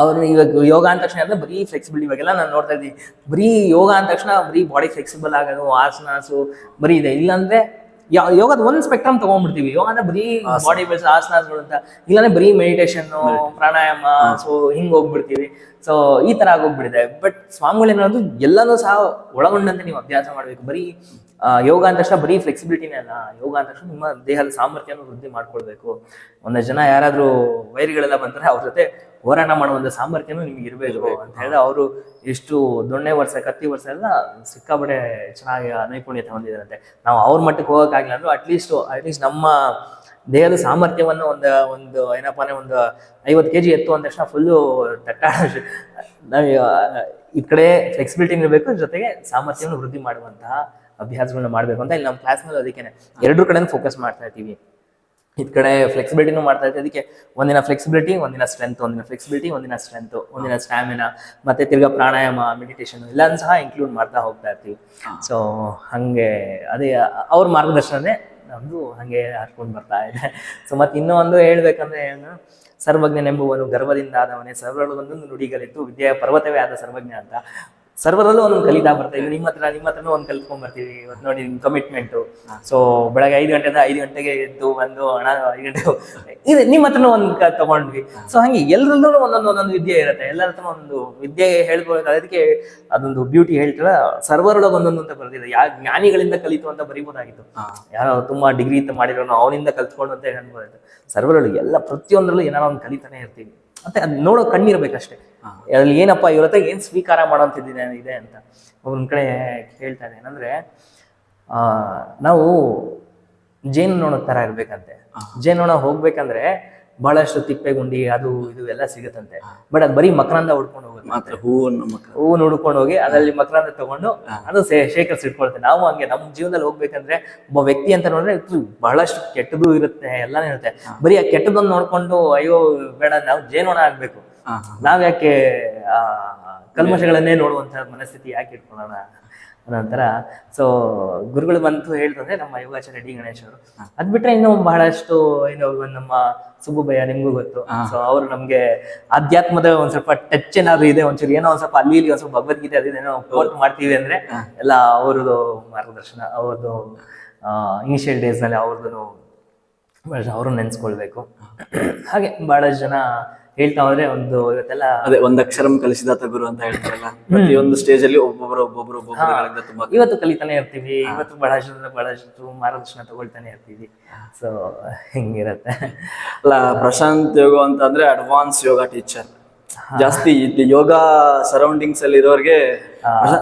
ಅವ್ರು ಇವಾಗ ಯೋಗ ಅಂದ ತಕ್ಷಣ ಅಂದ್ರೆ ಬರೀ ಫ್ಲೆಕ್ಸಿಬಿಲಿಟಿ, ಇವಾಗೆಲ್ಲ ನಾನು ನೋಡ್ತಾ ಇದ್ದೀವಿ ಬರೀ ಯೋಗ ಅಂದ ತಕ್ಷಣ ಬರೀ ಬಾಡಿ ಫ್ಲೆಕ್ಸಿಬಲ್ ಆಗೋದು, ಆಸನಾಸು ಬರೀ ಇದೆ. ಇಲ್ಲಾಂದ್ರೆ ಯೋಗದ ಒಂದ್ ಸ್ಪೆಕ್ಟ್ರಮ್ ತಗೊಂಡ್ಬಿಡ್ತೀವಿ. ಯೋಗ ಅಂದ್ರೆ ಬರೀ ಬಾಡಿ ಬೆಲ್ಸ್ ಆಸನಾಸ್ಗಳು ಅಂತ, ಇಲ್ಲಾಂದ್ರೆ ಬರೀ ಮೆಡಿಟೇಷನ್, ಪ್ರಾಣಾಯಾಮ, ಸೊ ಹಿಂಗ್ ಹೋಗ್ಬಿಡ್ತೀವಿ. ಸೊ ಈ ತರ ಆಗೋಗ್ಬಿಟ್ಟಿದೆ. ಬಟ್ ಸ್ವಾಮಿಗಳು ಏನೋದು ಎಲ್ಲನೂ ಸಹ ಒಳಗೊಂಡಂತೆ ನೀವು ಅಭ್ಯಾಸ ಮಾಡ್ಬೇಕು. ಬರೀ ಯೋಗ ಅಂದ ತಕ್ಷಣ ಬರೀ ಫ್ಲೆಕ್ಸಿಬಿಲಿಟಿನೇ ಅಲ್ಲ, ಯೋಗ ಅಂದ ತಕ್ಷಣ ನಿಮ್ಮ ದೇಹದ ಸಾಮರ್ಥ್ಯನ ವೃದ್ಧಿ ಮಾಡ್ಕೊಳ್ಬೇಕು. ಒಂದಷ್ಟು ಜನ ಯಾರಾದ್ರೂ ವೈರಿಗಳೆಲ್ಲ ಬಂದ್ರೆ ಅವ್ರ ಜೊತೆ ಹೋರಾಟ ಮಾಡುವಂತ ಸಾಮರ್ಥ್ಯನೂ ನಿಮ್ಗೆ ಇರಬೇಕು ಅಂತ ಹೇಳಿದ್ರೆ, ಅವರು ಎಷ್ಟು ದೊಣ್ಣೆ ವರ್ಷ, ಕತ್ತಿ ವರ್ಷ ಎಲ್ಲ ಸಿಕ್ಕಾಪಟ್ಟೆ ಚೆನ್ನಾಗಿ ನೈಪುಣ್ಯತೆ ಹೊಂದಿದಾರಂತೆ. ನಾವು ಅವ್ರ ಮಟ್ಟಕ್ಕೆ ಹೋಗೋಕ್ಕಾಗಿಲ್ಲ ಅಂದ್ರೂ ಅಟ್ಲೀಸ್ಟ್ ನಮ್ಮ ದೇಹದ ಸಾಮರ್ಥ್ಯವನ್ನು ಒಂದು ಏನಪ್ಪ ಅಂದ್ರೆ ಒಂದು 50 kg ಎತ್ತು ಅಂದ ತಕ್ಷಣ ಫುಲ್ಲು ನಾವು ಈ ಕಡೆ ಫ್ಲೆಕ್ಸಿಬಿಲಿಟಿ ಇರಬೇಕು, ಜೊತೆಗೆ ಸಾಮರ್ಥ್ಯವನ್ನು ವೃದ್ಧಿ ಮಾಡುವಂತಹ ಅಭ್ಯಾಸಗಳನ್ನ ಮಾಡ್ಬೇಕು ಅಂತ ಇಲ್ಲಿ ನಮ್ಮ ಕ್ಲಾಸ್ನಲ್ಲಿ ಅದಕ್ಕೇನೆ ಎರಡೂ ಕಡೆನೂ ಫೋಕಸ್ ಮಾಡ್ತಾ ಇರ್ತೀವಿ. ಇದ್ ಕಡೆ ಫ್ಲೆಕ್ಸಿಬಿಲಿಟಿನೂ ಮಾಡ್ತಾ ಇದ್ದೆ. ಅದಕ್ಕೆ ಒಂದಿನ ಫ್ಲೆಕ್ಸಿಬಿಲಿಟಿ, ಒಂದಿನ ಸ್ಟ್ರೆಂತ್, ಒಂದಿನ ಫ್ಲೆಕ್ಸಿಬಿಲಿಟಿ, ಒಂದಿನ ಸ್ಟ್ರೆಂತ್, ಒಂದಿನ ಸ್ಟ್ಯಾಮಿನಾ, ಮತ್ತೆ ತಿರ್ಗಾ ಪ್ರಾಣಾಯಾಮ, ಮೆಡಿಟೇಷನ್ ಎಲ್ಲಾನು ಸಹ ಇನ್ಕ್ಲೂಡ್ ಮಾಡ್ತಾ ಹೋಗ್ತಾ ಇರ್ತೀವಿ. ಸೊ ಹಂಗೆ ಅದೇ ಅವ್ರ ಮಾರ್ಗದರ್ಶನನೇ ನಮ್ದು ಹಂಗೆ ಹಾಡ್ಕೊಂಡು ಬರ್ತಾ ಇದೆ. ಸೊ ಮತ್ತೆ ಇನ್ನೂ ಒಂದು ಹೇಳ್ಬೇಕಂದ್ರೆ ಏನು, ಸರ್ವಜ್ಞನೆಂಬುವನು ಗರ್ವದಿಂದ ಆದವನೇ, ಸರ್ವರೊಳಗೊಂದೊಂದು ನುಡಿಗಲಿತ್ತು ವಿದ್ಯೆಯ ಪರ್ವತವೇ ಆದ ಸರ್ವಜ್ಞ ಅಂತ. ಸರ್ವರಲ್ಲೂ ಒಂದೊಂದು ಕಲಿತಾ ಬರ್ತೀವಿ. ನಿಮ್ಮ ಹತ್ರನೂ ಒಂದು ಕಲ್ತ್ಕೊಂಡ್ ಬರ್ತೀವಿ. ಇವತ್ತು ನೋಡಿ ನಿಮ್ ಕಮಿಟ್ಮೆಂಟು. ಸೊ ಬೆಳಗ್ಗೆ 5 ಗಂಟೆಯಿಂದ 5 ಗಂಟೆಗೆ ಎದ್ದು ಬಂದು ಹಣ 5 ಗಂಟೆ ಇದೆ, ನಿಮ್ಮ ಹತ್ರನೂ ಒಂದು ತಗೊಂಡ್ವಿ. ಸೊ ಹಂಗೆ ಎಲ್ಲರಲ್ಲೂ ಒಂದೊಂದು ವಿದ್ಯೆ ಇರುತ್ತೆ. ಎಲ್ಲರ ಹತ್ರ ಒಂದು ವಿದ್ಯೆ ಹೇಳ್ಕೊಳ್ಬೇಕು. ಅದಕ್ಕೆ ಅದೊಂದು ಬ್ಯೂಟಿ ಹೇಳ್ತೀರ, ಸರ್ವರೊಳಗೆ ಒಂದೊಂದು ಅಂತ ಬರ್ತಿದೆ. ಜ್ಞಾನಿಗಳಿಂದ ಕಲಿತು ಅಂತ ಬರೀಬೋದಾಗಿತ್ತು. ಯಾರೋ ತುಂಬಾ ಡಿಗ್ರಿ ಮಾಡಿರೋನು ಅವನಿಂದ ಕಲ್ತ್ಕೊಂಡು ಅಂತ ಹೇಳ್ಬೋದಾಯ್ತು. ಸರ್ವರೊಳಗೆ ಎಲ್ಲ ಪ್ರತಿಯೊಂದರಲ್ಲೂ ಏನಾರ ಒಂದು ಕಲಿತಾನೆ ಇರ್ತೀವಿ. ಮತ್ತೆ ಅದ್ ನೋಡೋ ಕಣ್ಣಿರ್ಬೇಕಷ್ಟೇ. ಅದ್ರಲ್ಲಿ ಏನಪ್ಪ ಇವ್ರ ಹತ್ರ ಏನ್ ಸ್ವೀಕಾರ ಮಾಡೋಂತಿದ್ದಿದೆ ಇದೆ ಅಂತ. ಒಂದ್ ಕಡೆ ಹೇಳ್ತಾನೆ ಏನಂದ್ರೆ, ನಾವು ಜೇನು ತರ ಇರ್ಬೇಕಂತೆ. ಜೇನು ಹೋಗ್ಬೇಕಂದ್ರೆ ಬಹಳಷ್ಟು ತಿಪ್ಪೆಗುಂಡಿ ಅದು ಇದು ಎಲ್ಲ ಸಿಗುತ್ತಂತೆ. ಬಟ್ ಅದ್ ಬರೀ ಮಕರಂದ ಹುಡ್ಕೊಂಡು ಹೋಗುತ್ತೆ. ಹೂವನ್ನು ಹುಡ್ಕೊಂಡು ಹೋಗಿ ಅದರಲ್ಲಿ ಮಕರಂದ ತಗೊಂಡು ಅದು ಶೇಖರಿಸಿಟ್ಕೊಳ್ತೇವೆ. ನಾವು ಹಂಗೆ ನಮ್ಮ ಜೀವನದಲ್ಲಿ ಹೋಗ್ಬೇಕಂದ್ರೆ ಒಬ್ಬ ವ್ಯಕ್ತಿ ಅಂತ ನೋಡಿದ್ರೆ ಬಹಳಷ್ಟು ಕೆಟ್ಟದ್ದು ಇರುತ್ತೆ, ಎಲ್ಲಾನು ಇರುತ್ತೆ. ಬರೀ ಆ ಕೆಟ್ಟದೊಂದು ನೋಡ್ಕೊಂಡು ಅಯ್ಯೋ ಬೇಡ, ನಾವು ಜೇನೋಣ ಆಗ್ಬೇಕು. ನಾವ್ ಯಾಕೆ ಕಲ್ಮಶಗಳನ್ನೇ ನೋಡುವಂತ ಮನಸ್ಥಿತಿ ಯಾಕೆ ಇಟ್ಕೊಳ್ಳೋಣ ಅನ್ನೋಂತರ. ಸೊ ಗುರುಗಳು ಬಂತು ಹೇಳ್ತಂದ್ರೆ ನಮ್ಮ ಯೋಗಾಚಾರ್ಯ ಡಿ ಗಣೇಶ್ ಅವರು. ಅದ್ ಬಿಟ್ರೆ ಇನ್ನು ಬಹಳಷ್ಟು ಏನು ನಮ್ಮ ಸುಬ್ಬುಬಯ್ಯ, ನಿಮ್ಗೂ ಗೊತ್ತು. ಸೊ ಅವ್ರು ನಮ್ಗೆ ಆಧ್ಯಾತ್ಮದ ಒಂದ್ ಸ್ವಲ್ಪ ಟಚ್ ಏನಾದ್ರು ಇದೆ, ಒಂಚೂರು ಏನೋ ಒಂದ್ ಸ್ವಲ್ಪ ಅಲ್ಲಿ ಒಂದ್ ಸ್ವಲ್ಪ ಭಗವದ್ಗೀತೆ ಅದೇನೋ ಕೋಟ್ ಮಾಡ್ತೀವಿ ಅಂದ್ರೆ ಎಲ್ಲ ಅವ್ರದ್ದು ಮಾರ್ಗದರ್ಶನ, ಅವ್ರದ್ದು ಇನಿಷಿಯಲ್ ಡೇಸ್ ನಲ್ಲಿ ಅವ್ರನ್ನ ನೆನ್ಸ್ಕೊಳ್ಬೇಕು. ಹಾಗೆ ಬಹಳಷ್ಟು ಜನ ಹೇಳ್ತಾ ಹೋದ್ರೆ ಒಂದು ಇವತ್ತೆಲ್ಲ ಅದೇ ಒಂದ್ ಅಕ್ಷರಂ ಕಲಿಸಿದಾತ ಗುರು ಅಂತ ಹೇಳ್ತಾರಲ್ಲ, ಪ್ರತಿಯೊಂದು ಸ್ಟೇಜ್ ಅಲ್ಲಿ ಒಬ್ಬೊಬ್ರು ತುಂಬಾ ಇವತ್ತು ಕಲಿತಾನೆ ಇರ್ತೀವಿ. ಇವತ್ತು ಬಹಳಷ್ಟು ಮಾರ್ಗದರ್ಶನ ತಗೊಳ್ತಾನೆ ಇರ್ತೀವಿ. ಸೊ ಹಿಂಗಿರತ್ತೆ. ಅಲ್ಲ, ಪ್ರಶಾಂತ್ ಯೋಗ ಅಂತ ಅಂದ್ರೆ ಅಡ್ವಾನ್ಸ್ ಯೋಗ ಟೀಚರ್. ಜಾಸ್ತಿ ಯೋಗ ಸರೌಂಡಿಂಗ್ಸ್ ಅಲ್ಲಿ ಇರೋರಿಗೆ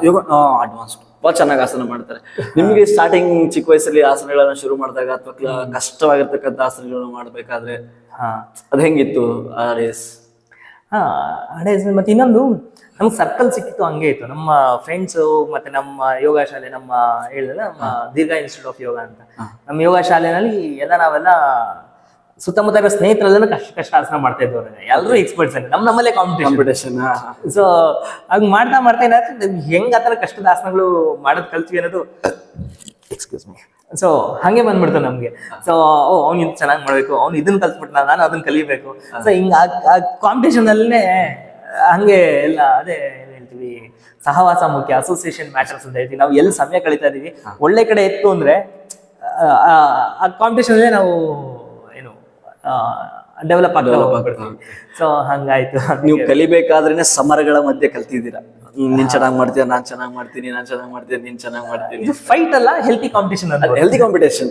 ಯೋಗ ಅಡ್ವಾನ್ಸ್ ತುಂಬಾ ಚೆನ್ನಾಗಿ ಆಸನ ಮಾಡ್ತಾರೆ. ನಿಮ್ಗೆ ಸ್ಟಾರ್ಟಿಂಗ್ ಚಿಕ್ಕ ವಯಸ್ಸಲ್ಲಿ ಆಸನಗಳನ್ನ ಶುರು ಮಾಡಿದಾಗ ಅಥವಾ ಕಷ್ಟವಾಗಿರ್ತಕ್ಕಂಥ ಆಸನಗಳನ್ನ ಮಾಡ್ಬೇಕಾದ್ರೆ ಅದ್ ಹೆಂಗಿತ್ತು ಆ ಡೇಸ್? ಮತ್ತೆ ಇನ್ನೊಂದು ನಮ್ಗೆ ಸರ್ಕಲ್ ಸಿಕ್ಕಿತ್ತು, ಹಂಗೆ ಇತ್ತು. ನಮ್ಮ ಫ್ರೆಂಡ್ಸ್ ಮತ್ತೆ ನಮ್ಮ ಯೋಗ ಶಾಲೆ, ನಮ್ಮ ಹೇಳಿದ್ರೆ ನಮ್ಮ ದೀರ್ಘ ಇನ್ಸ್ಟಿಟ್ಯೂಟ್ ಆಫ್ ಯೋಗ ಅಂತ, ನಮ್ಮ ಯೋಗ ಶಾಲೆನಲ್ಲಿ ಎಲ್ಲ ನಾವೆಲ್ಲ ಸುತ್ತಮುತ್ತ ಇರೋ ಸ್ನೇಹಿತರೆಲ್ಲ ಕಷ್ಟ ಆಸನ ಮಾಡ್ತಾ ಇದ್ದವ್ರೆ. ಎಲ್ಲರೂ ಎಕ್ಸ್ಪರ್ಟ್ಸ್ ನಮ್ಮಲ್ಲೇ ಕಾಂಪಿಟೇಷನ್. ಸೊ ಹಂಗ್ ಮಾಡ್ತಾ ಏನಾದ್ರೆ ಹೆಂಗ್ ಆತರ ಕಷ್ಟದ ಆಸನಗಳು ಮಾಡೋದ್ ಕಲ್ತ್ವಿ ಅನ್ನೋದು ಎಕ್ಸ್ಕ್ಯೂಸ್ ಮೀ. ಸೊ ಹಂಗೆ ಬಂದ್ಬಿಡ್ತು ನಮ್ಗೆ. ಸೊ ಅವ್ನು ಇದು ಚೆನ್ನಾಗಿ ಮಾಡ್ಬೇಕು, ಅವ್ನು ಇದನ್ನ ಕಲ್ತ್ಬಿಟ್ಟ, ನಾನು ಅದನ್ನ ಕಲಿಬೇಕು. ಸೊ ಹಿಂಗ ಕಾಂಪಿಟೇಷನ್ ಅಲ್ಲೇ ಹಂಗೆ ಎಲ್ಲ ಅದೇ ಏನ್ ಹೇಳ್ತೀವಿ, ಸಹವಾಸ ಮುಖ್ಯ, ಅಸೋಸಿಯೇಷನ್ ಮ್ಯಾಟರ್ಸ್ ಅಂತ ಹೇಳ್ತೀವಿ. ನಾವು ಎಲ್ಲಿ ಸಮಯ ಕಳೀತಾ ಇದೀವಿ, ಒಳ್ಳೆ ಕಡೆ ಎತ್ತು ಅಂದ್ರೆ ಆ ಕಾಂಪಿಟೇಷನ್ ಅಲ್ಲೇ ನಾವು ಏನು ಡೆವಲಪ್ ಆಗ್ತಾ. ಸೊ ಹಂಗಾಯ್ತು. ನೀವು ಕಲಿಬೇಕಾದ್ರೇನೆ ಸಮರಗಳ ಮಧ್ಯೆ ಕಲ್ತಿದ್ದೀರಾ. ನೀನ್ ಚೆನ್ನಾಗ್ ಮಾಡ್ತೀಯ, ನಾನ್ ಚೆನ್ನಾಗ್ ಮಾಡ್ತೀನಿ, ನಾನ್ ಚೆನ್ನಾಗ್ ಮಾಡ್ತೀನಿ, ನೀನ್ ಚೆನ್ನಾಗ್ ಮಾಡ್ತೀನಿ. ಇದು ಫೈಟ್ ಅಲ್ಲ, healthy competition. Healthy competition,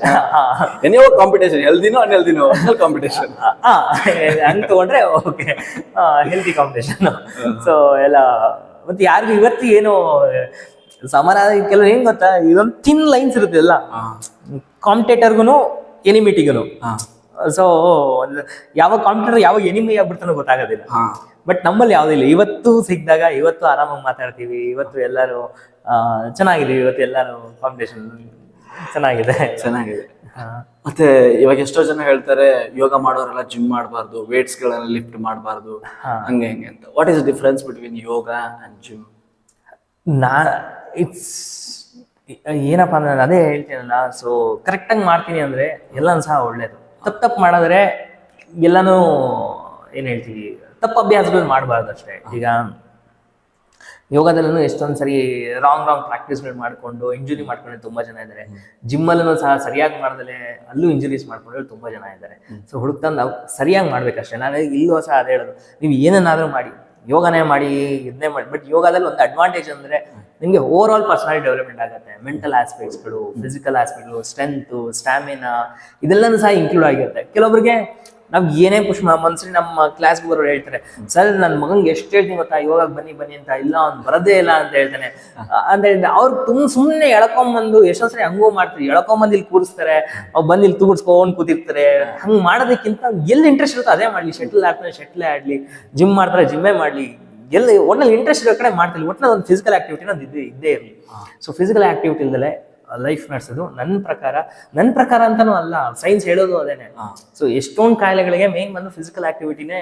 any competition, ಹೆಲ್ದಿನೋ ಅನ್ಹೆಲ್ದಿನೋ ಕಾಂಪಿಟೇಷನ್ ಹಂಗ್ ತಗೊಂಡ್ರೆ ಓಕೆ, ಹೆಲ್ತಿ ಕಾಂಪಿಟೇಷನ್. ಸೊ ಎಲ್ಲ ಮತ್ತೆ ಯಾರಿಗೂ ಇವತ್ತು ಏನು ಸಮಾನ ಕೆಲವು ಹೆಂಗ್ ಗೊತ್ತಾ, ಇದೊಂದು ಥಿನ್ ಲೈನ್ಸ್ ಇರುತ್ತೆ ಎಲ್ಲ ಕಾಂಪಿಟೇಟರ್ಗುನು ಎನಿಮಿಟಿಗುನು. ಸೊ ಯಾವ ಕಾಂಪಿಟೇಟರ್ ಯಾವ ಎನಿಮಿ ಆಗ್ಬಿಡ್ತಾನೋ ಗೊತ್ತಾಗೋದಿಲ್ಲ. ಬಟ್ ನಮ್ಮಲ್ಲಿ ಯಾವುದಿಲ್ಲ. ಇವತ್ತು ಸಿಕ್ಕಿದಾಗ ಇವತ್ತು ಆರಾಮಾಗಿ ಮಾತಾಡ್ತೀವಿ, ಇವತ್ತು ಎಲ್ಲರೂ ಚೆನ್ನಾಗಿದೀವಿ, ಇವತ್ತು ಎಲ್ಲರೂ ಕಾಂಪಿಟೇಷನ್ ಚೆನ್ನಾಗಿದೆ. ಮತ್ತೆ ಇವಾಗ ಎಷ್ಟೋ ಜನ ಹೇಳ್ತಾರೆ ಯೋಗ ಮಾಡೋರೆಲ್ಲ ಜಿಮ್ ಮಾಡಬಾರ್ದು, ವೇಟ್ಸ್ ಗಳನ್ನ ಲಿಫ್ಟ್ ಮಾಡಬಾರ್ದು, ಹಂಗೆ ಹೆಂಗೆ ಅಂತ. What is the difference between yoga and gym? It's ಏನಪ್ಪಾ ಅಂದ್ರೆ ಅದೇ ಹೇಳ್ತೀನಲ್ಲ. ಸೊ ಕರೆಕ್ಟಾಗಿ ಮಾಡ್ತೀನಿ ಅಂದ್ರೆ ಎಲ್ಲಾನು ಸಹ ಒಳ್ಳೇದು. ತಪ್ಪು ಮಾಡಿದ್ರೆ ಎಲ್ಲಾನು ಏನ್ ಹೇಳ್ತೀವಿ, ತಪ್ಪು ಅಭ್ಯಾಸಗಳು ಮಾಡಬಾರ್ದು ಅಷ್ಟೇ. ಈಗ ಯೋಗದಲ್ಲೂ ಎಷ್ಟೊಂದು ಸರಿ ರಾಂಗ್ ಪ್ರಾಕ್ಟೀಸ್ಗಳು ಮಾಡ್ಕೊಂಡು ಇಂಜುರಿ ಮಾಡ್ಕೊಂಡು ತುಂಬಾ ಜನ ಇದ್ದಾರೆ. ಜಿಮ್ಮಲ್ಲೂ ಸಹ ಸರಿಯಾಗಿ ಮಾಡ್ದಲೆ ಅಲ್ಲೂ ಇಂಜುರೀಸ್ ಮಾಡ್ಕೊಂಡು ತುಂಬಾ ಜನ ಇದ್ದಾರೆ. ಸೊ ಹುಡುಕ್ತಂದು ನಾವು ಸರಿಯಾಗಿ ಮಾಡ್ಬೇಕಷ್ಟೇ. ನಾನು ಇಲ್ಲೂ ಸಹ ಅದೇ ಹೇಳೋದು, ನೀವು ಏನನ್ನಾದ್ರೂ ಮಾಡಿ, ಯೋಗನೇ ಮಾಡಿ, ಇದನ್ನೇ ಮಾಡಿ. ಬಟ್ ಯೋಗದಲ್ಲಿ ಒಂದು ಅಡ್ವಾಂಟೇಜ್ ಅಂದ್ರೆ ನಿಮಗೆ ಓವರ್ ಆಲ್ ಪರ್ಸನಾಲಿಟಿ ಡೆವಲಪ್ಮೆಂಟ್ ಆಗುತ್ತೆ. ಮೆಂಟಲ್ ಆಸ್ಪೆಕ್ಟ್ಸ್ಗಳು, ಫಿಸಿಕಲ್ ಆಸ್ಪೆಕ್ಟ್ಗಳು, ಸ್ಟ್ರೆಂತ್, ಸ್ಟ್ಯಾಮಿನಾ ಇದೆಲ್ಲನೂ ಸಹ ಇನ್ಕ್ಲೂಡ್ ಆಗಿರುತ್ತೆ. ಕೆಲವೊಬ್ಬರಿಗೆ ನಾವು ಏನೇ ಮನ್ಸರಿ ನಮ್ಮ ಕ್ಲಾಸ್ಗೆ ಬರೋರು ಹೇಳ್ತಾರೆ, ಸರ್ ನನ್ನ ಮಗಂಗೆ ಎಷ್ಟು ಹೇಳ್ತೀನಿ ಗೊತ್ತಾ, ಯೋಗ ಬನ್ನಿ ಅಂತ. ಇಲ್ಲ ಅವ್ನು ಬರೋದೇ ಇಲ್ಲ ಅಂತ ಹೇಳ್ತಾನೆ ಅಂತ ಹೇಳಿದ್ರೆ ಅವ್ರು ಸುಮ್ಮನೆ ಎಳ್ಕೊಂಬಂದು ಎಷ್ಟೋ ಸರಿ ಹಂಗೂ ಮಾಡ್ತಾರೆ. ಎಳ್ಕೊಂಬಂದು ಇಲ್ಲಿ ಕೂರಿಸ್ತಾರೆ, ಅವ್ರು ಬಂದು ಇಲ್ಲಿ ತೂಗಿಸ್ಕೊಂಡು ಕೂತಿರ್ತಾರೆ. ಹಂಗೆ ಮಾಡೋದಕ್ಕಿಂತ ಎಲ್ಲಿ ಇಂಟ್ರೆಸ್ಟ್ ಇರುತ್ತೋ ಅದೇ ಮಾಡಲಿ. ಶಟ್ಲೇ ಆಡ್ಲಿ, ಜಿಮ್ ಮಾಡ್ತಾರೆ ಜಿಮ್ಮೇ ಮಾಡಲಿ, ಎಲ್ಲಿ ಒಟ್ನಲ್ಲಿ ಇಂಟ್ರೆಸ್ಟ್ ಇರೋ ಕಡೆ ಮಾಡ್ತಿಲ್ಲ. ಒಟ್ಟಿನಲ್ಲಿ ಒಂದು ಫಿಸಿಕಲ್ ಆಕ್ಟಿವಿಟಿ ಇದ್ದೇ ಇರಲಿ. ಸೊ ಫಿಸಿಕಲ್ ಆಕ್ಟಿವಿಟಿ ಇಲ್ದಲೆ ಲೈಫ್ ನಡೆಸೋದು. ನನ್ನ ಪ್ರಕಾರ ಅಂತಾನೂ ಅಲ್ಲ, ಸೈನ್ಸ್ ಹೇಳೋದು ಅದೇನೆ. ಸೊ ಎಷ್ಟೊಂದು ಕಾಯಿಲೆಗಳಿಗೆ ಮೇನ್ ಬಂದು ಫಿಸಿಕಲ್ ಆಕ್ಟಿವಿಟಿನೇ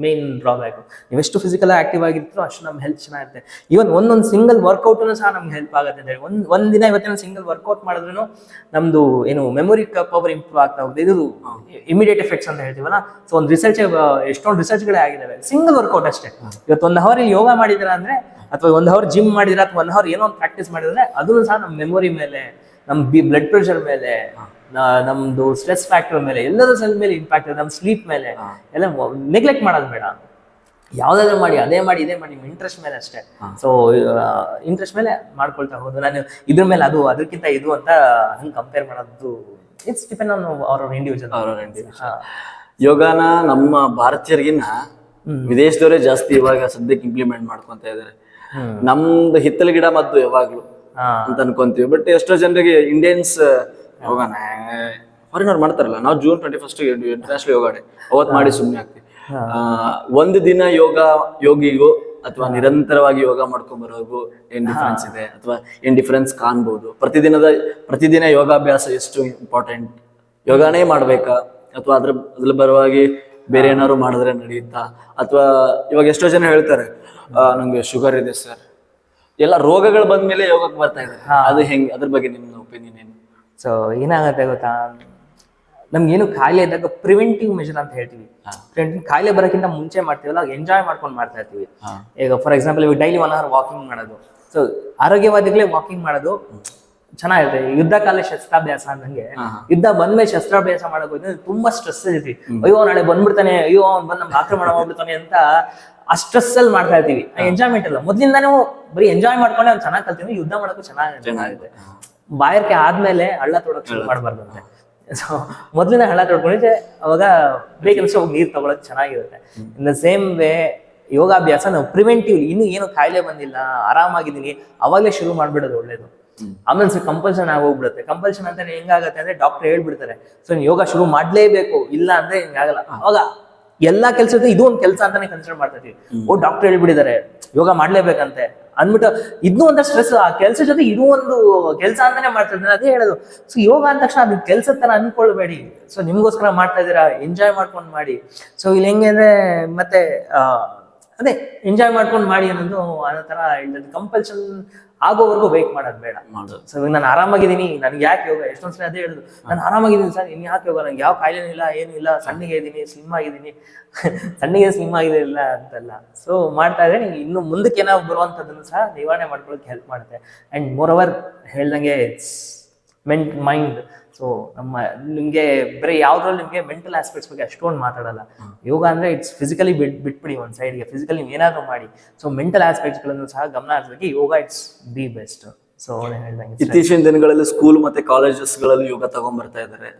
ಮೇನ್ ಡ್ರಾಬ್ಯಾಕ್. ನೀವೆಷ್ಟು ಫಿಸಿಕಲ್ ಆಕ್ಟಿವ್ ಆಗಿರ್ತೀರೋ ಅಷ್ಟು ನಮ್ಮ ಹೆಲ್ತ್ ಚೆನ್ನಾಗಿರುತ್ತೆ. ಈವನ್ ಒಂದೊಂದು ಸಿಂಗಲ್ ವರ್ಕೌಟ್ ಸಹ ನಮ್ಗೆ ಹೆಲ್ಪ್ ಆಗುತ್ತೆ ಅಂತ ಹೇಳಿ. ಒಂದ್ ದಿನ ಇವತ್ತಿನ ಸಿಂಗಲ್ ವರ್ಕೌಟ್ ಮಾಡಿದ್ರು ನಮ್ದು ಏನು ಮೆಮೊರಿ ಪವರ್ ಇಂಪ್ರೂವ್ ಆಗ್ತಾ ಹೋಗುತ್ತೆ. ಇದು ಇಮಿಡಿಯೇಟ್ ಎಫೆಕ್ಟ್ಸ್ ಅಂತ ಹೇಳ್ತೀವಲ್ಲ. ಸೊ ಒಂದು ರಿಸರ್ಚ್, ಎಷ್ಟೊಂದು ರಿಸರ್ಚ್ಗಳೇ ಆಗಿದ್ದಾವೆ ಸಿಂಗಲ್ ವರ್ಕೌಟ್ ಅಷ್ಟೇ. ಇವತ್ತು 1 ಅವರ್ ಯೋಗ ಮಾಡಿದಿರ ಅಂದ್ರೆ, ಅಥವಾ 1 ಅವರ್ ಜಿಮ್ ಮಾಡಿದ್ರೆ, ಅಥವಾ 1 ಅವರ್ ಏನೋ ಒಂದು ಪ್ರಾಕ್ಟೀಸ್ ಮಾಡಿದ್ರೆ ಅದನ್ನು ಸಹ ನಮ್ಮ ಮೆಮೊರಿ ಮೇಲೆ, ನಮ್ಮ ಬ್ಲಡ್ ಪ್ರೆಷರ್ ಮೇಲೆ, ನಮ್ದು ಸ್ಟ್ರೆಸ್ ಫ್ಯಾಕ್ಟರ್ ಮೇಲೆ, ಎಲ್ಲದರ ಮೇಲೆ ಇಂಪ್ಯಾಕ್ಟ್ ಇದೆ. ನಮ್ಮ ಸ್ಲೀಪ್ ಮೇಲೆ ಎಲ್ಲ ನೆಗ್ಲೆಕ್ಟ್ ಮಾಡೋದು ಬೇಡ. ಯಾವ್ದಾದ್ರು ಮಾಡಿ, ಅದೇ ಮಾಡಿ ಇದೇ ಮಾಡಿ, ನಿಮ್ಮ ಇಂಟ್ರೆಸ್ಟ್ ಮೇಲೆ ಅಷ್ಟೇ. ಸೊ ಇಂಟ್ರೆಸ್ಟ್ ಮೇಲೆ ಮಾಡ್ಕೊಳ್ತಾ ಹೋದು. ನಾನು ಇದ್ರ ಮೇಲೆ ಅದು, ಅದಕ್ಕಿಂತ ಇದು ಅಂತ ಹಂಗೆ ಕಂಪೇರ್ ಮಾಡೋದು, ಇಟ್ಸ್ ಡಿಪೆಂಡ್ ಆನ್ ಅವ್ರವ್ರ ಇಂಡಿವಿಜುವಲ್. ಯೋಗಾನ ನಮ್ಮ ಭಾರತೀಯರಿಗಿನ್ನ ವಿದೇಶದವರೇ ಜಾಸ್ತಿ ಇವಾಗ ಸದ್ಯಕ್ಕೆ ಇಂಪ್ಲಿಮೆಂಟ್ ಮಾಡ್ಕೊಂತ ಇದಾರೆ. ನಮ್ದು ಹಿತ್ತಲ ಗಿಡ ಮದ್ದು ಯಾವಾಗ್ಲೂ ಅಂತ ಅನ್ಕೊಂತೀವಿ. ಬಟ್ ಎಷ್ಟೋ ಜನರಿಗೆ ಇಂಡಿಯನ್ಸ್ ಯೋಗಾನ ಹೊರನವ್ರು ಮಾಡ್ತಾರಲ್ಲ. ನಾವು June 21 ಇಂಟರ್ನ್ಯಾಷನಲ್ ಯೋಗ ಡೇ ಅವತ್ತು ಮಾಡಿ ಸುಮ್ಮನೆ ಆಗ್ತೀವಿ. ಒಂದು ದಿನ ಯೋಗಿಗೂ ಅಥವಾ ನಿರಂತರವಾಗಿ ಯೋಗ ಮಾಡ್ಕೊಂಡ್ ಬರೋರ್ಗು ಏನ್ ಡಿಫ್ರೆನ್ಸ್ ಇದೆ, ಅಥವಾ ಏನ್ ಡಿಫ್ರೆನ್ಸ್ ಕಾಣ್ಬೋದು? ಪ್ರತಿದಿನ ಯೋಗಾಭ್ಯಾಸ ಎಷ್ಟು ಇಂಪಾರ್ಟೆಂಟ್? ಯೋಗಾನೇ ಮಾಡ್ಬೇಕಾ, ಅಥವಾ ಅದ್ರ ಬರುವಾಗಿ ಬೇರೆ ಏನಾದ್ರು ಮಾಡಿದ್ರೆ ನಡೆಯುತ್ತಾ? ಅಥವಾ ಇವಾಗ ಎಷ್ಟೋ ಜನ ಹೇಳ್ತಾರೆ ನಂಗೆ ಶುಗರ್ ಇದೆ ಸರ್, ಎಲ್ಲ ರೋಗಗಳು ಬಂದ್ಮೇಲೆ ಯೋಗಕ್ಕೆ ಬರ್ತಾ ಇದ್ದಾರೆ. ಅದು ಹೆಂಗೆ? ಅದ್ರ ಬಗ್ಗೆ ನಿಮ್ಮ ಒಪಿನಿಯನ್ ಏನು? ಸೊ ಏನಾಗುತ್ತೆ ಗೊತ್ತಾ, ನಮ್ಗೇನು ಕಾಯಿಲೆ ಇದ್ದಾಗ ಪ್ರಿವೆಂಟಿವ್ ಮೆಷರ್ ಅಂತ ಹೇಳ್ತೀವಿ. ಕಾಯಿಲೆ ಬರೋಕ್ಕಿಂತ ಮುಂಚೆ ಮಾಡ್ತೀವಲ್ಲ, ಎಂಜಾಯ್ ಮಾಡ್ಕೊಂಡು ಮಾಡ್ತಾ ಇರ್ತೀವಿ. ಈಗ ಫಾರ್ ಎಕ್ಸಾಂಪಲ್ ಇವಾಗ ಡೈಲಿ 1 ಅವರ್ ವಾಕಿಂಗ್ ಮಾಡೋದು. ಸೊ ಆರೋಗ್ಯವಾದಿಗಳೇ ವಾಕಿಂಗ್ ಮಾಡೋದು ಚೆನ್ನಾಗಿರುತ್ತೆ. ಯುದ್ಧ ಕಾಲ ಶಸ್ತ್ರಾಭ್ಯಾಸ ಅಂದಂಗೆ, ಯುದ್ಧ ಬಂದ್ಮೇಲೆ ಶಸ್ತ್ರಾಭ್ಯಾಸ ಮಾಡಕ್ ಹೋದ್ರೆ ತುಂಬಾ ಸ್ಟ್ರೆಸ್ ಇರ್ತೀವಿ. ಅಯ್ಯೋ ನಾಳೆ ಬಂದ್ಬಿಡ್ತಾನೆ, ಅಯ್ಯೋ ಅವ್ನು ಬಂದ್ ನಮ್ಗೆ ಆಕ್ರಮಣ ಮಾಡ್ಬಿಡ್ತಾನೆ ಅಂತ ಆ ಸ್ಟ್ರೆಸ್ ಅಲ್ಲಿ ಮಾಡ್ತಾ ಇರ್ತೀವಿ. ಎಂಜಾಯ್ಮೆಂಟ್ ಅಲ್ಲ, ಮೊದ್ಲಿಂದಾನು ಬರೀ ಎಂಜಾಯ್ ಮಾಡ್ಕೊಂಡೆ ಅವ್ನು ಚೆನ್ನಾಗಿ ಕಲ್ತೀವಿ. ಯುದ್ಧ ಮಾಡೋಕ್ಕೂ ಚೆನ್ನಾಗಿದೆ. ಬಾಯರ್ಕೆ ಆದ್ಮೇಲೆ ಹಳ್ಳ ತೊಡಕ್ ಶುರು ಮಾಡಬಾರ್ದಂತೆ. ಸೊ ಮೊದ್ಲಿನ ಹಳ್ಳ ತೊಡ್ಕೊಂಡಿದ್ರೆ ಅವಾಗ ಬೇಕನ್ಸ ಹೋಗಿ ನೀರು ತಗೊಳಕ್ ಚೆನ್ನಾಗಿರುತ್ತೆ. ಇನ್ ದ ಸೇಮ್ ವೇ ಯೋಗಾಭ್ಯಾಸ ನಾವು ಪ್ರಿವೆಂಟಿವ್, ಇನ್ನು ಏನು ಕಾಯಿಲೆ ಬಂದಿಲ್ಲ, ಆರಾಮಾಗಿದ್ದೀನಿ, ಅವಾಗಲೇ ಶುರು ಮಾಡ್ಬಿಡೋದು ಒಳ್ಳೇದು. ಆಮೇಲೆ ಕಂಪಲ್ಷನ್ ಆಗೋಗ್ಬಿಡುತ್ತೆ. ಕಂಪಲ್ಷನ್ ಅಂತ ಹೆಂಗಾಗತ್ತೆ ಅಂದ್ರೆ ಡಾಕ್ಟರ್ ಹೇಳ್ಬಿಡ್ತಾರೆ, ಸೊ ನೀವು ಯೋಗ ಶುರು ಮಾಡ್ಲೇಬೇಕು, ಇಲ್ಲ ಅಂದ್ರೆ ಹಿಂಗಾಗಲ್ಲ. ಅವಾಗ ಎಲ್ಲಾ ಕೆಲಸ ಇದು ಒಂದು ಕೆಲಸ ಅಂತಾನೆ ಕನ್ಸಿಡರ್ ಮಾಡ್ತಾ ಇದೀವಿ. ಡಾಕ್ಟರ್ ಹೇಳ್ಬಿಟ್ಟಿದ್ದಾರೆ ಯೋಗ ಮಾಡ್ಲೇಬೇಕಂತೆ ಅಂದ್ಬಿಟ್ಟು ಇದನ್ನು ಒಂದ ಸ್ಟ್ರೆಸ್, ಆ ಕೆಲಸ ಜೊತೆ ಇದು ಒಂದು ಕೆಲಸ ಅಂತಾನೆ ಮಾಡ್ತಾ ಇದ್ದೀನಿ. ಅದೇ ಹೇಳೋದು. ಸೊ ಯೋಗ ಅಂದ ತಕ್ಷಣ ಅದ್ ಕೆಲಸ ತರ ಅನ್ಕೊಳ್ಬೇಡಿ. ಸೊ ನಿಮ್ಗೋಸ್ಕರ ಮಾಡ್ತಾ ಇದೀರಾ, ಎಂಜಾಯ್ ಮಾಡ್ಕೊಂಡು ಮಾಡಿ. ಸೊ ಇಲ್ಲಿ ಹೆಂಗೆ ಅಂದ್ರೆ ಮತ್ತೆ ಅದೇ ಎಂಜಾಯ್ ಮಾಡ್ಕೊಂಡು ಮಾಡಿ ಅನ್ನೋದು ಅನ್ನೋ ತರ ಹೇಳ್ತದೆ. ಕಂಪಲ್ಷನ್ ಆಗೋವರೆಗೂ ವೇಟ್ ಮಾಡೋದು ಬೇಡ. ಸೊ ಇವಾಗ ನಾನು ಆರಾಮಾಗಿದ್ದೀನಿ, ನನ್ಗೆ ಯಾಕೆ ಯೋಗ? ಎಷ್ಟೊಂದ್ಸಲ ಅದೇ ಹೇಳುದು, ನಾನು ಆರಾಮಾಗಿದ್ದೀನಿ ಸರ್, ಇನ್ ಯಾಕೆ ಯೋಗ? ನಂಗೆ ಯಾವ ಕಾಯಿಲೆನೂ ಇಲ್ಲ, ಏನೂ ಇಲ್ಲ, ಸಣ್ಣಗೆ ಇದ್ದೀನಿ, ಸ್ಲಿಮ್ ಆಗಿದ್ದೀನಿ. ಸಣ್ಣಗೆ ಸ್ಲಿಮ್ ಆಗಿದೆ ಇಲ್ಲ ಅಂತಲ್ಲ. ಸೊ ಮಾಡ್ತಾ ಇದ್ರೆ ನಿಮ್ಗೆ ಇನ್ನು ಮುಂದಕ್ಕೆ ಏನಾದ್ರು ಬರುವಂಥದ್ದನ್ನು ಸಹ ನಿವಾರಣೆ ಮಾಡ್ಕೊಳ್ಳೋಕೆ ಹೆಲ್ಪ್ ಮಾಡುತ್ತೆ. ಅಂಡ್ ಮೋರ್ ಓವರ್ ಹೇಳ್ದಂಗೆ ಇಟ್ಸ್ ಮೈಂಡ್. ಸೊ ನಿಮ್ಗೆ ಬರೀ ಯಾವ್ದ್ರಲ್ಲಿ ನಿಮ್ಗೆ ಮೆಂಟಲ್ ಆಸ್ಪೆಕ್ಟ್ಸ್ ಬಗ್ಗೆ ಅಷ್ಟೊಂದು ಮಾತಾಡಲ್ಲ. ಯೋಗ ಅಂದ್ರೆ ಇಟ್ಸ್ ಫಿಸಿಕಲಿ ಬಿಟ್ಬಿಡಿ ಒಂದ್ ಸೈಡ್ಗೆ, ಫಿಸಿಕಲಿ ನೀವು ಏನಾದ್ರು ಮಾಡಿ. ಸೊ ಮೆಂಟಲ್ ಆಸ್ಪೆಕ್ಟ್ಸ್ ಗಳನ್ನು ಸಹ ಗಮನ ಹರಿಸೋಕೆ ಯೋಗ ಇಟ್ಸ್ ದಿ ಬೆಸ್ಟ್. ಸೊ ಹೇಳ್ದಂಗೆ ಇತ್ತೀಚಿನ ದಿನಗಳಲ್ಲಿ ಸ್ಕೂಲ್ ಮತ್ತೆ ಕಾಲೇಜಸ್ಗಳಲ್ಲಿ ಯೋಗ ತಗೊಂಡ್ಬರ್ತಾ ಇದ್ದಾರೆ.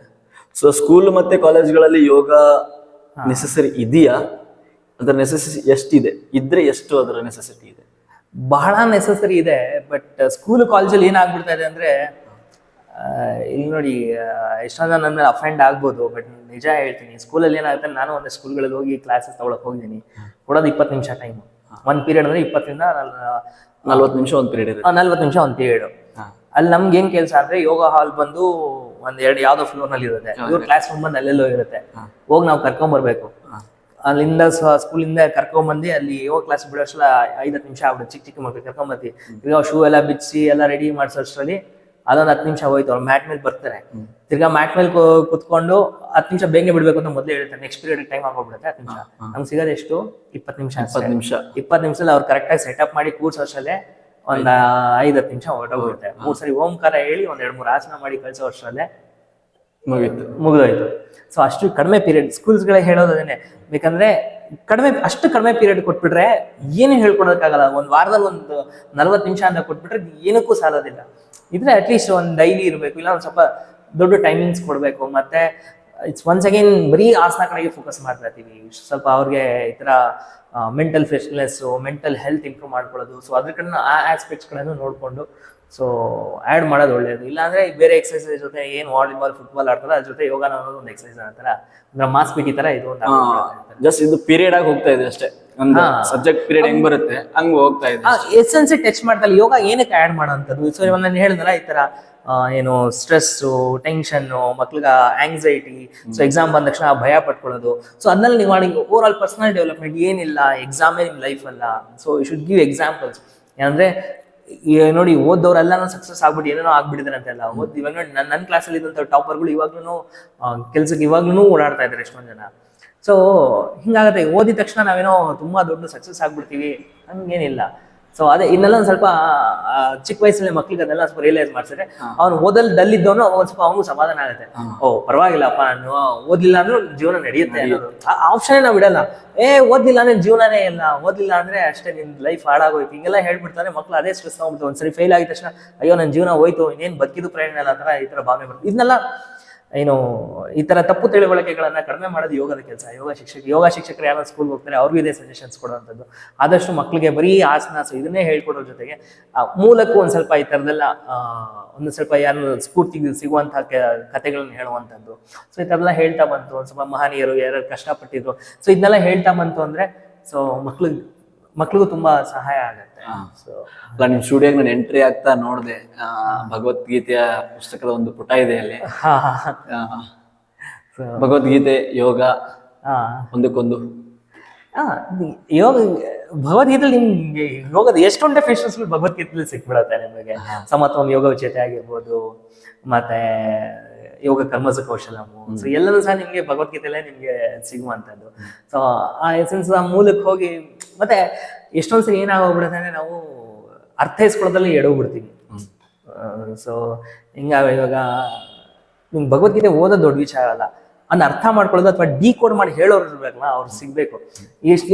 ಸೊ ಸ್ಕೂಲ್ ಮತ್ತೆ ಕಾಲೇಜ್ಗಳಲ್ಲಿ ಯೋಗ ನೆಸೆಸರಿ ಇದೆಯಾ? ಅದರ ನೆಸೆಸಿಟಿ ಎಷ್ಟಿದೆ? ಇದ್ರೆ ಎಷ್ಟು ಅದರ ನೆಸೆಸಿಟಿ ಇದೆ? ಬಹಳ ನೆಸೆಸರಿ ಇದೆ. ಬಟ್ ಸ್ಕೂಲ್ ಕಾಲೇಜಲ್ಲಿ ಏನಾಗ್ಬಿಡ್ತಾ ಇದೆ ಅಂದ್ರೆ, ಇಲ್ಲಿ ನೋಡಿ ಎಷ್ಟೊಂದು ನನ್ನ ಅಫೆಂಡ್ ಆಗ್ಬೋದು, ಬಟ್ ನಿಜ ಹೇಳ್ತೀನಿ. ಸ್ಕೂಲಲ್ಲಿ ಏನಾಗುತ್ತೆ, ನಾನು ಒಂದು ಸ್ಕೂಲ್ಗಳಲ್ಲಿ ಹೋಗಿ ಕ್ಲಾಸಸ್ ತಗೊಳಕ್ ಹೋಗಿದ್ದೀನಿ. ಕೊಡೋದು 20 ನಿಮಿಷ ಟೈಮ್. ಒಂದ್ ಪೀರಿಯಡ್ ಅಂದ್ರೆ 20ರಿಂದ 40 ನಿಮಿಷ ಒಂದು ಪೀರಿಯಡ್ ಇರುತ್ತೆ. 40 ನಿಮಿಷ ಒಂದು ಪೀರಿಯಡ್. ಅಲ್ಲಿ ನಮ್ಗೆ ಏನ್ ಕೆಲಸ ಅಂದ್ರೆ, ಯೋಗ ಹಾಲ್ ಬಂದು ಒಂದ್ ಯಾವ್ದೋ ಫ್ಲೋರ್ ನಲ್ಲಿ ಇರುತ್ತೆ, ಇವ್ರ ಕ್ಲಾಸ್ ರೂಮ್ ಬಂದು ಅಲ್ಲೆಲ್ಲೋ ಇರುತ್ತೆ. ಹೋಗಿ ನಾವು ಕರ್ಕೊಂಡ್ಬರ್ಬೇಕು. ಅಲ್ಲಿಂದ ಸ್ಕೂಲಿಂದ ಕರ್ಕೊಂಡ್ಬಂದು ಅಲ್ಲಿ ಯೋಗ ಕ್ಲಾಸ್ ಬಿಡೋಷ್ಟಲ್ಲ 5-10 ನಿಮಿಷ ಆಗ್ಬಿಡುತ್ತೆ. ಚಿಕ್ಕ ಮಕ್ಕಳು ಕರ್ಕೊಂಡ್ಬರ್ತೀವಿ. ಈಗ ಶೂ ಎಲ್ಲ ಬಿಚ್ಚಿ ಎಲ್ಲ ರೆಡಿ ಮಾಡ್ಸೋಷ್ಟರಲ್ಲಿ ಅದೊಂದು 10 ನಿಮಿಷ ಹೋಯ್ತು. ಅವ್ರು ಮ್ಯಾಟ್ ಮೇಲೆ ಬರ್ತಾರೆ. ತಿರ್ಗಾ ಮ್ಯಾಟ್ ಮೇಲೆ ಕುತ್ಕೊಂಡು 10 ನಿಮಿಷ ಬೇಗ ಬಿಡ್ಬೇಕು ಅಂತ ಮೊದಲೇ ಹೇಳ್ತಾರೆ. ನೆಕ್ಸ್ಟ್ ಪೀರಿಯಡ್ ಟೈಮ್ ಆಗೋಗ್ಬಿಡುತ್ತೆ 10 ನಿಮಿಷ. ನಮ್ಗೆ ಸಿಗೋದು ಎಷ್ಟು? 20 ನಿಮಿಷ. 20 ನಿಮಿಷದಲ್ಲಿ ಅವ್ರು ಕರೆಕ್ಟಾಗಿ ಸೆಟಪ್ ಮಾಡಿ ಕೂರ್ಸೋಷ್ಟರಲ್ಲೇ ಒಂದ್ 5-10 ನಿಮಿಷ ಹೊರಟೋಗ್ಬಿಡುತ್ತೆ. 3 ಸರಿ ಓಂಕಾರ ಹೇಳಿ 1-2-3 ಆಸನ ಮಾಡಿ ಕಳ್ಸೋ ವರ್ಷದಲ್ಲೇ ಮುಗಿದೋಯ್ತು. ಸೊ ಅಷ್ಟು ಕಡಿಮೆ ಪೀರಿಯಡ್ ಸ್ಕೂಲ್ಸ್ಗಳೇ ಹೇಳೋದೇನೆ. ಬೇಕಂದ್ರೆ ಅಷ್ಟು ಕಡಿಮೆ ಪೀರಿಯಡ್ ಕೊಟ್ಬಿಟ್ರೆ ಏನು ಹೇಳ್ಕೊಡೋಕ್ಕಾಗಲ್ಲ. ಒಂದ್ ವಾರದಲ್ಲಿ ಒಂದು 40 ನಿಮಿಷ ಅಂತ ಕೊಟ್ಬಿಟ್ರೆ ಏನಕ್ಕೂ ಸಾಲೋದಿಲ್ಲ. ಇದ್ರೆ ಅಟ್ಲೀಸ್ಟ್ ಒಂದು ಡೈಲಿ ಇರಬೇಕು, ಇಲ್ಲ ಒಂದು ಸ್ವಲ್ಪ ದೊಡ್ಡ ಟೈಮಿಂಗ್ಸ್ ಕೊಡಬೇಕು. ಮತ್ತೆ ಇಟ್ಸ್ ಒನ್ಸ್ ಅಗೇನ್ ಬರೀ ಆಸನ ಕಡೆಗೆ ಫೋಕಸ್ ಮಾಡ್ತಾ ಇರ್ತೀವಿ. ಸ್ವಲ್ಪ ಅವ್ರಿಗೆ ಈ ತರ mental freshness, mental health improve ಮಾಡ್ಕೊಳ್ಳೋದು. ಸೊ ಅದ್ರ ಕಡೆ ಆ ಆಸ್ಪೆಕ್ಟ್ಸ್ ಗಳನ್ನು ನೋಡ್ಕೊಂಡು ಸೊ ಆ್ಯಡ್ ಮಾಡೋದು ಒಳ್ಳೇದು. ಇಲ್ಲಾಂದ್ರೆ ಬೇರೆ ಎಕ್ಸರ್ಸೈಸ್ ಜೊತೆ ಏನು ವಾಲಿಬಾಲ್, ಫುಟ್ಬಾಲ್ ಆಡ್ತಾರೆ, ಅದ್ರ ಜೊತೆ ಯೋಗ ಅನ್ನೋದು ಒಂದು ಎಕ್ಸರ್ಸೈಸ್ ಅಂತಾರ, ಅಂದ್ರೆ ಮಾಸ್ ಪಿಟಿ ತರ ಇದು ಒಂದು ಜಸ್ಟ್ ಇದು ಪೀರಿಯಡ್ ಆಗಿ ಹೋಗ್ತಾ ಇದೆ ಅಷ್ಟೇ. ಒಂದು ಸಬ್ಜೆಕ್ಟ್ ಪೀರಿಯಡ್ ಹೆಂಗ್ ಬರುತ್ತೆ ಹಂಗ್ ಹೋಗ್ತಾ ಇದೆ. Essence touch ಮಾಡ್ತಲ್ಲ. ಯೋಗ ಏನಕ್ಕೆ ಆ್ಯಡ್ ಮಾಡೋಂಥದ್ದು? ಸೊ ಇವಾಗ ನಾನು ಹೇಳಿದ್ನಲ್ಲ ಈ ತರ ಏನು ಸ್ಟ್ರೆಸ್ಸು, ಟೆನ್ಷನ್ನು, ಮಕ್ಳಿಗೆ ಆಂಗ್ಸೈಟಿ, ಸೊ ಎಕ್ಸಾಮ್ ಬಂದ ತಕ್ಷಣ ಭಯ ಪಟ್ಕೊಳ್ಳೋದು, ಸೊ ಅದನ್ನೆಲ್ಲ ನೀವು ಮಾಡಿ ಓವರ್ ಆಲ್ ಪರ್ಸನಲ್ ಡೆವಲಪ್ಮೆಂಟ್ ಏನಿಲ್ಲ, ಎಕ್ಸಾಮೇ ನಿಮ್ಮ ಲೈಫ್ ಅಲ್ಲ. So you should give examples. ಅಂದ್ರೆ ನೋಡಿ ಓದೋರೆಲ್ಲಾನು ಸಕ್ಸಸ್ ಆಗ್ಬಿಟ್ಟು ಏನೇನೋ ಆಗ್ಬಿಟ್ಟಿದ್ದಾರೆ ಅಂತೆಲ್ಲ. ಇವಾಗ ನೋಡಿ ನನ್ನ ಕ್ಲಾಸಲ್ಲಿ ಇದ್ದಂಥ ಟಾಪರ್ಗಳು ಇವಾಗ್ಲೂ ಕೆಲ್ಸಕ್ಕೆ ಇವಾಗ್ಲೂ ಓಡಾಡ್ತಾ ಇದ್ದಾರೆ ಎಷ್ಟೊಂದು ಜನ. ಸೊ ಹಿಂಗಾಗತ್ತೆ, ಓದಿದ ತಕ್ಷಣ ನಾವೇನೋ ತುಂಬಾ ದೊಡ್ಡ ಸಕ್ಸಸ್ ಆಗ್ಬಿಡ್ತೀವಿ ಹಂಗೇನಿಲ್ಲ. ಸೊ ಅದೇ ಇನ್ನೆಲ್ಲ ಒಂದ್ ಸ್ವಲ್ಪ ಚಿಕ್ಕ ವಯಸ್ಸಲ್ಲಿ ಮಕ್ಳಿಗೆ ಅದೆಲ್ಲ ಸ್ವಲ್ಪ ರಿಯಲೈಸ್ ಮಾಡ್ಸಿದ್ರೆ ಅವ್ನು ಓದಲ್ಲಿ ಡಲ್ಲಿದ್ದವನು ಒಂದ್ ಸ್ವಲ್ಪ ಅವನು ಸಮಾಧಾನ ಆಗುತ್ತೆ. ಓ ಪರವಾಗಿಲ್ಲಪ್ಪ, ನಾನು ಓದ್ಲಿಲ್ಲ ಅಂದ್ರೂ ಜೀವನ ನಡೆಯುತ್ತೆ ಅನ್ನೋದು ಆಪ್ಷನ್ ನಾವು ಬಿಡಲ್ಲ. ಓದ್ಲಿಲ್ಲ ಅಂದ್ರೆ ಜೀವನನೇ ಇಲ್ಲ, ಓದ್ಲಿಲ್ಲ ಅಂದ್ರೆ ಅಷ್ಟೇ ನಿನ್ ಲೈಫ್ ಹಾಳಾಗೋಯ್ತು ಹಿಂಗೆಲ್ಲ ಹೇಳ್ಬಿಡ್ತಾರೆ ಮಕ್ಳು. ಅದೇ ಸ್ಟ್ರೆಸ್ ತಗೊಂಡ್ಬಿಡ್ತು. ಒಂದ್ಸರಿ ಫೇಲ್ ಆಗಿದ ತಕ್ಷಣ ಅಯ್ಯೋ ನನ್ನ ಜೀವನ ಹೋಯ್ತು, ಇನ್ನೇನ್ ಬದುಕಿದ್ದು ಪ್ರಯೋಜನ ಇಲ್ಲ ಅಂತ ಈ ತರ ಭಾವನೆ ಬರ್ತದೆ. ಇದನ್ನೆಲ್ಲ ಏನು ಈ ತರ ತಪ್ಪು ತಿಳುವಳಿಕೆಗಳನ್ನ ಕಡಿಮೆ ಮಾಡೋದು ಯೋಗದ ಕೆಲಸ. ಯೋಗ ಶಿಕ್ಷಕರು ಯಾರು ಸ್ಕೂಲ್ಗೆ ಹೋಗ್ತಾರೆ ಅವ್ರಿಗೂ ಇದೇ ಸಜೆಷನ್ಸ್ ಕೊಡುವಂಥದ್ದು. ಆದಷ್ಟು ಮಕ್ಕಳಿಗೆ ಬರೀ ಆಸನಾಸ ಇದನ್ನೇ ಹೇಳ್ಕೊಡೋದ್ರ ಜೊತೆಗೆ ಮೂಲಕ್ಕೂ ಒಂದ್ ಸ್ವಲ್ಪ ಈ ತರದೆಲ್ಲ ಒಂದು ಸ್ವಲ್ಪ ಯಾರು ಸ್ಫೂರ್ತಿ ಸಿಗುವಂತಹ ಕಥೆಗಳನ್ನ ಹೇಳುವಂಥದ್ದು. ಸೊ ಈ ತರದೆಲ್ಲ ಹೇಳ್ತಾ ಬಂತು. ಒಂದ್ ಸ್ವಲ್ಪ ಮಹನೀಯರು ಯಾರು ಕಷ್ಟಪಟ್ಟಿದ್ರು, ಸೊ ಇದನ್ನೆಲ್ಲ ಹೇಳ್ತಾ ಬಂತು ಅಂದ್ರೆ ಸೊ ಮಕ್ಳಿಗೂ ತುಂಬಾ ಸಹಾಯ ಆಗತ್ತೆ. ಸೊ ಅಲ್ಲ, ನಿಮ್ ಸ್ಟುಡಿಯೋಗೆ ನಾನು ಎಂಟ್ರಿ ಆಗ್ತಾ ನೋಡಿದೆ, ಭಗವದ್ಗೀತೆಯ ಪುಸ್ತಕದ ಒಂದು ಪುಟ ಇದೆ ಅಲ್ಲಿ. ಭಗವದ್ಗೀತೆ, ಯೋಗ ಒಂದಕ್ಕೊಂದು. ಯೋಗ ಭಗವದ್ಗೀತೆಯಲ್ಲಿ ನಿಮ್ಗೆ ಯೋಗದ ಎಷ್ಟೊಂದು ಡೆಫಿನೇಷನ್ಸ್ ಭಗವದ್ಗೀತೆಯಲ್ಲಿ ಸಿಕ್ಬಿಡತ್ತೆ ನಿಮಗೆ. ಸಮತ್ವಂ ಯೋಗ ಉಚ್ಯತೆ ಆಗಿರ್ಬೋದು, ಮತ್ತೆ ಯೋಗ ಕರ್ಮಸ ಕೌಶಲಮು, ಸೊ ಎಲ್ಲರೂ ಸಹ ನಿಮ್ಗೆ ಭಗವದ್ಗೀತೆಯಲ್ಲೇ ನಿಮ್ಗೆ ಸಿಗುವಂಥದ್ದು. ಸೊ ಆ ಎಸೆನ್ಸ್ ಮೂಲಕ್ಕೆ ಹೋಗಿ ಮತ್ತೆ ಎಷ್ಟೊಂದ್ಸರಿ ಏನಾಗೋಗ್ಬಿಡುತ್ತೆ ಅಂದ್ರೆ ನಾವು ಅರ್ಥೈಸ್ಕೊಳ್ಳೋದ್ರಲ್ಲಿ ಎಡೋಗ್ಬಿಡ್ತೀವಿ. ಸೊ ಇವಾಗ ನಿಮ್ಗೆ ಭಗವದ್ಗೀತೆ ಓದೋದು ದೊಡ್ಡ ವಿಚಾರ ಅಲ್ಲ, ಅದನ್ನ ಅರ್ಥ ಮಾಡ್ಕೊಳ್ಳೋದು ಅಥವಾ ಡಿಕೋಡ್ ಮಾಡಿ ಹೇಳೋರು ಇರ್ಬೇಕಲ್ಲ, ಅವ್ರು ಸಿಗ್ಬೇಕು.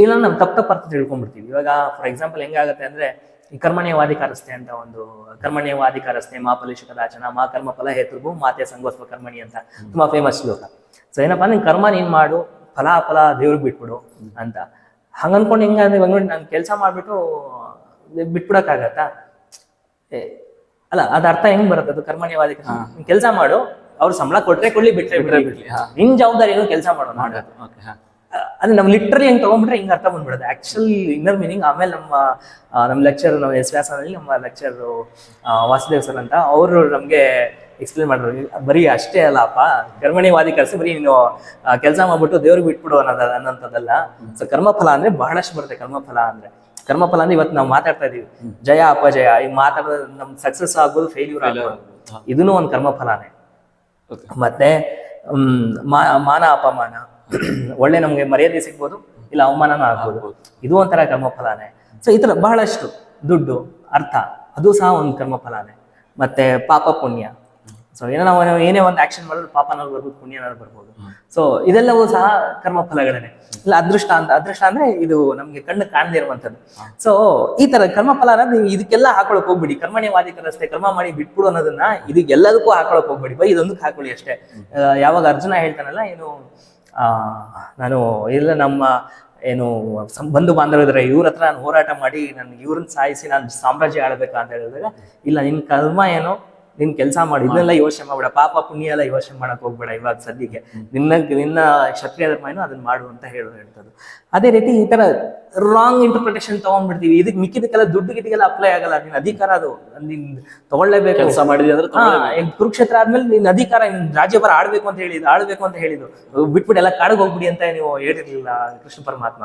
ಇಲ್ಲ ನಾವು ತಪ್ಪು ಅರ್ಥ ತಿಳ್ಕೊಂಡ್ಬಿಡ್ತೀವಿ. ಇವಾಗ ಫಾರ್ ಎಕ್ಸಾಂಪಲ್ ಹೆಂಗಾಗತ್ತೆ ಅಂದ್ರೆ ಈ ಕರ್ಮಣ್ಯವಾಧಿಕಾರಸ್ಥೆ ಅಂತ ಒಂದು ಕರ್ಮಣ್ಯವಾಧಿಕಾರಸ್ಥೆ ಮಾ ಫಲೇಶು ಕದಾಚನ ಮಾ ಕರ್ಮ ಫಲ ಹೇತೃಭು ಮಾತೆ ಸಂಗೋಸ್ವ ಕರ್ಮಣಿ ಅಂತ ತುಂಬಾ ಫೇಮಸ್ ಶ್ಲೋಕ. ಸೊ ಏನಪ್ಪಾ ನಿನ್ ಕರ್ಮ ನೀನ್ ಮಾಡು, ಫಲ ದೇವ್ರಿಗೆ ಬಿಟ್ಬಿಡು ಅಂತ. ಹಂಗ ಅನ್ಕೊಂಡು ಹೆಂಗಂದ್ರೆ ಇವಾಗ ನೋಡಿ ನಾನು ಕೆಲಸ ಮಾಡ್ಬಿಟ್ಟು ಬಿಟ್ಬಿಡಕ್ಕಾಗತ್ತಾ? ಅಲ್ಲ, ಅದ ಅರ್ಥ ಹೆಂಗ್ ಬರುತ್ತೆ? ಅದು ಕರ್ಮಣ್ಯವಾಧಿಕಾರ. ಕೆಲಸ ಮಾಡು, ಅವ್ರು ಸಂಬಳ ಕೊಟ್ರೆ ಕೊಡ್ಲಿ, ಬಿಟ್ರೆ ಬಿಡ್ಲಿ, ನಿನ್ ಜವಾಬ್ದಾರಿ ಏನು ಕೆಲಸ ಮಾಡೋಣ. ಅದು ನಮ್ ಲಿಟ್ರಲಿ ಹೆಂಗ್ ತಗೊಂಡ್ಬಿಟ್ರೆ ಹಿಂಗ ಅರ್ಥ ಬಂದ್ಬಿಡುತ್ತೆ ಆಕ್ಚುಲ್ ಇನ್ನರ್ ಮೀನಿಂಗ್. ಆಮೇಲೆ ನಮ್ಮ ಲೆಕ್ಚರ್, ನಮ್ಮ ಎಸ್ ವ್ಯಾಸನಲ್ಲಿ ನಮ್ಮ ಲೆಕ್ಚರ್ ವಾಸುದೇವ್ ಸರ್ ಅಂತ, ಅವರು ನಮ್ಗೆ ಎಕ್ಸ್ಪ್ಲೇನ್ ಮಾಡಿದ್ರು, ಬರೀ ಅಷ್ಟೇ ಅಲ್ಲಪ್ಪ ಕರ್ಮಣ್ಯವಾದಿ ಕೆಲಸ ಬರೀ ನೀನು ಕೆಲಸ ಮಾಡ್ಬಿಟ್ಟು ದೇವ್ರಿಗೆ ಬಿಟ್ಬಿಡು ಅನ್ನೋಂಥದ್ದಲ್ಲ. ಸೊ ಕರ್ಮಫಲ ಅಂದ್ರೆ ಬಹಳಷ್ಟು ಬರುತ್ತೆ. ಕರ್ಮಫಲ ಅಂದ್ರೆ ಇವತ್ತು ನಾವು ಮಾತಾಡ್ತಾ ಇದೀವಿ, ಜಯ ಅಪಜಯ, ಈ ಮಾತಾಡೋದು ನಮ್ ಸಕ್ಸಸ್ ಆಗ್ಬೋದು, ಫೇಲ್ಯೂರ್ ಆಗ್ಬೋದು, ಇದನ್ನು ಒಂದು ಕರ್ಮಫಲಾನೇ. ಮತ್ತೆ ಮಾನ ಅಪಮಾನ, ಒಳ್ಳೆ ನಮ್ಗೆ ಮರ್ಯಾದೆ ಸಿಗ್ಬೋದು, ಇಲ್ಲ ಅವಮಾನನೂ ಆಗ್ಬೋದು, ಇದು ಒಂಥರ ಕರ್ಮಫಲಾನೇ. ಸೊ ಈ ತರ ಬಹಳಷ್ಟು ದುಡ್ಡು, ಅರ್ಥ, ಅದು ಸಹ ಒಂದು ಕರ್ಮಫಲಾನೇ. ಮತ್ತೆ ಪಾಪ ಪುಣ್ಯ, ಸೊ ಏನೋ ನಾವು ಏನೇ ಒಂದು ಆಕ್ಷನ್ ಮಾಡಿದ್ರೆ ಪಾಪನಾದ್ರು ಬರ್ಬೋದು, ಪುಣ್ಯನಾದ್ರು ಬರ್ಬೋದು. ಸೊ ಇದೆಲ್ಲವೂ ಸಹ ಕರ್ಮಫಲಗಳೇನೆ. ಇಲ್ಲ ಅದೃಷ್ಟ ಅಂದ್ರೆ ಇದು ನಮ್ಗೆ ಕಣ್ಣು ಕಾಣದೇ ಇರುವಂತದ್ದು. ಸೊ ಈ ತರ ಕರ್ಮಫಲ ಅನ್ನೋದು ನೀವು ಇದಕ್ಕೆಲ್ಲ ಹಾಕೊಳಕ್ ಹೋಗ್ಬಿಡಿ. ಕರ್ಮಣ್ಯವಾಧಿಕಾರಸ್ಥೆ, ಕರ್ಮ ಮಾಡಿ ಬಿಟ್ಬಿಡು ಅನ್ನೋದನ್ನ ಇದಕ್ಕೆಲ್ಲದಕ್ಕೂ ಹಾಕೊಳಕ್ ಹೋಗ್ಬಿಡಿ, ಬೈ ಇದೊಂದಕ್ಕೆ ಹಾಕೊಳ್ಳಿ ಅಷ್ಟೇ. ಯಾವಾಗ ಅರ್ಜುನ ಹೇಳ್ತಾನಲ್ಲ, ಏನು ನಾನು ಇಲ್ಲ ನಮ್ಮ ಏನು ಬಂಧು ಬಾಂಧವ್ರ ಇವ್ರ ಹತ್ರ ನಾನು ಹೋರಾಟ ಮಾಡಿ ನನ್ಗೆ ಇವ್ರನ್ನ ಸಾಯಿಸಿ ನಾನು ಸಾಮ್ರಾಜ್ಯ ಆಳ್ಬೇಕಾ ಅಂತ ಹೇಳಿದಾಗ, ಇಲ್ಲ ನಿನ್ ಕರ್ಮ ಏನೋ ನಿನ್ ಕೆಲಸ ಮಾಡಿ, ಇದನ್ನೆಲ್ಲ ಯೋಚನೆ ಮಾಡ್ಬೇಡ, ಪಾಪ ಪುಣ್ಯ ಎಲ್ಲ ಯೋಚನೆ ಮಾಡಕ್ ಹೋಗ್ಬೇಡ ಇವಾಗ ಸದ್ಯಕ್ಕೆ, ನಿನ್ನ ಕ್ಷತ್ರಿಯ ಧರ್ಮ ಏನೋ ಅದನ್ನ ಮಾಡು ಅಂತ ಹೇಳ್ತದ್ದು. ಅದೇ ರೀತಿ ಈ ತರ ರಾಂಗ್ ಇಂಟರ್ಪ್ರಿಟೇಷನ್ ತಗೊಂಡ್ಬಿಡ್ತೀವಿ. ಇದಕ್ಕೆ ಮಿಕ್ಕಿದಕ್ಕೆಲ್ಲ ದುಡ್ಡು ಗಿಟ್ಟಿಗೆಲ್ಲ ಅಪ್ಲೈ ಆಗಲ್ಲ. ನಿನ್ ಅಧಿಕಾರ ಅದು ನೀನ್ ತಗೊಳ್ಳೇಬೇಕು. ಕೆಲಸ ಮಾಡಿದ್ವಿ ಅಂದ್ರೆ ಕುರುಕ್ಷೇತ್ರ ಆದ್ಮೇಲೆ ನಿನ್ ಅಧಿಕಾರ, ನಿನ್ ರಾಜ್ಯಭಾರ ಆಳ್ಬೇಕು ಅಂತ ಹೇಳಿದ್ದು ಬಿಟ್ಬಿಟ್ಟು ಎಲ್ಲ ಕಾಡಿಗೆ ಹೋಗ್ಬಿಡಿ ಅಂತ ನೀವು ಹೇಳಿರ್ಲಿಲ್ಲ ಕೃಷ್ಣ ಪರಮಾತ್ಮ.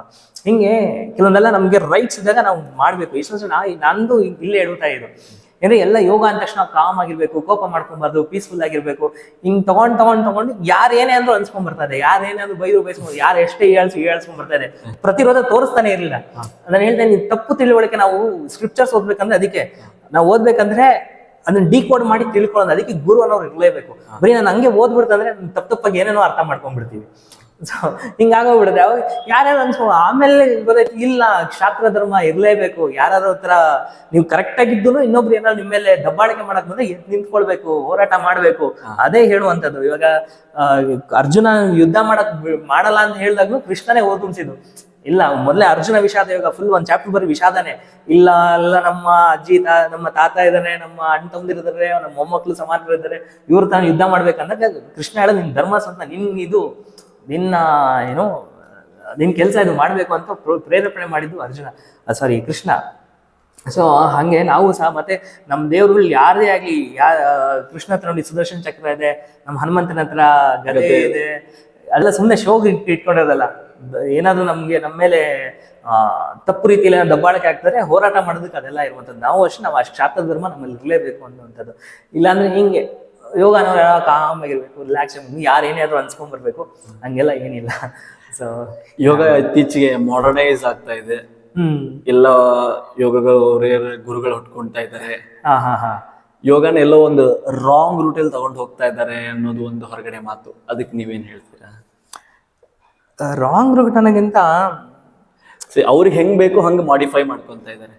ಹಿಂಗೆ ಕೆಲವೊಂದೆಲ್ಲ ನಮ್ಗೆ ರೈಟ್ಸ್ ಇದ್ದಾಗ ನಾವು ಮಾಡ್ಬೇಕು. ಇಷ್ಟೊಂದು ನಂದು ಇಲ್ಲೇ ಎಡುತ್ತಾ ಇದು ಅಂದ್ರೆ ಎಲ್ಲ ಯೋಗ ಅಂದ ತಕ್ಷಣ ಕಾಮ್ ಆಗಿರ್ಬೇಕು, ಕೋಪ ಮಾಡ್ಕೊಂಬಾರ್ದು, ಪೀಸ್ಫುಲ್ ಆಗಿರ್ಬೇಕು. ಹಿಂಗ್ ತಗೊಂಡು ಯಾರು ಏನೇ ಅಂದ್ರೂ ಅನ್ಸ್ಕೊಂಡ್ ಬರ್ತದೆ, ಯಾರೇನೇ ಅಂದ್ರೂ ಬೈಸ್ಕೊಂಡು, ಯಾರು ಎಷ್ಟೇ ಹೇಳ್ಸ್ಕೊಂಡ್ ಬರ್ತಾರೆ, ಪ್ರತಿರೋಧ ತೋರಿಸ್ತಾನೆ ಇರಲಿಲ್ಲ. ನಾನು ಹೇಳ್ತೇನೆ, ತಪ್ಪು ತಿಳುವಳಿಕೆ ನಾವು ಸ್ಕ್ರಿಪ್ಚರ್ಸ್ ಓದ್ಬೇಕಂದ್ರೆ ಅದಕ್ಕೆ ನಾವು ಓದ್ಬೇಕಂದ್ರೆ ಅದನ್ನ ಡಿಕೋಡ್ ಮಾಡಿ ತಿಳ್ಕೊಳ್ಳೋದು, ಅದಕ್ಕೆ ಗುರು ಅನ್ನೋರು ಇರಲೇಬೇಕು. ಬರೀ ನಾನು ಹಂಗೆ ಓದ್ಬಿಡ್ತಂದ್ರೆ ತಪ್ಪಾಗಿ ಏನೇನೋ ಅರ್ಥ ಮಾಡ್ಕೊಂಡ್ಬಿಡ್ತೀವಿ. ಸೊ ಹಿಂಗಾಗೋಗ್ಬಿಡುತ್ತೆ. ಅವಾಗ ಯಾರ್ಯಾರು ಅನ್ಸ್ಕೊ ಆಮೇಲೆ ಗೊತ್ತಾಯ್ತು, ಇಲ್ಲ ಶಾಸ್ತ್ರ ಧರ್ಮ ಇರ್ಲೇಬೇಕು. ಯಾರು ಹತ್ರ ನೀವು ಕರೆಕ್ಟ್ ಆಗಿದ್ದು ಇನ್ನೊಬ್ರು ಏನಾದ್ರು ನಿಮ್ಮ ಮೇಲೆ ದಬ್ಬಾಳಿಕೆ ಮಾಡಕ್ ಬಂದ್ರೆ ನಿಂತ್ಕೊಳ್ಬೇಕು, ಹೋರಾಟ ಮಾಡ್ಬೇಕು, ಅದೇ ಹೇಳುವಂಥದ್ದು. ಇವಾಗ ಅರ್ಜುನ ಯುದ್ಧ ಮಾಡಲ್ಲ ಅಂತ ಹೇಳಿದಾಗ್ಲೂ ಕೃಷ್ಣನೇ ಓದ್ತಿದ್ದು. ಇಲ್ಲ ಮೊದಲೇ ಅರ್ಜುನ ವಿಷಾದ ಯೋಗ ಫುಲ್ ಒಂದ್ ಚಾಪ್ಟರ್ ಬರೀ ವಿಷಾದನೆ. ಇಲ್ಲ ನಮ್ಮ ಅಜ್ಜಿ ನಮ್ಮ ತಾತ ಇದಾರೆ, ನಮ್ಮ ಅಣ್ಣ ತಮ್ಮದಿರಿದ್ದಾರೆ, ನಮ್ಮ ಮೊಮ್ಮಕ್ಕಳು ಸಮಾನರು ಇದ್ದಾರೆ, ಇವ್ರು ತಾನು ಯುದ್ಧ ಮಾಡ್ಬೇಕಂದಾಗ ಕೃಷ್ಣ ಹೇಳ ನಿನ್ ಧರ್ಮ ಸ್ವಂತ, ನಿನ್ನ ಏನು ನಿನ್ ಕೆಲಸ ಇದು ಮಾಡ್ಬೇಕು ಅಂತ ಪ್ರೇರೇಪಣೆ ಮಾಡಿದ್ದು ಅರ್ಜುನ, ಸಾರಿ ಕೃಷ್ಣ. ಸೊ ಹಂಗೆ ನಾವು ಸಹ ಮತ್ತೆ ನಮ್ಮ ದೇವ್ರುಗಳು ಯಾರೇ ಆಗ್ಲಿ, ಕೃಷ್ಣ ಹತ್ರ ನೋಡಿ ಸುದರ್ಶನ್ ಚಕ್ರ ಇದೆ, ನಮ್ಮ ಹನುಮಂತನ ಹತ್ರ ಗದೆ ಇದೆ, ಎಲ್ಲ ಸುಮ್ಮನೆ ಶೋಗ್ ಇಟ್ಕೊಂಡಿರೋದಲ್ಲ. ಏನಾದ್ರು ನಮ್ಗೆ ನಮ್ಮ ಮೇಲೆ ತಪ್ಪು ರೀತಿಯಲ್ಲಿ ದಬ್ಬಾಳಿಕೆ ಆಗ್ತಾರೆ, ಹೋರಾಟ ಮಾಡೋದಕ್ಕೆ ಅದೆಲ್ಲ ಇರುವಂಥದ್ದು. ನಾವು ಅಷ್ಟೇ, ನಾವು ಅಷ್ಟು ಶಾಸ್ತ್ರ ಧರ್ಮ ನಮ್ಮಲ್ಲಿ ಇರಲೇಬೇಕು ಅನ್ನುವಂಥದ್ದು. ಇಲ್ಲಾಂದ್ರೆ ಹಿಂಗೆ ಯೋಗ ಅನ್ನೋ ಕಾಮ್ ಆಗಿರ್ಬೇಕು, ರಿಲ್ಯಾಕ್ಸ್, ಯಾರು ಏನೇ ಆದ್ರೂ ಅನ್ಸ್ಕೊಂಡ್ಬರ್ಬೇಕು, ಹಂಗೆಲ್ಲ ಏನಿಲ್ಲ. ಸೊ ಯೋಗ ಇತ್ತೀಚೆಗೆ ಮಾಡರ್ನೈಸ್ ಆಗ್ತಾ ಇದೆ. ಎಲ್ಲ ಯೋಗಗಳು ಅವರೇ ಗುರುಗಳು ಹೊಟ್ಕೊಳ್ತಾ ಇದ್ದಾರೆ. ಯೋಗನ ಎಲ್ಲೋ ಒಂದು ರಾಂಗ್ ರೂಟಲ್ಲಿ ತಗೊಂಡು ಹೋಗ್ತಾ ಇದ್ದಾರೆ ಅನ್ನೋದು ಒಂದು ಹೊರಗಡೆ ಮಾತು. ಅದಕ್ಕೆ ನೀವೇನ್ ಹೇಳ್ತೀರಾ? ರಾಂಗ್ ರೂಟ್ ಅನ್ನೋಕ್ಕಿಂತ ಅವ್ರಿಗೆ ಹೆಂಗ್ ಬೇಕು ಹಂಗೆ ಮಾಡಿಫೈ ಮಾಡ್ಕೊಂತ ಇದ್ದಾರೆ.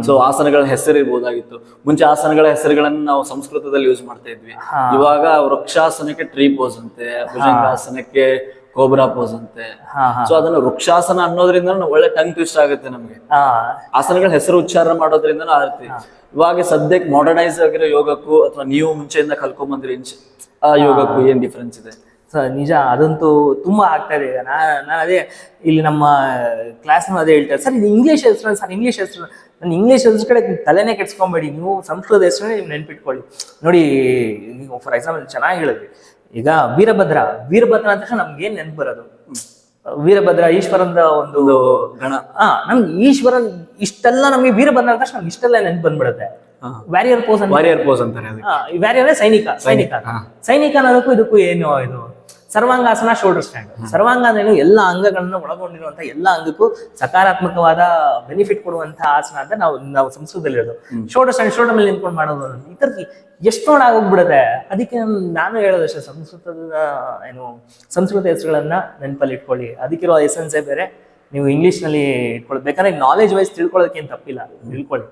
ಸೊ ಆಸನಗಳ ಹೆಸರು ಇರ್ಬೋದಾಗಿತ್ತು. ಮುಂಚೆ ಆಸನಗಳ ಹೆಸರುಗಳನ್ನ ನಾವು ಸಂಸ್ಕೃತದಲ್ಲಿ ಯೂಸ್ ಮಾಡ್ತಾ ಇದ್ವಿ. ಇವಾಗ ವೃಕ್ಷಾಸನಕ್ಕೆ ಟ್ರೀ ಪೋಸ್ ಅಂತೆ, ಭುಜಂಗಾಸನಕ್ಕೆ ಕೋಬ್ರಾ ಪೋಸ್ ಅಂತೆ. ಸೊ ಅದನ್ನ ವೃಕ್ಷಾಸನ ಅನ್ನೋದ್ರಿಂದ ಒಳ್ಳೆ ಟಂಗ್ ಟ್ವಿಸ್ಟ್ ಆಗುತ್ತೆ ನಮ್ಗೆ. ಆಸನಗಳ ಹೆಸರು ಉಚ್ಚಾರ ಮಾಡೋದ್ರಿಂದ ಆಗುತ್ತೆ. ಇವಾಗ ಸದ್ಯಕ್ಕೆ ಮಾಡರ್ನೈಸ್ ಆಗಿರೋ ಯೋಗಕ್ಕೂ ಅಥವಾ ನೀವು ಮುಂಚೆಯಿಂದ ಕಲ್ಕೊಂಡ್ ಬಂದ್ರಿ ಆ ಯೋಗಕ್ಕೂ ಏನ್ ಡಿಫ್ರೆನ್ಸ್ ಇದೆ? ನಿಜ, ಅದಂತೂ ತುಂಬಾ ಆಗ್ತಾ ಇದೆ. ಈಗ ನಾನು ಅದೇ ಇಲ್ಲಿ ನಮ್ಮ ಕ್ಲಾಸ್ ಅದೇ ಹೇಳ್ತಾರೆ, ಸರ್ ಇದು ಇಂಗ್ಲಿಷ್ ಹೆಸರು, ಸರ್ ಇಂಗ್ಲಿಷ್ ಹೆಸರು. ನಾನು ಇಂಗ್ಲಿಷ್ ಹೆಸರು ಕಡೆ ತಲೆನೇ ಕೆಡ್ಸ್ಕೊಂಬೇಡಿ, ನೀವು ಸಂಸ್ಕೃತ ಹೆಸರನ್ನೇ ನೀವು ನೆನ್ಪಿಟ್ಕೊಳ್ಳಿ. ನೋಡಿ, ಫಾರ್ ಎಕ್ಸಾಂಪಲ್ ಚೆನ್ನಾಗಿ ಹೇಳಿದ್ವಿ, ಈಗ ವೀರಭದ್ರ ಅಂತ ತಕ್ಷಣ ನಮ್ಗೆ ಏನ್ ನೆನ್ಪು ಬರೋದು? ವೀರಭದ್ರ ಈಶ್ವರಂದ ಒಂದು ಗಣ. ನಮ್ಗೆ ಈಶ್ವರನ್ ಇಷ್ಟೆಲ್ಲ, ನಮ್ಗೆ ವೀರಭದ್ರ ಅಂತ ತಕ್ಷಣ ನಮ್ಗೆ ಇಷ್ಟೆಲ್ಲ ನೆನ್ಪು ಬಂದ್ಬಿಡುತ್ತೆ. ವ್ಯಾರಿಯರ್ ಪೋಸ್ ಅಂತಾರೆ. ವ್ಯಾರಿಯರ್ ಸೈನಿಕ ಅನ್ನೋದಕ್ಕೂ ಇದಕ್ಕೂ ಏನು ಇದು? Sarvangasana, shoulder stand. ಸರ್ವಾಂಗ ಅಂದ್ರೆ ಎಲ್ಲ ಅಂಗಗಳನ್ನು ಒಳಗೊಂಡಿರುವಂತ ಎಲ್ಲ ಅಂಗಕ್ಕೂ ಸಕಾರಾತ್ಮಕವಾದ ಬೆನಿಫಿಟ್ ಕೊಡುವಂತಹ ಆಸನ ಅಂತ ನಾವು ಸಂಸ್ಕೃತದಲ್ಲಿ ಇರೋದು. ಶೋಲ್ಡರ್ ಸ್ಟ್ಯಾಂಡ್, ಶೋಲ್ಡರ್ ಮೇಲೆ ನಿಂತ್ಕೊಂಡು ಮಾಡೋದು. ಈ ತರದ್ದು ಎಷ್ಟು ಆಗೋಗ್ಬಿಡುತ್ತೆ. ಅದಕ್ಕೆ ನಾನು ಹೇಳೋದಷ್ಟೇ, ಸಂಸ್ಕೃತ ಹೆಸರುಗಳನ್ನ ನೆನಪಲ್ಲಿ ಇಟ್ಕೊಳ್ಳಿ. ಅದಕ್ಕಿರೋ ಎಸೆನ್ಸೇ ಬೇರೆ. ನೀವು ಇಂಗ್ಲಿಷ್ ನಲ್ಲಿ ಇಟ್ಕೊಳ್ಳಿ, ಬೇಕಾದ್ರೆ ನಾಲೆಜ್ ವೈಸ್ ತಿಳ್ಕೊಳ್ಳೋದಕ್ಕೆ ಏನು ತಪ್ಪಿಲ್ಲ, ತಿಳ್ಕೊಳ್ಳಿ.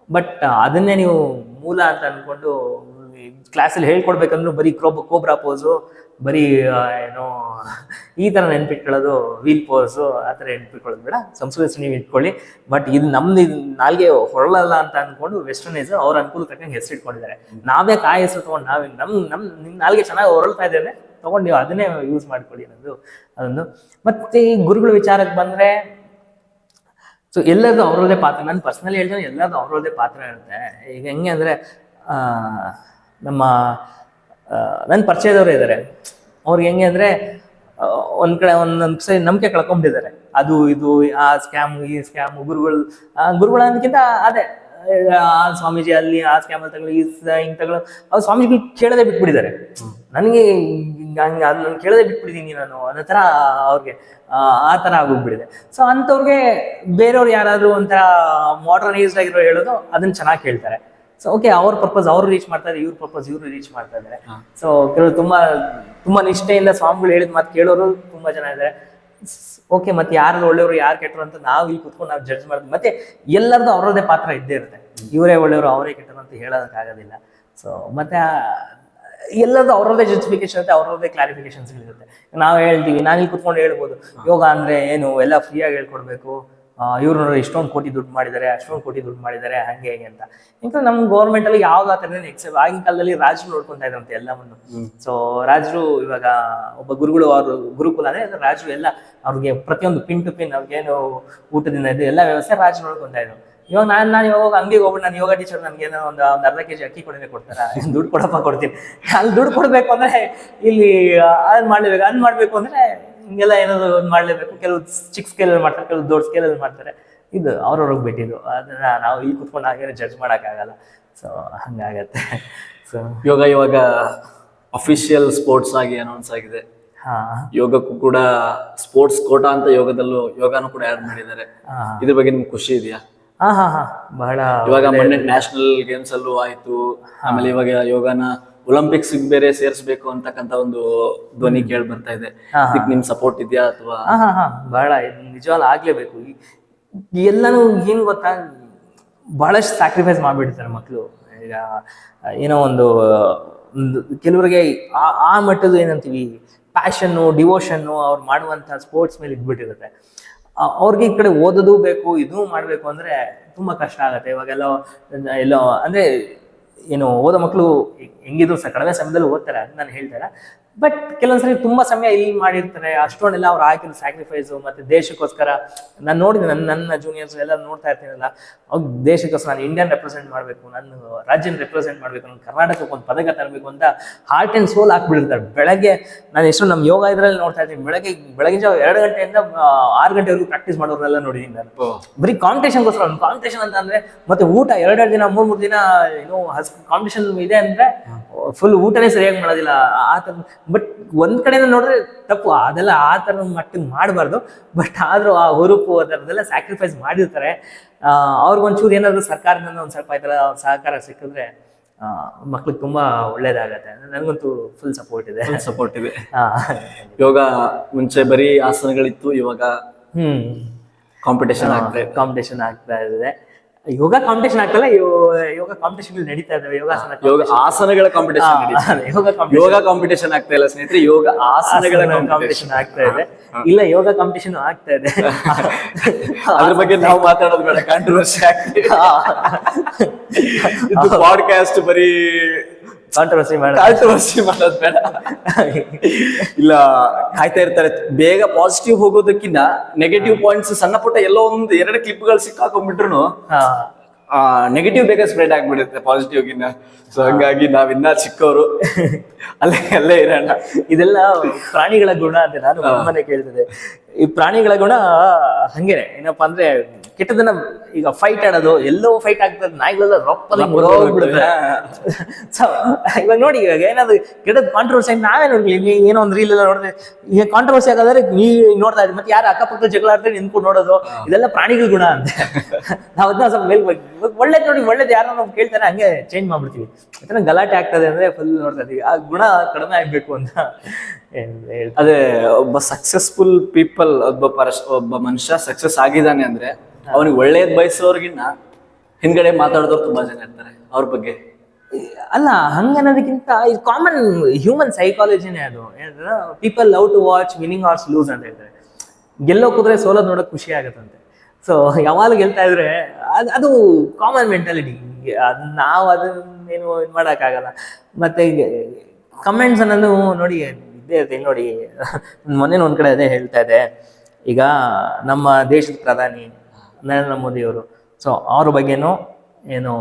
ಬಟ್ ಅದನ್ನೇ ನೀವು ಮೂಲ ಅಂತ ಅನ್ಕೊಂಡು ಕ್ಲಾಸಲ್ಲಿ ಹೇಳ್ಕೊಡ್ಬೇಕಂದ್ರೂ ಬರೀ ಕೋಬ್ರಾ ಪೋಸು, ಬರೀ ಈ ತರ ನೆನ್ಪಿಟ್ಕೊಳ್ಳೋದು, ವೀಲ್ ಪೋಸು, ಆ ಥರ ನೆನ್ಪಿಟ್ಕೊಳ್ಳೋದು ಬೇಡ. ಸಂಸ್ಕೃತ ನೀವು ಇಟ್ಕೊಳ್ಳಿ. ಬಟ್ ಇದು ನಮ್ದು ನಾಲ್ಗೆ ಹೊರಳಲ್ಲ ಅಂತ ಅನ್ಕೊಂಡು ವೆಸ್ಟರ್ನೈಸ್ ಅವ್ರ ಅನುಕೂಲ ತಕ್ಕಂಗೆ ಹೆಸರು ಇಟ್ಕೊಂಡಿದ್ದಾರೆ. ನಾವೇ ಹೆಸರು ತಗೊಂಡು ನಾವೇ ನಿಮ್ ನಾಲ್ಗೆ ಚೆನ್ನಾಗಿ ಹೊರಳ್ತಾ ಇದ್ದೇನೆ ತಗೊಂಡು ನೀವು ಅದನ್ನೇ ಯೂಸ್ ಮಾಡ್ಕೊಳ್ಳಿ ಅನ್ನೋದು ಅದೊಂದು. ಮತ್ತೆ ಈ ಗುರುಗಳ ವಿಚಾರಕ್ಕೆ ಬಂದ್ರೆ, ಸೊ ಎಲ್ಲರದು ಅವ್ರದ್ದೇ ಪಾತ್ರ. ನಾನು ಪರ್ಸನಲಿ ಹೇಳ್ತೇನೆ, ಎಲ್ಲರದು ಅವ್ರದ್ದೇ ಪಾತ್ರ ಇರುತ್ತೆ. ಈಗ ಹೆಂಗೆ ಅಂದರೆ, ನಮ್ಮ ನನ್ನ ಪರಿಚಯದವರು ಇದ್ದಾರೆ, ಅವ್ರಿಗೆ ಹೆಂಗೆ ಅಂದರೆ ಒಂದ್ ಕಡೆ ಒಂದೊಂದು ಸರಿ ನಂಬಿಕೆ ಕಳ್ಕೊಂಡ್ಬಿಟ್ಟಿದ್ದಾರೆ. ಅದು ಇದು ಆ ಸ್ಕ್ಯಾಮ್ ಈ ಸ್ಕ್ಯಾಮ್, ಗುರುಗಳು ಅನ್ನೋದಕ್ಕಿಂತ ಅದೇ ಆ ಸ್ವಾಮೀಜಿ ಅಲ್ಲಿ ಆ ಸ್ಕ್ಯಾಮಲ್ಲಿ ತಗೊಳ್ಳಿ, ಹಿಂಗೆ ತಗೊಳ್ಳೋ, ಅವ್ರು ಸ್ವಾಮೀಜಿಗಳು ಕೇಳದೆ ಬಿಟ್ಬಿಟ್ಟಿದ್ದಾರೆ. ನನಗೆ ಹಂಗೆ ಅದನ್ನ ಕೇಳದೆ ಬಿಟ್ಬಿಟ್ಟಿದ್ದೀನಿ ನಾನು ಅನ್ನೋ ಥರ ಅವ್ರಿಗೆ ಆ ಥರ ಆಗೋಗ್ಬಿಟ್ಟಿದೆ. ಸೊ ಅಂಥವ್ರಿಗೆ ಬೇರೆಯವ್ರು ಯಾರಾದರೂ ಒಂಥರ ಮಾಡರ್ನೈಸ್ಡ್ ಆಗಿರೋ ಹೇಳೋದು ಅದನ್ನ ಚೆನ್ನಾಗಿ ಕೇಳ್ತಾರೆ. ಸೊ ಓಕೆ, ಅವ್ರ ಪರ್ಪಸ್ ಅವ್ರು ರೀಚ್ ಮಾಡ್ತಾರೆ, ಇವ್ರ ಪರ್ಪಸ್ ಇವ್ರು ರೀಚ್ ಮಾಡ್ತಾ ಇದ್ದಾರೆ. ಸೊ ಕೆಲವರು ತುಂಬಾ ನಿಷ್ಠೆಯಿಂದ ಸ್ವಾಮಿಗಳು ಹೇಳಿದ ಮಾತು ಕೇಳೋರು ತುಂಬಾ ಜನ ಇದ್ದಾರೆ. ಓಕೆ, ಮತ್ತೆ ಯಾರು ಒಳ್ಳೆಯವರು ಯಾರು ಕೆಟ್ಟರು ಅಂತ ನಾವು ಇಲ್ಲಿ ಕುತ್ಕೊಂಡು ನಾವು ಜಡ್ಜ್ ಮಾಡ್ತೀವಿ. ಮತ್ತೆ ಎಲ್ಲರದ್ದು ಅವ್ರದ್ದೇ ಪಾತ್ರ ಇದ್ದೇ ಇರುತ್ತೆ. ಇವರೇ ಒಳ್ಳೆಯವರು ಅವರೇ ಕೆಟ್ಟರು ಅಂತ ಹೇಳೋದಕ್ಕಾಗೋದಿಲ್ಲ. ಸೊ ಮತ್ತೆ ಎಲ್ಲರದ್ದು ಅವ್ರದ್ದೇ ಜಸ್ಟಿಫಿಕೇಶನ್ ಇರುತ್ತೆ, ಅವ್ರದ್ದೇ ಕ್ಲಾರಿಫಿಕೇಶನ್ಸ್ ಇರುತ್ತೆ. ನಾವು ಹೇಳ್ತೀವಿ, ನಾನು ಇಲ್ಲಿ ಕುತ್ಕೊಂಡು ಹೇಳ್ಬೋದು, ಯೋಗ ಅಂದ್ರೆ ಏನು, ಎಲ್ಲ ಫ್ರೀಯಾಗಿ ಹೇಳ್ಕೊಡ್ಬೇಕು, ಇವ್ರು ಇಷ್ಟೊಂದು ಕೋಟಿ ದುಡ್ಡು ಮಾಡಿದ್ದಾರೆ, ಅಷ್ಟೊಂದು ಕೋಟಿ ದುಡ್ಡು ಮಾಡಿದ್ದಾರೆ, ಹಂಗೆ ಹೇಗೆ ಅಂತ. ಯಾಕಂದ್ರೆ ನಮ್ಮ ಗೌರ್ಮೆಂಟ್ ಅಲ್ಲಿ ಯಾವ್ದು ಆ ಥರ ಎಕ್ಸೆಪ್ಟ್. ಆಗಿನ ಕಾಲದಲ್ಲಿ ರಾಜರು ನೋಡ್ಕೊಂತಾ ಇದ್ರಂತೆ ಎಲ್ಲವನ್ನು. ಸೊ ರಾಜರು ಇವಾಗ ಒಬ್ಬ ಗುರುಗಳು, ಅವ್ರ ಗುರುಕುಲ ಅಂದ್ರೆ ರಾಜರು ಎಲ್ಲ ಅವ್ರಿಗೆ ಪ್ರತಿಯೊಂದು ಪಿನ್ ಟು ಪಿನ್ ಅವ್ರಿಗೇನು ಊಟದಿಂದ ಇದು ಎಲ್ಲ ವ್ಯವಸ್ಥೆ ರಾಜರು ನೋಡ್ಕೊಂತಾ ಇದ್ರು. ಇವಾಗ ನಾನು ಇವಾಗ ಅಂಗಡಿಗೆ ಹೋಗ್ಬಿಟ್ಟು ನಾನು ಯೋಗ ಟೀಚರ್ ನನಗೇನೋ ಒಂದು ಅರ್ಧ ಕೆಜಿ ಅಕ್ಕಿ ಕೊಡೋದೇ ಕೊಡ್ತಾರ, ದುಡ್ಡು ಕೊಡಪ್ಪ ಕೊಡ್ತೀನಿ. ಅಲ್ಲಿ ದುಡ್ಡು ಕೊಡ್ಬೇಕು ಅಂದ್ರೆ ಇಲ್ಲಿ ಅದನ್ನ ಮಾಡ್ಬೇಕು ಅಂದ್ರೆ ಹಿಂಗೆಲ್ಲ ಏನಾದ್ರು ಒಂದು ಮಾಡ್ಲೇಬೇಕು. ಕೆಲವು ಚಿಕ್ಕ ಸ್ಕೇಲಲ್ಲಿ ಮಾಡ್ತಾರೆ, ಕೆಲವು ದೊಡ್ಡ ಸ್ಕೇಲಲ್ಲಿ ಮಾಡ್ತಾರೆ. ಇದು ಅವ್ರವ್ರಿಗೆ ಬಿಟ್ಟಿದ್ದು, ಅದನ್ನ ನಾವು ಇಲ್ಲಿ ಕುತ್ಕೊಂಡು ಹಾಗೇನೆ ಜಡ್ಜ್ ಮಾಡೋಕ್ಕಾಗಲ್ಲ. ಸೊ ಹಂಗಾಗತ್ತೆ. ಸೊ ಯೋಗ ಇವಾಗ ಅಫಿಷಿಯಲ್ ಸ್ಪೋರ್ಟ್ಸ್ ಆಗಿ ಅನೌನ್ಸ್ ಆಗಿದೆ. ಯೋಗಕ್ಕೂ ಕೂಡ ಸ್ಪೋರ್ಟ್ಸ್ ಕೋಟಾ ಅಂತ ಯೋಗನೂ ಕೂಡ ಆಡ್ ಮಾಡಿದ್ದಾರೆ. ಇದ್ರ ಬಗ್ಗೆ ನಿಮ್ಗೆ ಖುಷಿ ಇದೆಯಾ? ಬಹಳ. ಇವಾಗ ಮೊನ್ನೆ ನ್ಯಾಷನಲ್ ಗೇಮ್ಸ್ ಅಲ್ಲೂ ಆಯ್ತು, ಆಮೇಲೆ ಇವಾಗ ಯೋಗನ ಒಲಿಂಪಿಕ್ಸ್ ಬೇರೆ ಸೇರಿಸಬೇಕು ಅಂತಕ್ಕಂತ ಒಂದು ಧ್ವನಿ ಕೇಳಿ ಬರ್ತಾ ಇದೆ. ಇದಕ್ಕೆ ನಿಮ್ ಸಪೋರ್ಟ್ ಇದೆಯಾ ಅಥವಾ? ಬಹಳ ನಿಜವಾಗ್ಲೂ ಆಗ್ಲೇಬೇಕು. ಎಲ್ಲಾನು ಏನ್ ಗೊತ್ತಾ, ಬಹಳಷ್ಟು ಸ್ಯಾಕ್ರಿಫೈಸ್ ಮಾಡ್ಬಿಡ್ತಾರೆ ಮಕ್ಕಳು. ಈಗ ಏನೋ ಒಂದು ಕೆಲವರಿಗೆ ಆ ಮಟ್ಟದ ಏನಂತೀವಿ ಪ್ಯಾಷನ್ನು, ಡಿವೋಷನ್ನು ಅವ್ರು ಮಾಡುವಂತ ಸ್ಪೋರ್ಟ್ಸ್ ಮೇಲೆ ಇದ್ಬಿಟ್ಟಿರುತ್ತೆ. ಅವ್ರಿಗೆ ಈ ಕಡೆ ಓದೋದು ಬೇಕು, ಇದೂ ಮಾಡಬೇಕು ಅಂದ್ರೆ ತುಂಬಾ ಕಷ್ಟ ಆಗುತ್ತೆ. ಇವಾಗೆಲ್ಲ ಎಲ್ಲೋ ಅಂದ್ರೆ ಏನು ಓದೋ ಮಕ್ಕಳು ಹೆಂಗಿದ್ರು ಕಡಿಮೆ ಸಮಯದಲ್ಲಿ ಓದ್ತಾರೆ, ಅದು ನಾನು ಹೇಳ್ತಾರೆ. ಬಟ್ ಕೆಲವೊಂದ್ಸರಿ ತುಂಬಾ ಸಮಯ ಇಲ್ಲಿ ಮಾಡಿರ್ತಾರೆ, ಅಷ್ಟೊಂದೆಲ್ಲ ಅವ್ರು ಹಾಕಿರೋ ಸ್ಯಾಕ್ರಿಫೈಸ್ ಮತ್ತೆ ದೇಶಕ್ಕೋಸ್ಕರ. ನಾನು ನೋಡಿದೆ, ನನ್ನ ಜೂನಿಯರ್ಸ್ ಎಲ್ಲ ನೋಡ್ತಾ ಇರ್ತೀನಲ್ಲ, ಅವ್ರು ದೇಶಕ್ಕೋಸ್ಕರ ನಾನು ಇಂಡಿಯನ್ ರೆಪ್ರೆಸೆಂಟ್ ಮಾಡಬೇಕು, ನಾನು ರಾಜ್ಯನ ರೆಪ್ರೆಸೆಂಟ್ ಮಾಡಬೇಕು, ನಾನು ಕರ್ನಾಟಕಕ್ಕೆ ಒಂದು ಪದಕ ತರಬೇಕು ಅಂತ ಹಾರ್ಟ್ ಅಂಡ್ ಸೋಲ್ ಹಾಕ್ಬಿಟ್ಟಿರ್ತಾರೆ. ಬೆಳಗ್ಗೆ ನಾನು ಎಷ್ಟು ನಮ್ಮ ಯೋಗ ಇದ್ರಲ್ಲಿ ನೋಡ್ತಾ ಇದ್ದೀನಿ, ಬೆಳಗಿನ ಜಾವ 2 ಗಂಟೆಯಿಂದ 6 ಗಂಟೆವರೆಗೂ ಪ್ರಾಕ್ಟೀಸ್ ಮಾಡೋರ್ನೆಲ್ಲ ನೋಡಿದ್ದೀನಿ ನಾನು. ಬರೀ ಕಾಂಪಿಟೇಷನ್ಗೋಸ್ಕರ, ಒಂದು ಕಾಂಪಿಟೇಷನ್ ಅಂತ ಅಂದ್ರೆ ಮತ್ತೆ ಊಟ 2 ದಿನ 3 ದಿನ ಏನೋ ಕಾಂಪಿಟೇಷನ್ ಇದೆ ಅಂದ್ರೆ ಫುಲ್ ಊಟನೇ ಸರಿಯಾಗಿ ಮಾಡೋದಿಲ್ಲ ಆ ಥರ. ಬಟ್ ಒಂದ್ ಕಡೆಯಿಂದ ನೋಡಿದ್ರೆ ತಪ್ಪು, ಅದೆಲ್ಲ ಆ ಥರ ಮಟ್ಟಿಗೆ ಮಾಡಬಾರ್ದು. ಬಟ್ ಆದ್ರೂ ಆ ಹುರುಪು ಅದರದೆಲ್ಲ ಸ್ಯಾಕ್ರಿಫೈಸ್ ಮಾಡಿರ್ತಾರೆ. ಅವ್ರಿಗೊಂಚೂರು ಏನಾದ್ರು ಸರ್ಕಾರದಿಂದ ಒಂದ್ ಸ್ವಲ್ಪ ಈ ಥರ ಸಹಕಾರ ಸಿಕ್ಕಿದ್ರೆ ಮಕ್ಳಿಗೆ ತುಂಬಾ ಒಳ್ಳೇದಾಗತ್ತೆ. ನನಗಂತೂ ಫುಲ್ ಸಪೋರ್ಟ್ ಇದೆ. ಯೋಗ ಮುಂಚೆ ಬರೀ ಆಸನಗಳಿತ್ತು, ಇವಾಗ ಕಾಂಪಿಟೇಷನ್ ಆಗ್ತಾ ಇದೆ. ಯೋಗ ಕಾಂಪಿಟೇಷನ್ ಆಗ್ತಲ್ಲ, ಯೋಗ ಕಾಂಪಿಟೇಷನ್ ನಡೀತಾ ಇದಾವೆ. ಯೋಗ ಆಸನಗಳ ಕಾಂಪಿಟೇಷನ್, ಯೋಗ ಕಾಂಪಿಟೇಷನ್ ಆಗ್ತಾ ಇಲ್ಲ ಸ್ನೇಹಿತರೆ, ಯೋಗ ಆಸನಗಳ ಕಾಂಪಿಟೇಷನ್ ಆಗ್ತಾ ಇದೆ. ಇಲ್ಲ, ಯೋಗ ಕಾಂಪಿಟೇಷನ್ ಆಗ್ತಾ ಇದೆ. ಅದ್ರ ಬಗ್ಗೆ ನಾವು ಮಾತಾಡೋದು ಬೇಡ, ಕಾಂಟ್ರವರ್ಸಿ ಆಗ್ತದೆ. ಪಾಡ್ಕಾಸ್ಟ್ ಬರೀ ಕಾಂಟ್ರವರ್ಸಿ ಮಾಡೋದು ಬೇಡ. ಇಲ್ಲ, ಕಾಯ್ತಾ ಇರ್ತಾರೆ. ಬೇಗ ಪಾಸಿಟಿವ್ ಹೋಗೋದಕ್ಕಿಂತ ನೆಗೆಟಿವ್ ಪಾಯಿಂಟ್ಸ್ ಸಣ್ಣ ಪುಟ್ಟ ಎಲ್ಲೋ 1-2 ಕ್ಲಿಪ್ಗಳು ಸಿಕ್ಕಾಕೊಂಡ್ಬಿಟ್ರು ನೆಗೆಟಿವ್ ಬೇಗ ಸ್ಪ್ರೆಡ್ ಆಗ್ಬಿಡುತ್ತೆ ಪಾಸಿಟಿವ್ ಗಿನ್ನ. ಸೊ ಹಂಗಾಗಿ ನಾವಿನ್ನ ಚಿಕ್ಕವರು, ಅಲ್ಲೇ ಇರೋಣ. ಇದೆಲ್ಲ ಪ್ರಾಣಿಗಳ ಗುಣ ಅಂತ ನಾನು ಮನೆ ಕೇಳ್ತಿದ್ದೆ. ಈ ಪ್ರಾಣಿಗಳ ಗುಣ ಹಂಗೇನೆ. ಏನಪ್ಪಾ ಅಂದ್ರೆ ಕೆಟ್ಟದನ್ನ, ಈಗ ಫೈಟ್ ಆಡೋದು, ಎಲ್ಲೋ ಫೈಟ್ ಆಗ್ತದೆ, ನಾಯಿಗಳೆಲ್ಲ ರೊಪ್ಪಲ್ಲಿ ಮುರಿದೋಗ್ಬಿಡುತ್ತೆ. ಸೊ ಇವಾಗ ನೋಡಿ, ಇವಾಗ ಏನಾದ್ರು ಕೆಟ್ಟದ್ ಕಾಂಟ್ರವರ್ಸಿ ಆಗಿ ನಾವೇ ನೋಡ್ಲಿ, ಏನೋ ಒಂದು ರೀಲ್ ಎಲ್ಲ ನೋಡಿದ್ರೆ ಈಗ ಕಾಂಟ್ರವರ್ಸಿ ಆಗೋದ್ರೆ ನೀವು ನೋಡ್ತಾ ಇದ್ರಿ, ಮತ್ತೆ ಯಾರು ಅಕ್ಕಪಕ್ಕ ಜಗಳ ಆಡ್ತಾರೆ ನಿಂತ್ಕೊಂಡು ನೋಡೋದು, ಇದೆಲ್ಲ ಪ್ರಾಣಿಗಳ ಗುಣ ಅಂತ. ನಾವ್ ಅದನ್ನ ಸ್ವಲ್ಪ ಮೇಲ್ ಒಳ್ಳೇದ್ ನೋಡಿ, ಒಳ್ಳೇದ್ ಯಾರೋ ನಾವು ಕೇಳ್ತಾರೆ ಹಂಗೆ ಚೇಂಜ್ ಮಾಡ್ಬಿಡ್ತೀವಿ. ಯಾಕಂದ್ರೆ ಗಲಾಟೆ ಆಗ್ತದೆ ಅಂದ್ರೆ ಫುಲ್ ನೋಡ್ತಾ ಇದೀವಿ. ಆ ಗುಣ ಕಡಿಮೆ ಆಗ್ಬೇಕು ಅಂತ. ಅದೇ ಒಬ್ಬ ಸಕ್ಸಸ್ಫುಲ್ ಪೀಪಲ್, ಒಬ್ಬ ಮನುಷ್ಯ ಸಕ್ಸಸ್ ಆಗಿದ್ದಾನೆ ಅಂದ್ರೆ ಅವನಿಗೆ ಒಳ್ಳೇದ್ ಬಯಸೋರ್ಗಿನ್ನ ಹಿಂದ್ಗಡೆ ಮಾತಾಡೋರು ತುಂಬಾ ಜನ ಇರ್ತಾರೆ ಅವ್ರ ಬಗ್ಗೆ. ಅಲ್ಲ, ಹಂಗನ್ನೋದಕ್ಕಿಂತ ಇದು ಕಾಮನ್ ಹ್ಯೂಮನ್ ಸೈಕಾಲಜಿನೇ ಅದು. People love to watch winning or lose ಅಂತ ಹೇಳ್ತಾರೆ. ಗೆಲ್ಲೋ ಕುದ್ರೆ ಸೋಲೋದ್ ನೋಡೋಕೆ ಖುಷಿ ಆಗತ್ತಂತೆ. ಸೊ ಯಾವಾಗ ಗೆಲ್ತಾ ಇದ್ರೆ ಅದು ಕಾಮನ್ ಮೆಂಟಾಲಿಟಿ. ನಾವು ಅದನ್ನೇನು ಇದು ಮಾಡೋಕ್ಕಾಗಲ್ಲ. ಮತ್ತೆ ಕಮೆಂಟ್ಸ್ ಅನ್ನೋದು ನೋಡಿ ಇದ್ದೇ ಇರ್ತೀನಿ. ನೋಡಿ, ಮೊನ್ನೆ ಒಂದ್ ಕಡೆ ಅದೇ ಹೇಳ್ತಾ ಇದೆ. ಈಗ ನಮ್ಮ ದೇಶದ ಪ್ರಧಾನಿ ನರೇಂದ್ರ ಮೋದಿ ಅವರು, ಸೊ ಅವ್ರ ಬಗ್ಗೆನೂ ಏನು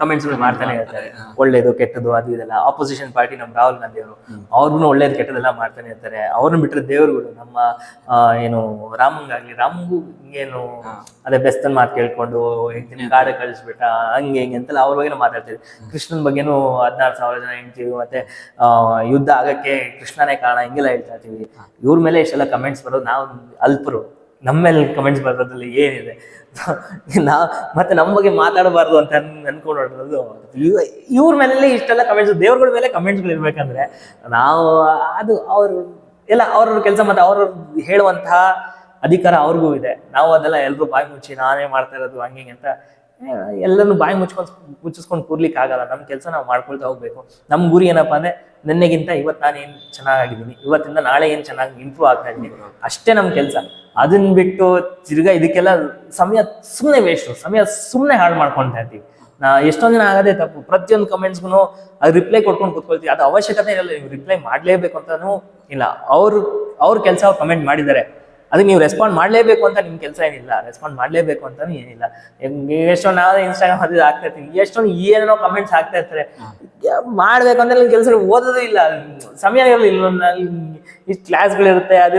ಕಮೆಂಟ್ಸ್ಗಳು ಮಾಡ್ತಾನೆ ಇರ್ತಾರೆ, ಒಳ್ಳೇದು ಕೆಟ್ಟದ್ದು ಅದು ಇದೆಲ್ಲ. ಆಪೋಸಿಷನ್ ಪಾರ್ಟಿ ನಮ್ಮ ರಾಹುಲ್ ಗಾಂಧಿ ಅವರು, ಅವ್ರನ್ನೂ ಒಳ್ಳೇದು ಕೆಟ್ಟದೆಲ್ಲ ಮಾಡ್ತಾನೆ ಇರ್ತಾರೆ. ಅವ್ರನ್ನ ಬಿಟ್ಟರೆ ದೇವ್ರುಗಳು, ನಮ್ಮ ಏನು ರಾಮಂಗೂ ಹಿಂಗೇನು ಅದೇ ಬೆಸ್ತನ್ ಮಾತು ಕೇಳ್ಕೊಂಡು ಕಾಡ ಕಳಿಸ್ಬಿಟ್ಟ ಹಂಗೆ ಹಿಂಗೆ ಅಂತೆಲ್ಲ ಅವ್ರ ಬಗ್ಗೆನೂ ಮಾತಾಡ್ತೀವಿ. ಕೃಷ್ಣನ್ ಬಗ್ಗೆನೂ 16,000 ಜನ ಹೇಳ್ತೀವಿ. ಮತ್ತೆ ಯುದ್ಧ ಆಗಕ್ಕೆ ಕೃಷ್ಣನೇ ಕಾರಣ ಹಿಂಗೆಲ್ಲ ಹೇಳ್ತಾ ಇರ್ತೀವಿ. ಇವ್ರ ಮೇಲೆ ಇಷ್ಟೆಲ್ಲ ಕಮೆಂಟ್ಸ್ ಬರೋದು, ನಾವು ಅಲ್ಪರು, ನಮ್ಮ ಮೇಲೆ ಕಮೆಂಟ್ಸ್ ಬರೋದ್ರಲ್ಲಿ ಏನಿದೆ? ಮತ್ತೆ ನಮ್ಮ ಬಗ್ಗೆ ಮಾತಾಡಬಾರ್ದು ಅಂತ ಅನ್ಕೊಂಡೋದು. ಇವ್ರ ಮೇಲೆ ಇಷ್ಟೆಲ್ಲ ಕಮೆಂಟ್ಸ್, ದೇವ್ರಗಳ ಮೇಲೆ ಕಮೆಂಟ್ಸ್ಗಳು ಇರ್ಬೇಕಂದ್ರೆ ನಾವು ಅದು ಎಲ್ಲ ಅವ್ರವ್ರ ಕೆಲಸ, ಮತ್ತೆ ಅವ್ರವ್ರು ಹೇಳುವಂತಹ ಅಧಿಕಾರ ಅವ್ರಿಗೂ ಇದೆ. ನಾವು ಅದೆಲ್ಲ ಎಲ್ರು ಬಾಯಿ ಮುಚ್ಚಿ ನಾನೇ ಮಾಡ್ತಾ ಇರೋದು ಹಂಗೆ ಅಂತ ಎಲ್ಲರನ್ನು ಬಾಯಿ ಮುಚ್ಚಿಸ್ಕೊಂಡು ಕೂರ್ಲಿಕ್ಕೆ ಆಗಲ್ಲ. ನಮ್ಮ ಕೆಲಸ ನಾವು ಮಾಡ್ಕೊಳ್ತಾ ಹೋಗ್ಬೇಕು. ನಮ್ಮ ಗುರಿ ಏನಪ್ಪಾ ಅಂದ್ರೆ ನೆನ್ನೆಗಿಂತ ಇವತ್ತು ನಾನು ಏನ್ ಚೆನ್ನಾಗಿದ್ದೀನಿ, ಇವತ್ತಿಂದ ನಾಳೆ ಏನ್ ಚೆನ್ನಾಗಿ ಇಂಪ್ರೂವ್ ಆಗ್ತಾ ಇದ್ದೀನಿ, ಅಷ್ಟೇ ನಮ್ಮ ಕೆಲಸ. ಅದನ್ನ ಬಿಟ್ಟು ತಿರ್ಗಾ ಇದಕ್ಕೆಲ್ಲ ಸಮಯ ಸುಮ್ಮನೆ ವೇಸ್ಟ್, ಸಮಯ ಸುಮ್ಮನೆ ಹಾಳು ಮಾಡ್ಕೊಳ್ತಾ ಇರ್ತೀವಿ. ಎಷ್ಟೊಂದ್ ದಿನ ಆಗದೆ ತಪ್ಪು. ಪ್ರತಿಯೊಂದು ಕಮೆಂಟ್ಸ್ಗೂ ಅದು ರಿಪ್ಲೈ ಕೊಟ್ಕೊಂಡು ಕೂತ್ಕೊಳ್ತೀವಿ. ಅದು ಅವಶ್ಯಕತೆ ಇರಲ್ಲ, ನೀವು ರಿಪ್ಲೈ ಮಾಡ್ಲೇಬೇಕು ಅಂತಾನೂ ಇಲ್ಲ. ಅವ್ರ ಕೆಲಸ ಅವ್ರು ಕಮೆಂಟ್ ಮಾಡಿದ್ದಾರೆ, ಅದಕ್ಕೆ ನೀವು ರೆಸ್ಪಾಂಡ್ ಮಾಡಲೇಬೇಕು ಅಂತ ನಿಮ್ ಕೆಲಸ ಏನಿಲ್ಲ. ರೆಸ್ಪಾಂಡ್ ಮಾಡಲೇಬೇಕು ಅಂತಾನು ಏನಿಲ್ಲ. ಎಷ್ಟೊಂದು ನಾವು ಇನ್ಸ್ಟಾಗ್ರಾಮ್ ಅದು ಆಗ್ತಾ ಇರ್ತೀವಿ, ಎಷ್ಟೊಂದು ಏನೇನೋ ಕಮೆಂಟ್ಸ್ ಆಗ್ತಾ ಇರ್ತಾರೆ. ಮಾಡ್ಬೇಕು ಅಂದ್ರೆ ನಿಮ್ ಕೆಲಸ ಓದೋದು ಇಲ್ಲ, ಸಮಯ ಇರಲಿಲ್ಲ. ಇಷ್ಟು ಕ್ಲಾಸ್ಗಳಿರುತ್ತೆ, ಅದು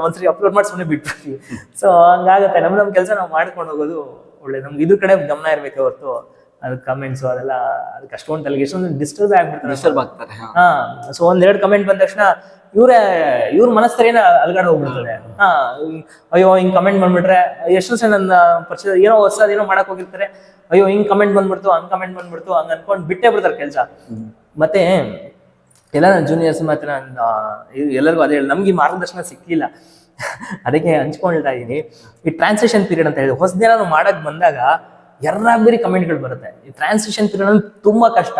ಒಂದ್ಸರಿ ಅಪ್ಲೋಡ್ ಮಾಡಿ ಸುಮ್ಮನೆ ಬಿಟ್ಬಿಡ್ತೀವಿ. ಸೊ ಹಂಗಾಗುತ್ತೆ. ನಮ್ಮ ಕೆಲಸ ನಾವು ಮಾಡ್ಕೊಂಡು ಹೋಗೋದು ಒಳ್ಳೇದು. ನಮ್ಗೆ ಇದ್ರ ಕಡೆ ಗಮನ ಇರ್ಬೇಕು ಹೊರತು ಅದು ಕಮೆಂಟ್ಸ್ ಅದೆಲ್ಲ ಅದಕ್ಕೆ ಅಷ್ಟೊಂದು ತಲೆಗೆ ಎಷ್ಟೊಂದು ಡಿಸ್ಟರ್ಬ್ ಆಗ್ತಾರೆ. ಸೊ 1-2 ಕಮೆಂಟ್ ಬಂದ ತಕ್ಷಣ ಇವ್ರ ಮನಸ್ಥರೇನ ಅಲ್ಗಡೆ ಹೋಗ್ಬಿಡ್ತದೆ. ಅಯ್ಯೋ ಹಿಂಗ್ ಕಮೆಂಟ್ ಬಂದ್ಬಿಟ್ರೆ, ಎಷ್ಟೋ ಸಲ ನನ್ನ ಪರಿಚಯ ಏನೋ ಹೊಸದೇನೋ ಮಾಡಕ್ ಹೋಗಿರ್ತಾರೆ, ಅಯ್ಯೋ ಹಿಂಗ್ ಕಮೆಂಟ್ ಬಂದ್ಬಿಡ್ತು, ಹಂಗ್ ಕಮೆಂಟ್ ಬಂದ್ಬಿಡ್ತು, ಹಂಗ ಅನ್ಕೊಂಡ್ ಬಿಟ್ಟೇ ಬಿಡ್ತಾರೆ ಕೆಲಸ. ಮತ್ತೆ ಎಲ್ಲ ನನ್ನ ಜೂನಿಯರ್ಸ್ ಮತ್ತೆ ಎಲ್ಲರಿಗೂ ಅದೇ ಹೇಳಿ, ನಮ್ಗೆ ಮಾರ್ಗದರ್ಶನ ಸಿಕ್ಕಿಲ್ಲ. ಅದಕ್ಕೆ ಹಂಚ್ಕೊಳ್ತಾ ಇದೀನಿ. ಈ ಟ್ರಾನ್ಸಿಷನ್ ಪೀರಿಯಡ್ ಅಂತ ಹೇಳಿದ್ರೆ ಹೊಸದೇನಾದ್ರು ಮಾಡಕ್ ಬಂದಾಗ ಬೇರೆ ಕಮೆಂಟ್ಗಳು ಬರುತ್ತೆ. ಈ ಟ್ರಾನ್ಸಿಷನ್ ಪೀರಿಯಡ್ ಅಲ್ಲಿ ತುಂಬಾ ಕಷ್ಟ.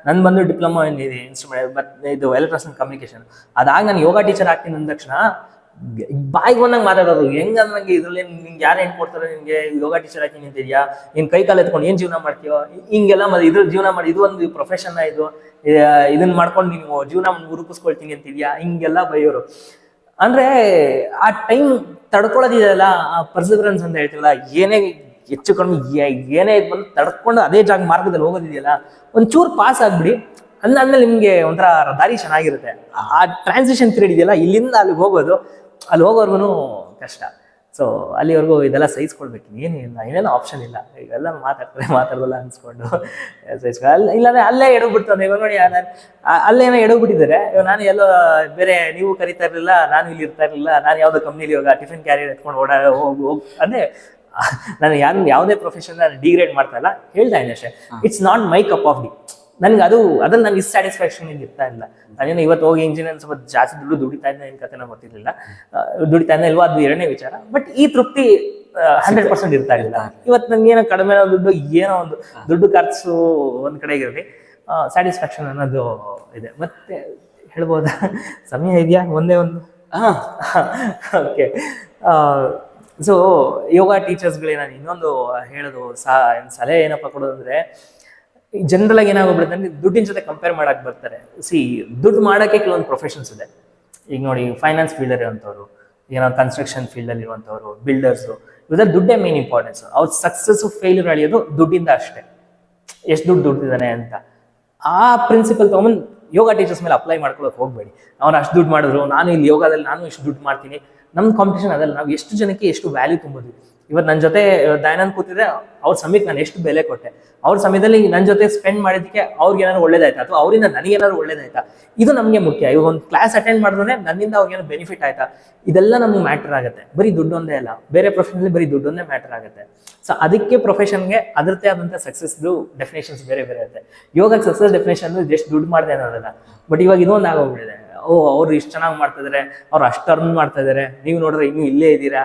ನನ್ ಬಂದು ಡಿಪ್ಲೊಮಾ ಇನ್ಸ್ಟ್ರೂಮೆಂಟ್ ಇದು ಎಲೆಕ್ಟ್ರಾನಿಕ್ಸ್ ಕಮ್ಯುನಿಕೇಶನ್. ಅದಾಗ ನಾನು ಯೋಗ ಟೀಚರ್ ಆಗ್ತೀನಿ ಅಂದ ತಕ್ಷಣ ಬಾಯಿಗೆ ಬಂದಂಗೆ ಮಾತಾಡೋರು. ಹೆಂಗಂದಂಗೆ ಇದ್ರಲ್ಲಿ ನಿಂಗೆ ಯಾರು ಹೆಣ್ಣು ಕೊಡ್ತಾರೆ, ನಿನ್ಗೆ ಯೋಗ ಟೀಚರ್ ಹಾಕಿ ನಿಂತಿದ್ಯಾ, ನೀನ್ ಕೈ ಕಾಲು ಎತ್ಕೊಂಡು ಏನ್ ಜೀವನ ಮಾಡ್ತೀಯೋ, ಹಿಂಗೆಲ್ಲ ಇದ್ರ ಜೀವನ ಮಾಡಿ, ಇದು ಒಂದು ಪ್ರೊಫೆಷನ್ ಇದು, ಇದನ್ನ ಮಾಡ್ಕೊಂಡು ನೀನು ಜೀವನ ರೂಪಿಸ್ಕೊಳ್ತೀನಿ ಅಂತಿದ್ಯಾ, ಹಿಂಗೆಲ್ಲ ಬೈಯೋರು. ಅಂದ್ರೆ ಆ ಟೈಮ್ ತಡ್ಕೊಳ್ಳೋದಿದೆಯಲ್ಲ, ಆ ಪರ್ಸಿವರೆನ್ಸ್ ಅಂತ ಹೇಳ್ತೀವಲ್ಲ, ಏನೇ ಹೆಚ್ಚು ಕಡಿಮೆ ಏನೇ ಇದು ಬಂದು ತಡ್ಕೊಂಡು ಅದೇ ಜಾಗ ಮಾರ್ಗದಲ್ಲಿ ಹೋಗೋದಿದೆಯಲ್ಲ, ಒಂಚೂರು ಪಾಸ್ ಆಗ್ಬಿಡಿ, ಅದಾದ್ಮೇಲೆ ನಿಮ್ಗೆ ಒಂಥರ ದಾರಿ ಚೆನ್ನಾಗಿರುತ್ತೆ. ಆ ಟ್ರಾನ್ಸಿಷನ್ ಪೀರಿಯಡ್ ಇದೆಯಲ್ಲ, ಇಲ್ಲಿಂದ ಅಲ್ಲಿಗೆ ಹೋಗೋದು, ಅಲ್ಲಿ ಹೋಗೋರ್ಗು ಕಷ್ಟ. ಸೊ ಅಲ್ಲಿವರೆಗೂ ಇದೆಲ್ಲ ಸಹಿಸ್ಕೊಳ್ಬೇಕು, ಏನೇನೋ ಆಪ್ಷನ್ ಇಲ್ಲ. ಇವೆಲ್ಲ ಮಾತಾಡೋಲ್ಲ ಅನ್ಸ್ಕೊಂಡು ಇಲ್ಲಾಂದ್ರೆ ಅಲ್ಲೇ ಎಡೋಗ್ಬಿಡ್ತಾನೆ. ಇವಾಗ ನೋಡಿ, ಅಲ್ಲೇನೋ ಎಡೋಗ್ಬಿಟ್ಟಿದ್ದಾರೆ. ಇವಾಗ ನಾನು ಎಲ್ಲೋ ಬೇರೆ, ನೀವು ಕರಿತಾ ಇರಲಿಲ್ಲ, ನಾನು ಇಲ್ಲಿ ಇರ್ತಾ ಇರಲಿಲ್ಲ, ನಾನು ಯಾವುದೋ ಕಂಪ್ನಿಲಿ ಇವಾಗ ಟಿಫಿನ್ ಕ್ಯಾರಿಯರ್ ಎತ್ಕೊಂಡು ಹೋಗಿ ಅಂದ್ರೆ ನಾನು ಯಾವುದೇ ಪ್ರೊಫೆಷನ್ ಡಿಗ್ರೇಡ್ ಮಾಡ್ತಾ ಇಲ್ಲ, ಹೇಳ್ತಾ ಇದ್ದೀನಿ ಅಷ್ಟೇ. It's not my cup of D. ನನ್ಗೆ ಅದ್ರಲ್ಲಿ ನನಗೆ ಸ್ಯಾಟಿಸ್ಫ್ಯಾಕ್ಷನ್ ಇರ್ತಾ ಇಲ್ಲ. ನಾನೇನು ಇವತ್ತು ಹೋಗಿ ಇಂಜಿನಿಯರ್ ಸ್ವಲ್ಪ ಜಾಸ್ತಿ ದುಡಿತಾ ಇದ್ದೆ, ಏನ್ ಕತೆ ಗೊತ್ತಿರ್ಲಿಲ್ಲ, ದುಡಿತಾ ಇದ್ದ ಇಲ್ವಾ, ಅದು ಎರಡನೇ ವಿಚಾರ. ಬಟ್ ಈ ತೃಪ್ತಿ 100% ಇರ್ತಾ ಇಲ್ಲ. ಇವತ್ತು ನಂಗೆ ಏನೋ ಕಡಿಮೆ ದುಡ್ಡು, ಏನೋ ಒಂದು ದುಡ್ಡು ಖರ್ಚು ಒಂದ್ ಕಡೆಗೆ ಇರಲಿ, ಸ್ಯಾಟಿಸ್ಫ್ಯಾಕ್ಷನ್ ಅನ್ನೋದು ಇದೆ. ಮತ್ತೆ ಹೇಳ್ಬೋದಾ, ಸಮಯ ಇದೆಯಾ? ಒಂದೇ ಒಂದು. ಓಕೆ. ಸೊ ಯೋಗ ಟೀಚರ್ಸ್ಗಳಿಗೆ ನಾನು ಇನ್ನೊಂದು ಹೇಳೋದು ಸಲಹೆ ಏನಪ್ಪ ಕೊಡೋದು ಅಂದ್ರೆ, ಜನರಲ್ ಆಗಿ ಏನಾಗೋಗ್ಬಿಡುತ್ತೆ ಅಂದ್ರೆ, ದುಡ್ಡಿನ ಜೊತೆ ಕಂಪೇರ್ ಮಾಡಕ್ ಬರ್ತಾರೆ. ದುಡ್ಡು ಮಾಡಕ್ಕೆ ಕೆಲವೊಂದು ಪ್ರೊಫೆಷನ್ಸ್ ಇದೆ. ಈಗ ನೋಡಿ, ಫೈನಾನ್ಸ್ ಫೀಲ್ಡ್ ಇರುವಂಥವ್ರು, ಏನೋ ಕನ್ಸ್ಟ್ರಕ್ಷನ್ ಫೀಲ್ಡ್ ಅಲ್ಲಿ ಇರುವಂಥವ್ರು, ಬಿಲ್ಡರ್ಸು, ಇದ್ರಲ್ಲಿ ದುಡ್ಡೇ ಮೇನ್ ಇಂಪಾರ್ಟೆನ್ಸ್. ಅವ್ರ ಸಕ್ಸಸ್ ಫೇಲ್ಯೂರ್ ಅಳಿಯೋದು ದುಡ್ಡಿಂದ ಅಷ್ಟೇ, ಎಷ್ಟು ದುಡ್ಡಿದ್ದಾನೆ ಅಂತ. ಆ ಪ್ರಿನ್ಸಿಪಲ್ ತಗೊಂಡು ಯೋಗ ಟೀಚರ್ಸ್ ಮೇಲೆ ಅಪ್ಲೈ ಮಾಡ್ಕೊಳಕ್ ಹೋಗ್ಬೇಡಿ. ಅವ್ರು ಅಷ್ಟು ದುಡ್ಡು ಮಾಡಿದ್ರು, ನಾನು ಇಲ್ಲಿ ಯೋಗದಲ್ಲಿ ನಾನು ಇಷ್ಟು ದುಡ್ಡು ಮಾಡ್ತೀನಿ. ನಮ್ಮ ಕಾಂಪಿಟೇಷನ್ ಅದಲ್ಲ, ನಾವು ಎಷ್ಟು ಜನಕ್ಕೆ ಎಷ್ಟು ವ್ಯಾಲ್ಯೂ ತುಂಬೋದ್ವಿ. ಇವತ್ತು ನನ್ನ ಜೊತೆ ದಯಾನಂದ್ ಕೂತಿದ್ರೆ, ಅವ್ರ ಸಮಯಕ್ಕೆ ನಾನು ಎಷ್ಟು ಬೆಲೆ ಕೊಟ್ಟೆ, ಅವ್ರ ಸಮಯದಲ್ಲಿ ನನ್ನ ಜೊತೆ ಸ್ಪೆಂಡ್ ಮಾಡಿದಕ್ಕೆ ಅವ್ರಿಗೆ ಏನಾದ್ರು ಒಳ್ಳೇದಾಯ್ತಾ, ಅಥವಾ ಅವರಿಂದ ನನಗೇನಾದ್ರು ಒಳ್ಳೇದಾಯ್ತಾ, ಇದು ನಮಗೆ ಮುಖ್ಯ. ಇವಾಗ ಒಂದು ಕ್ಲಾಸ್ ಅಟೆಂಡ್ ಮಾಡಿದ್ರೆ ನನ್ನಿಂದ ಅವ್ರಿಗೇನೋ ಬೆನಿಫಿಟ್ ಆಯ್ತಾ, ಇದೆಲ್ಲ ನಮ್ಗೆ ಮ್ಯಾಟರ್ ಆಗುತ್ತೆ. ಬರೀ ದುಡ್ಡು ಒಂದೇ ಅಲ್ಲ, ಬೇರೆ ಪ್ರೊಫೆಷನಲ್ಲಿ ಬರೀ ದುಡ್ಡೊಂದೇ ಮ್ಯಾಟರ್ ಆಗುತ್ತೆ. ಸೊ ಅದಕ್ಕೆ ಪ್ರೊಫೆಷನ್ಗೆ ಅದರದ್ದೇ ಆದಂಥ ಸಕ್ಸಸ್ದು ಡೆಫಿನೇಷನ್ಸ್ ಬೇರೆ ಬೇರೆ ಇರುತ್ತೆ. ಯೋಗಕ್ಕೆ ಸಕ್ಸಸ್ ಡೆಫಿನೇಷನ್ ಜಸ್ಟ್ ದುಡ್ಡು ಮಾಡಿದೆ ಅನ್ನೋದಲ್ಲ. ಬಟ್ ಇವಾಗ ಇದೊಂದು ಆಗೋಗ್ಬಿಟ್ಟಿದೆ, ಅವ್ರು ಇಷ್ಟು ಚೆನ್ನಾಗಿ ಮಾಡ್ತಾ ಇದಾರೆ, ಅವ್ರು ಅಷ್ಟು ಅರ್ನ್ ಮಾಡ್ತಾ ಇದಾರೆ, ನೀವು ನೋಡ್ರೆ ಇನ್ನೂ ಇಲ್ಲೇ ಇದ್ದೀರಾ.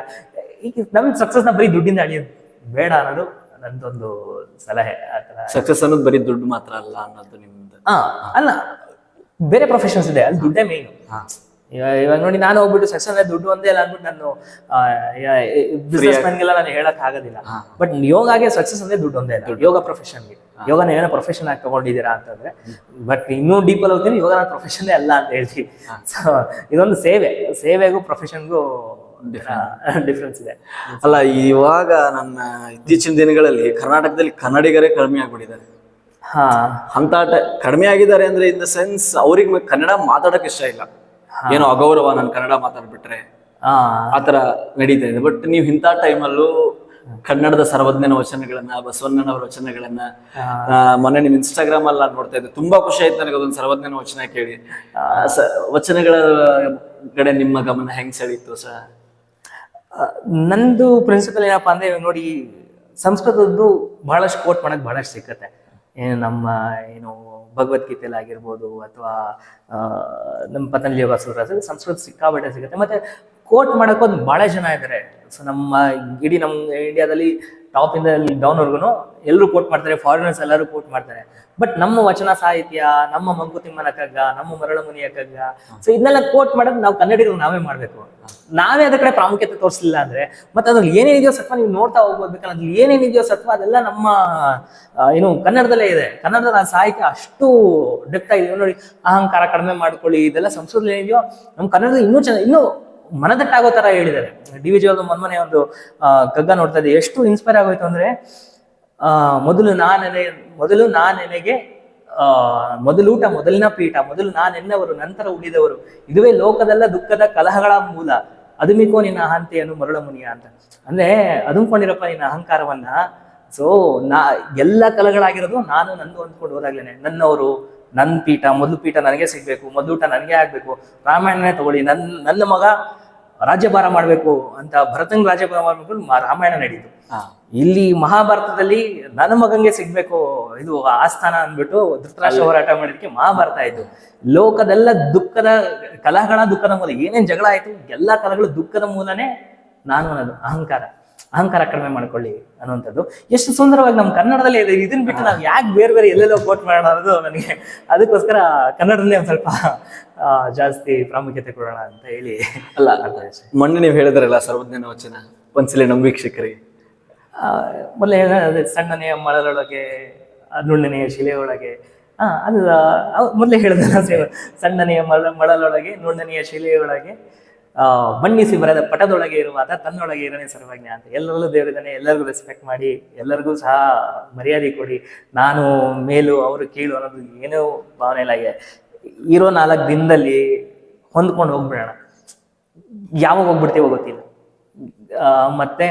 ಈಗ ನಮ್ ಸಕ್ಸಸ್ನ ಬರೀ ದುಡ್ಡಿಂದ ಅಳಿಯೋದು ಬೇಡ ಅನ್ನೋದು ನಂದೊಂದು ಸಲಹೆ. ಸಕ್ಸಸ್ ಅನ್ನೋದು ಬರೀ ದುಡ್ಡು ಮಾತ್ರ ಅಲ್ಲ ಅನ್ನೋದು ನಿಮ್ದು. ಅಲ್ಲ, ಬೇರೆ ಪ್ರೊಫೆಷನ್ಸ್ ಇದೆ, ಅಲ್ಲಿ ದುಡ್ಡೇ ಮೇನ್. ಇವಾಗ ನೋಡಿ, ನಾನು ಹೋಗ್ಬಿಟ್ಟು ಸಕ್ಸಸ್ ಅಂದ್ರೆ ದುಡ್ಡು ಒಂದೇ ಅಲ್ಲ ಅಂದ್ಬಿಟ್ಟು ನಾನು ಬಿಸ್ನೆಸ್ ಮ್ಯಾನ್ಗೆಲ್ಲ ನಾನು ಹೇಳಕ್ ಆಗೋದಿಲ್ಲ. ಬಟ್ ಯೋಗಾಗೆ ಸಕ್ಸಸ್ ಅಂದ್ರೆ ದುಡ್ಡು ಒಂದೇ ಅಲ್ಲ, ಯೋಗ ಪ್ರೊಫೆಷನ್ಗೆ. ಯೋಗನ ಏನೋ ಪ್ರೊಫೆಷನ್ ಆಗಿ ತಗೊಂಡಿದ್ದೀರಾ ಅಂತಂದ್ರೆ, ಬಟ್ ಇನ್ನೂ ಡೀಪಲ್ಲಿ ಹೋಗ್ತೀನಿ, ಯೋಗ ನನ್ನ ಪ್ರೊಫೆಷನ್ನೇ ಅಲ್ಲ ಅಂತ ಹೇಳ್ತೀವಿ. ಸೊ ಇದೊಂದು ಸೇವೆಗೂ ಪ್ರೊಫೆಷನ್ಗೂ ಡಿಫ್ರೆನ್ಸ್ ಇದೆ. ಅಲ್ಲ, ಇವಾಗ ನನ್ನ ಇತ್ತೀಚಿನ ದಿನಗಳಲ್ಲಿ ಕರ್ನಾಟಕದಲ್ಲಿ ಕನ್ನಡಿಗರೇ ಕಡಿಮೆ ಆಗ್ಬಿಟ್ಟಿದ್ದಾರೆ. ಅಂತ ಕಡಿಮೆ ಆಗಿದ್ದಾರೆ ಅಂದ್ರೆ, ಇನ್ ದ ಸೆನ್ಸ್ ಅವ್ರಿಗೆ ಕನ್ನಡ ಮಾತಾಡಕ್ ಇಷ್ಟ ಇಲ್ಲ, ಏನೋ ಅಗೌರವ, ನಾನು ಕನ್ನಡ ಮಾತಾಡ್ಬಿಟ್ರೆ ಆತರ ನಡೀತಾ ಇದೆ. ಬಟ್ ನೀವು ಇಂಥ ಟೈಮಲ್ಲೂ ಕನ್ನಡದ ಸರ್ವಜ್ಞನ ವಚನಗಳನ್ನ, ಬಸವಣ್ಣನವರ ವಚನಗಳನ್ನ, ಮೊನ್ನೆ ನಿಮ್ ಇನ್ಸ್ಟಾಗ್ರಾಮ್ ಅಲ್ಲಿ ನಾನು ನೋಡ್ತಾ ಇದ್ದೆ, ತುಂಬಾ ಖುಷಿ ಆಯ್ತು ನನಗೆ ಅದೊಂದು ಸರ್ವಜ್ಞನ ವಚನ ಕೇಳಿ. ವಚನಗಳ ಕಡೆ ನಿಮ್ಮ ಗಮನ ಹೆಂಗ್ ಸೆಳೀತು ಸರ್? ನಂದು ಪ್ರಿನ್ಸಿಪಲ್ ಏನಪ್ಪಾ ಅಂದ್ರೆ, ನೋಡಿ, ಸಂಸ್ಕೃತದ್ದು ಬಹಳಷ್ಟು ಕೋಟ್ ಮಾಡಕ್ ಬಹಳಷ್ಟು ಸಿಕ್ಕತ್ತೆ. ನಮ್ಮ ಭಗವದ್ಗೀತೆಯಲ್ಲಿ ಆಗಿರ್ಬೋದು, ಅಥವಾ ನಮ್ಮ ಪತಂಜಲಿ ಯೋಗ ಸೂತ್ರ, ಸಂಸ್ಕೃತ ಸಿಕ್ಕಾಬಟ್ಟೆ ಸಿಗುತ್ತೆ. ಮತ್ತೆ ಕೋಟ್ ಮಾಡೋಕ್ಕೊಂದು ಬಹಳ ಜನ ಇದ್ದಾರೆ. ಸೊ ನಮ್ಮ ಇಡೀ ನಮ್ಮ ಇಂಡಿಯಾದಲ್ಲಿ ಟಾಪ್ ಇಂದ ಡೌನ್ವರ್ಗು ಎಲ್ಲರೂ ಕೋಟ್ ಮಾಡ್ತಾರೆ, ಫಾರಿನರ್ಸ್ ಎಲ್ಲರೂ ಕೋಟ್ ಮಾಡ್ತಾರೆ. ಬಟ್ ನಮ್ಮ ವಚನ ಸಾಹಿತ್ಯ, ನಮ್ಮ ಮಂಕುತಿಮ್ಮನ ಕಗ್ಗ, ನಮ್ಮ ಮರಳಮುನಿಯ ಕಗ್ಗ, ಸೊ ಇದನ್ನೆಲ್ಲ ಕೋಟ್ ಮಾಡೋದು ನಾವು ಕನ್ನಡಿಗರು ನಾವೇ ಮಾಡ್ಬೇಕು. ನಾವೇ ಅದ್ರ ಕಡೆ ಪ್ರಾಮುಖ್ಯತೆ ತೋರಿಸಲಿಲ್ಲ ಅಂದ್ರೆ, ಮತ್ತೆ ಅದ್ರಲ್ಲಿ ಏನೇನಿದೆಯೋ ಸತ್ವ ನೀವು ನೋಡ್ತಾ ಹೋಗ್ಬೇಕಲ್ಲ, ಅದ್ರಲ್ಲಿ ಏನೇನಿದೆಯೋ ಸತ್ವ ಅದೆಲ್ಲ ನಮ್ಮ ಕನ್ನಡದಲ್ಲೇ ಇದೆ. ಕನ್ನಡದ ಸಾಹಿತ್ಯ ಅಷ್ಟು ಡೆಪ್ತ್ ಆಗಿದೆ. ನೋಡಿ, ಅಹಂಕಾರ ಕಡಿಮೆ ಮಾಡ್ಕೊಳ್ಳಿ, ಇದೆಲ್ಲ ಸಂಸ್ಕೃತದಲ್ಲಿ ಏನಿದೆಯೋ ನಮ್ಮ ಕನ್ನಡದಲ್ಲಿ ಇನ್ನೂ ಇನ್ನೂ ಮನದಟ್ಟಾಗೋ ತರ ಹೇಳಿದ್ದಾರೆ. DVG ಅವ್ರದ್ದು ಮೊನ್ನೆ ಒಂದು ಕಗ್ಗ ನೋಡ್ತಾ ಇದ್ದೆ, ಎಷ್ಟು ಇನ್ಸ್ಪೈರ್ ಆಗೋಯ್ತು ಅಂದ್ರೆ, ಮೊದಲು ನಾನೆನೆಗೆ ಮೊದಲೂಟ ಮೊದಲಿನ ಪೀಠ, ಮೊದಲು ನಾನೆನ್ನವರು ನಂತರ ಉಳಿದವರು, ಇದುವೇ ಲೋಕದಲ್ಲ ದುಃಖದ ಕಲಹಗಳ ಮೂಲ, ಅದುಮಿಕೋ ನಿನ್ನ ಅಹಂತೆಯನ್ನು ಮರಳಮುನಿಯ ಅಂತ. ಅಂದ್ರೆ ಅದುಮ್ಕೊಂಡಿರಪ್ಪ ನಿನ್ನ ಅಹಂಕಾರವನ್ನ. ಸೊ ಎಲ್ಲ ಕಲಗಳಾಗಿರೋದು ನಾನು ನಂದು ಅಂದ್ಕೊಂಡು ಹೋದಾಗ್ಲೇನೆ, ನನ್ನವರು, ನನ್ನ ಪೀಠ, ಮೊದಲು ಪೀಠ ನನಗೆ ಸಿಗ್ಬೇಕು, ಮೊದಲೂಟ ನನಗೆ ಆಗ್ಬೇಕು, ರಾಮಾಯಣನೇ ತಗೊಳ್ಳಿ, ನನ್ನ ಮಗ ರಾಜ್ಯಭಾರ ಮಾಡ್ಬೇಕು ಅಂತ ಭರತಂಗ್ ರಾಜ್ಯಭಾರ ಮಾಡ್ಬೇಕು, ರಾಮಾಯಣ ನಡೀತು. ಇಲ್ಲಿ ಮಹಾಭಾರತದಲ್ಲಿ ನನ್ನ ಮಗಂಗೆ ಸಿಗ್ಬೇಕು ಇದು ಆಸ್ಥಾನ ಅಂದ್ಬಿಟ್ಟು ಧೃತರಾಷ್ಟ್ರ ಹೋರಾಟ ಮಾಡೋದಕ್ಕೆ ಮಹಾಭಾರತ ಆಯ್ತು. ಲೋಕದೆಲ್ಲ ದುಃಖದ ಕಲಹಗಳ ದುಃಖದ ಮೂಲ, ಏನೇನ್ ಜಗಳ ಆಯ್ತು ಎಲ್ಲಾ ಕಲಹಗಳು ದುಃಖದ ಮೂಲನೇ ನಾನು ಅನ್ನೋದು ಅಹಂಕಾರ. ಅಹಂಕಾರ ಕಡಿಮೆ ಮಾಡ್ಕೊಳ್ಳಿ ಅನ್ನುವಂಥದ್ದು ಎಷ್ಟು ಸುಂದರವಾಗಿ ನಮ್ಮ ಕನ್ನಡದಲ್ಲಿ ಇದೆ. ಇದನ್ನ ಬಿಟ್ಟು ನಾವು ಯಾಕೆ ಬೇರೆ ಬೇರೆ ಎಲ್ಲೆಲ್ಲೋ ಕೋಟ್ ಮಾಡೋಣ ಅನ್ನೋದು ನನಗೆ, ಅದಕ್ಕೋಸ್ಕರ ಕನ್ನಡದಲ್ಲೇ ಒಂದು ಸ್ವಲ್ಪ ಜಾಸ್ತಿ ಪ್ರಾಮುಖ್ಯತೆ ಕೊಡೋಣ ಅಂತ ಹೇಳಿ. ಅಲ್ಲ ಮೊನ್ನೆ ನೀವು ಹೇಳಿದ್ರಲ್ಲ ಸರ್ವಜ್ಞನ ವಚನ, ಒಂದ್ಸಲಿ ನಮ್ಮ ವೀಕ್ಷಕರಿಗೆ ಮೊದಲೇ ಹೇಳಿದ್ರೆ ಸಣ್ಣನೆಯ ಮಳಲೊಳಗೆ ನುಣ್ಣನೆಯ ಶಿಲೆಯೊಳಗೆ, ಅದು ಮೊದಲೇ ಹೇಳಿದ ಸಣ್ಣನೆಯ ಮಳಲೊಳಗೆ ನುಣ್ಣನೆಯ ಶಿಲೆಯೊಳಗೆ ಬಣ್ಣಿಸಿ ಬರದ ಪಟದೊಳಗೆ ಇರುವಾತ ತನ್ನೊಳಗೆ ಇರನೇ ಸರ್ವಜ್ಞ ಅಂತ. ಎಲ್ಲರಲ್ಲೂ ದೇವರಿದ್ದಾನೆ, ಎಲ್ಲರಿಗೂ ರೆಸ್ಪೆಕ್ಟ್ ಮಾಡಿ, ಎಲ್ಲರಿಗೂ ಸಹ ಮರ್ಯಾದೆ ಕೊಡಿ. ನಾನು ಮೇಲು ಅವರು ಕೀಳು ಅನ್ನೋದು ಏನೋ ಭಾವನೆ ಇಲ್ಲ. ಇರೋ 4 ದಿನದಲ್ಲಿ ಹೊಂದ್ಕೊಂಡು ಹೋಗ್ಬಿಡೋಣ, ಯಾವಾಗ ಹೋಗ್ಬಿಡ್ತೀವೋ ಗೊತ್ತಿಲ್ಲ. ಮತ್ತೆ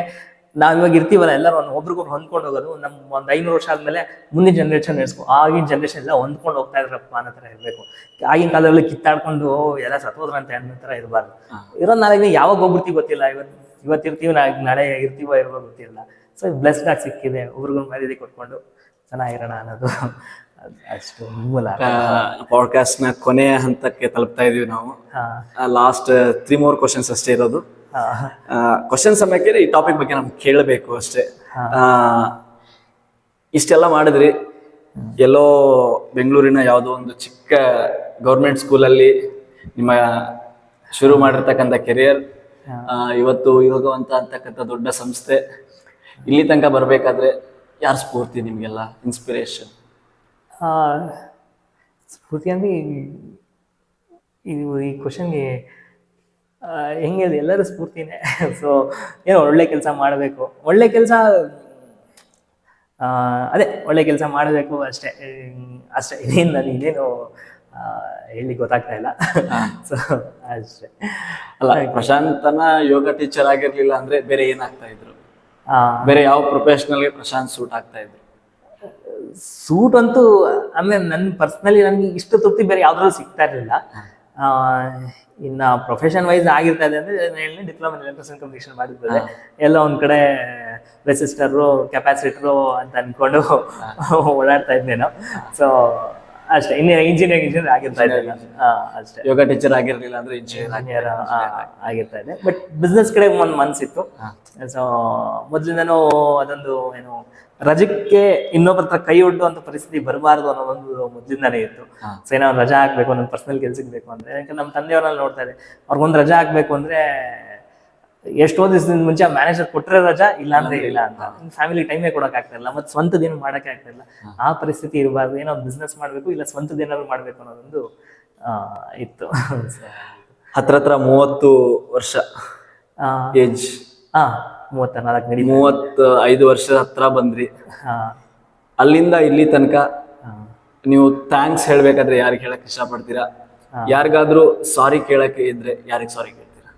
ನಾವಿವಾಗ ಇರ್ತೀವಲ್ಲ ಎಲ್ಲರೂ ಒಬ್ರಿಗೊಬ್ರು ಹೊಂದ್ಕೊಂಡು ಹೋಗೋದು, ನಮ್ಮ ಒಂದು 500 ವರ್ಷ ಆದ್ಮೇಲೆ ಮುಂದಿನ ಜನ್ರೇಷನ್ ನಡೆಸ್ಕೊ, ಆಗಿನ ಜನ್ರೇಷನ್ ಎಲ್ಲ ಹೊಂದ್ಕೊಂಡು ಹೋಗ್ತಾ ಇದ್ರಪ್ಪ ಅನ್ನೋ ಥರ ಇರಬೇಕು. ಆಗಿನ ಕಾಲದಲ್ಲಿ ಕಿತ್ತಾಡ್ಕೊಂಡು ಎಲ್ಲ ಸತ್ತೋದ್ರಂತೆ ಅನ್ನೋ ಥರ ಇರಬಾರ್ದು. ಇರೋ 4 ದಿನ ಯಾವಾಗ ಹೋಗ್ಬಿಡ್ತೀವಿ ಗೊತ್ತಿಲ್ಲ. ಇವತ್ತಿರ್ತೀವಿ, ನಾಳೆ ಇರ್ತೀವೋ ಇರೋ ಗೊತ್ತಿಲ್ಲ. ಸೊ ಬ್ಲೆಸ್ಡ್ ಆಗಿ ಸಿಕ್ಕಿದೆ, ಒಬ್ರಿಗೂ ಮರ್ಯಾದೆ ಕೊಟ್ಕೊಂಡು ಚೆನ್ನಾಗಿರೋಣ ಅನ್ನೋದು ಅಷ್ಟು ಮೂಲ. ಪಾಡ್ಕಾಸ್ಟ್ ನ ಕೊನೆಯ ಹಂತಕ್ಕೆ ತಲುಪ್ತಾ ಇದೀವಿ ನಾವು. ಲಾಸ್ಟ್ 3 more questions ಅಷ್ಟೇ ಇರೋದು. ಕ್ವಶನ್ ಸಮಯಕ್ಕೆ ಈ ಟಾಪಿಕ್ ಬಗ್ಗೆ ನಮ್ಗೆ ಕೇಳಬೇಕು ಅಷ್ಟೇ. ಇಷ್ಟೆಲ್ಲ ಮಾಡಿದ್ರಿ, ಎಲ್ಲೋ ಬೆಂಗಳೂರಿನ ಯಾವುದೋ ಒಂದು ಚಿಕ್ಕ ಗೌರ್ಮೆಂಟ್ ಸ್ಕೂಲಲ್ಲಿ ನಿಮ್ಮ ಶುರು ಮಾಡಿರ್ತಕ್ಕಂಥ ಕೆರಿಯರ್ ಇವತ್ತು ಯೋಗವಂತ ಅಂತಕ್ಕಂಥ ದೊಡ್ಡ ಸಂಸ್ಥೆ, ಇಲ್ಲಿ ತನಕ ಬರಬೇಕಾದ್ರೆ ಯಾರು ಸ್ಫೂರ್ತಿ ನಿಮಗೆಲ್ಲ, ಇನ್ಸ್ಪಿರೇಷನ್? ಸ್ಫೂರ್ತಿ ಅಂದ್ರೆ ಈ ಕ್ವಶನ್ಗೆ ಹೆಂಗೆ ಎಲ್ಲರೂ ಸ್ಫೂರ್ತಿನೇ. ಸೊ ಏನೋ ಒಳ್ಳೆ ಕೆಲಸ ಮಾಡಬೇಕು, ಒಳ್ಳೆ ಕೆಲಸ, ಅದೇ ಒಳ್ಳೆ ಕೆಲಸ ಮಾಡಬೇಕು ಅಷ್ಟೇ ಅಷ್ಟೇ. ಇದೇನು ಹೇಳಿ ಗೊತ್ತಾಗ್ತಾ ಇಲ್ಲ. ಸೊ ಅಷ್ಟೇ. ಅಲ್ಲ, ಪ್ರಶಾಂತನ ಯೋಗ ಟೀಚರ್ ಆಗಿರ್ಲಿಲ್ಲ ಅಂದ್ರೆ ಬೇರೆ ಏನಾಗ್ತಾ ಇದ್ರು? ಬೇರೆ ಯಾವ ಪ್ರೊಫೆಷನಲ್ಗೆ ಪ್ರಶಾಂತ್ ಸೂಟ್ ಆಗ್ತಾ ಇದ್ರು? ಸೂಟ್ ಅಂತೂ ಅಂದ್ರೆ ನನ್ನ ಪರ್ಸ್ನಲಿ ನನ್ಗೆ ಇಷ್ಟು ತೃಪ್ತಿ ಬೇರೆ ಯಾವ್ದ್ರಲ್ಲೂ ಸಿಗ್ತಾ ಇರಲಿಲ್ಲ. ಇನ್ನ ಪ್ರೊಫೆಷನ್ ವೈಸ್ ಆಗಿರ್ತಾ ಇದೆ ಅಂದ್ರೆ ಡಿಪ್ಲೊಮಾ ಇನ್ ಎಲೆಕ್ಟ್ರಿಕಲ್ ಕಮ್ಯುನಿಕೇಶನ್ ಮಾಡಿರ್ತದೆ, ಎಲ್ಲ ಒಂದ್ ಕಡೆ ರೆಸಿಸ್ಟರು ಕೆಪಾಸಿಟರು ಅಂತ ಅನ್ಕೊಂಡು ಓಡಾಡ್ತಾ ಇದ್ದೇನೋ. ಸೊ ಅಷ್ಟೇ, ಇಂಜಿನಿಯರಿಂಗ್ ಆಗಿರ್ತಾ ಇದೆ ಅಷ್ಟೇ. ಯೋಗ ಟೀಚರ್ ಆಗಿರ್ಲಿಲ್ಲ ಅಂದ್ರೆ ಇಂಜಿನಿಯರ್ ಆಗಿರ್ತಾ ಇದೆ. ಬಟ್ ಬಿಸ್ನೆಸ್ ಕಡೆ ಒಂದ್ ಮನ್ಸಿತ್ತು. ಸೊ ಮೊದ್ಲಿಂದನೂ ಅದೊಂದು ಏನು ರಜಕ್ಕೆ ಇನ್ನೊಬ್ಬರ ಹತ್ರ ಕೈ ಒಡ್ಡುವಂತ ಪರಿಸ್ಥಿತಿ ಬರಬಾರ್ದು ಅನ್ನೋ ಒಂದು ಮೊದ್ಲಿಂದಾನೇ ಇತ್ತು. ಸೊ ಏನೋ ರಜಾ ಹಾಕ್ಬೇಕು, ನನ್ನ ಪರ್ಸನಲ್ ಕೆಲ್ಸಕ್ಕೆ ಬೇಕು ಅಂದ್ರೆ, ಯಾಕಂದ್ರೆ ನಮ್ಮ ತಂದೆಯವ್ರಲ್ಲಿ ನೋಡ್ತಾ ಇದೆ, ಅವ್ರಿಗೊಂದು ರಜಾ ಹಾಕ್ಬೇಕು ಅಂದ್ರೆ ಎಷ್ಟೋ ದಿವಸದಿಂದ ಮುಂಚೆ ಮ್ಯಾನೇಜರ್ ಕೊಟ್ಟರೆ ರಜಾ, ಇಲ್ಲ ಅಂದ್ರೆ ಇಲ್ಲ ಅಂತ. ಫ್ಯಾಮಿಲಿ ಟೈಮೇ ಕೊಡಕ್ ಆಗ್ತಾ ಇಲ್ಲ, ಮತ್ತೆ ಸ್ವಂತದೇನು ಮಾಡಕ್ಕೆ ಆಗ್ತಾ ಇಲ್ಲ. ಆ ಪರಿಸ್ಥಿತಿ ಇರಬಾರ್ದು, ಏನೋ ಬಿಸ್ನೆಸ್ ಮಾಡ್ಬೇಕು, ಇಲ್ಲ ಸ್ವಂತದೇನಾದ್ರು ಮಾಡ್ಬೇಕು ಅನ್ನೋದೊಂದು ಇತ್ತು. ಹತ್ರ 30 ವರ್ಷ ಏಜ್. 34 35 ವರ್ಷದ ಹತ್ರ ಬಂದ್ರಿ. ಅಲ್ಲಿಂದ ಇಲ್ಲಿ ತನಕ ನೀವು ಥ್ಯಾಂಕ್ಸ್ ಹೇಳ್ಬೇಕಾದ್ರೆ ಯಾರಿಗೆ ಹೇಳಕ್ ಇಷ್ಟಪಡ್ತೀರಾ? ಯಾರಿಗಾದ್ರೂ ಸಾರಿ ಕೇಳಕ್ಕೆ ಇದ್ರೆ ಯಾರಿಗೆ ಸಾರಿ ಕೇಳ್ತೀರಾ?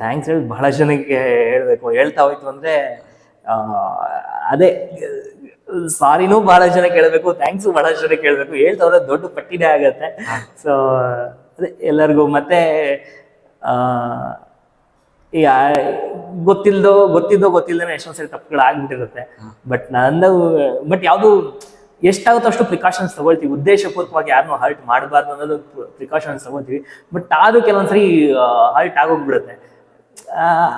ಥ್ಯಾಂಕ್ಸ್ ಹೇಳಿ ಬಹಳ ಜನಕ್ಕೆ ಹೇಳ್ಬೇಕು. ಹೇಳ್ತಾ ಹೋಯ್ತು ಅಂದ್ರೆ ಅದೇ ಸಾರಿನೂ ಬಹಳ ಜನ ಕೇಳಬೇಕು, ಥ್ಯಾಂಕ್ಸು ಬಹಳ ಜನ ಕೇಳಬೇಕು. ಹೇಳ್ತಾ ಹೋದ್ರೆ ದೊಡ್ಡ ಪಟ್ಟಿನೇ ಆಗತ್ತೆ. ಸೊ ಅದೇ ಎಲ್ಲರಿಗೂ ಮತ್ತೆ ಈ ಗೊತ್ತಿಲ್ದೇನೆ ಎಷ್ಟೊಂದ್ ಸರಿ ತಪ್ಪುಗಳು ಆಗ್ಬಿಟ್ಟಿರುತ್ತೆ. ಬಟ್ ಯಾವುದು ಎಷ್ಟಾಗುತ್ತೋ ಅಷ್ಟು ಪ್ರಿಕಾಷನ್ಸ್ ತಗೊಳ್ತೀವಿ. ಉದ್ದೇಶಪೂರ್ವಕವಾಗಿ ಯಾರನ್ನೂ ಹರ್ಟ್ ಮಾಡಬಾರ್ದು ಅನ್ನೋದು ಪ್ರಿಕಾಷನ್ಸ್ ತಗೊಳ್ತೀವಿ. ಬಟ್ ಆದ್ರೂ ಕೆಲವೊಂದ್ಸರಿ ಹರ್ಟ್ ಆಗೋಗ್ಬಿಡುತ್ತೆ.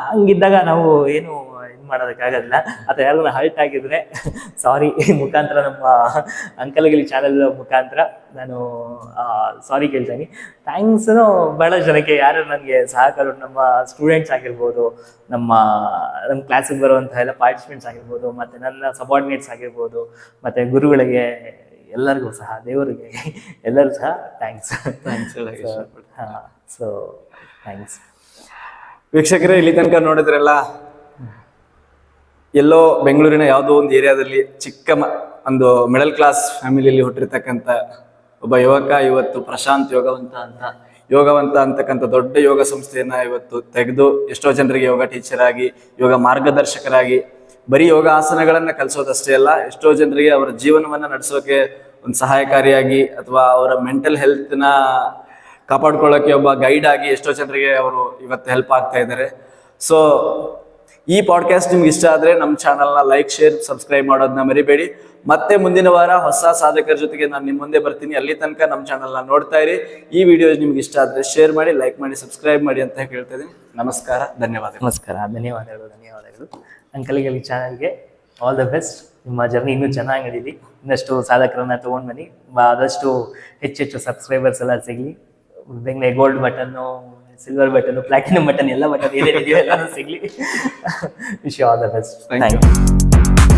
ಹಂಗಿದ್ದಾಗ ನಾವು ಏನು ಇದು ಮಾಡೋದಕ್ಕಾಗಲ್ಲ. ಅಥವಾ ಯಾರಿಗೂ ಹರ್ಟ್ ಆಗಿದ್ರೆ ಸಾರಿ ಮುಖಾಂತರ, ನಮ್ಮ ಅಂಕಲ್ಗಿಲಿ ಚಾನಲ್ ಮುಖಾಂತರ ನಾನು ಸಾರಿ ಕೇಳ್ತೀನಿ. ಥ್ಯಾಂಕ್ಸ್ನು ಬಹಳ ಜನಕ್ಕೆ, ಯಾರು ನನಗೆ ಸಹಕಾರ, ನಮ್ಮ ಸ್ಟೂಡೆಂಟ್ಸ್ ಆಗಿರ್ಬೋದು, ನಮ್ಮ ಕ್ಲಾಸಿಗೆ ಬರುವಂತಹ ಎಲ್ಲ ಪಾರ್ಟಿಸಿಪೆಂಟ್ಸ್ ಆಗಿರ್ಬೋದು, ಮತ್ತೆ ನನ್ನ ಸಬಾರ್ಡಿನೇಟ್ಸ್ ಆಗಿರ್ಬೋದು, ಮತ್ತೆ ಗುರುಗಳಿಗೆ, ಎಲ್ಲರಿಗೂ ಸಹ, ದೇವರಿಗೆ, ಎಲ್ಲರೂ ಸಹ ಥ್ಯಾಂಕ್ಸ್. So thanks. ವೀಕ್ಷಕರೇ, ಇಲ್ಲಿ ತನಕ ನೋಡಿದ್ರಲ್ಲ, ಎಲ್ಲೋ ಬೆಂಗಳೂರಿನ ಯಾವುದೋ ಒಂದು ಏರಿಯಾದಲ್ಲಿ ಚಿಕ್ಕ ಒಂದು ಮಿಡಲ್ ಕ್ಲಾಸ್ ಫ್ಯಾಮಿಲಿಯಲ್ಲಿ ಹುಟ್ಟಿರ್ತಕ್ಕಂಥ ಒಬ್ಬ ಯುವಕ ಇವತ್ತು ಪ್ರಶಾಂತ್ ಯೋಗವಂತ ಅಂತಕ್ಕಂಥ ದೊಡ್ಡ ಯೋಗ ಸಂಸ್ಥೆಯನ್ನ ಇವತ್ತು ತೆಗೆದು ಎಷ್ಟೋ ಜನರಿಗೆ ಯೋಗ ಟೀಚರ್ ಆಗಿ, ಯೋಗ ಮಾರ್ಗದರ್ಶಕರಾಗಿ, ಬರೀ ಯೋಗ ಆಸನಗಳನ್ನ ಕಲಿಸೋದಷ್ಟೇ ಅಲ್ಲ, ಎಷ್ಟೋ ಜನರಿಗೆ ಅವರ ಜೀವನವನ್ನ ನಡೆಸೋಕೆ ಒಂದು ಸಹಾಯಕಾರಿಯಾಗಿ, ಅಥವಾ ಅವರ ಮೆಂಟಲ್ ಹೆಲ್ತ್ನ ಕಾಪಾಡ್ಕೊಳ್ಳೋಕೆ ಒಬ್ಬ ಗೈಡ್ ಆಗಿ ಎಷ್ಟೋ ಜನರಿಗೆ ಅವರು ಇವತ್ತು ಹೆಲ್ಪ್ ಆಗ್ತಾ ಇದ್ದಾರೆ. ಸೊ ಈ ಪಾಡ್ಕಾಸ್ಟ್ ನಿಮ್ಗೆ ಇಷ್ಟ ಆದರೆ ನಮ್ಮ ಚಾನಲ್ನ ಲೈಕ್, ಶೇರ್, ಸಬ್ಸ್ಕ್ರೈಬ್ ಮಾಡೋದನ್ನ ಮರಿಬೇಡಿ. ಮತ್ತೆ ಮುಂದಿನ ವಾರ ಹೊಸ ಸಾಧಕರ ಜೊತೆಗೆ ನಾನು ನಿಮ್ಮ ಮುಂದೆ ಬರ್ತೀನಿ. ಅಲ್ಲಿ ತನಕ ನಮ್ಮ ಚಾನಲ್ನ ನೋಡ್ತಾ ಇರಿ. ಈ ವಿಡಿಯೋ ನಿಮ್ಗೆ ಇಷ್ಟ ಆದ್ರೆ ಶೇರ್ ಮಾಡಿ, ಲೈಕ್ ಮಾಡಿ, ಸಬ್ಸ್ಕ್ರೈಬ್ ಮಾಡಿ ಅಂತ ಹೇಳ್ತಾ ಇದ್ದೀನಿ. ನಮಸ್ಕಾರ, ಧನ್ಯವಾದಗಳು. ನಮಸ್ಕಾರ, ಧನ್ಯವಾದಗಳು ಅಂಕಲ್ಗೆ, ಈ ಚಾನಲ್ಗೆ ಆಲ್ ದ ಬೆಸ್ಟ್. ನಿಮ್ಮ ಜರ್ನಿ ಇನ್ನೂ ಚೆನ್ನಾಗಿ ನಡೀಲಿ, ಇನ್ನಷ್ಟು ಸಾಧಕರನ್ನ ತೊಗೊಂಡು ಬನ್ನಿ, ಆದಷ್ಟು ಹೆಚ್ಚೆಚ್ಚು ಸಬ್ಸ್ಕ್ರೈಬರ್ಸ್ ಎಲ್ಲ ಸಿಗಲಿ. Bengaluru gold button, silver button, platinum button, ಎಲ್ಲ ಬಟನ್ ಏನೇನಿದೆಯೋ ಎಲ್ಲನೂ ಸಿಗಲಿ. Wish you all the best. Thank you.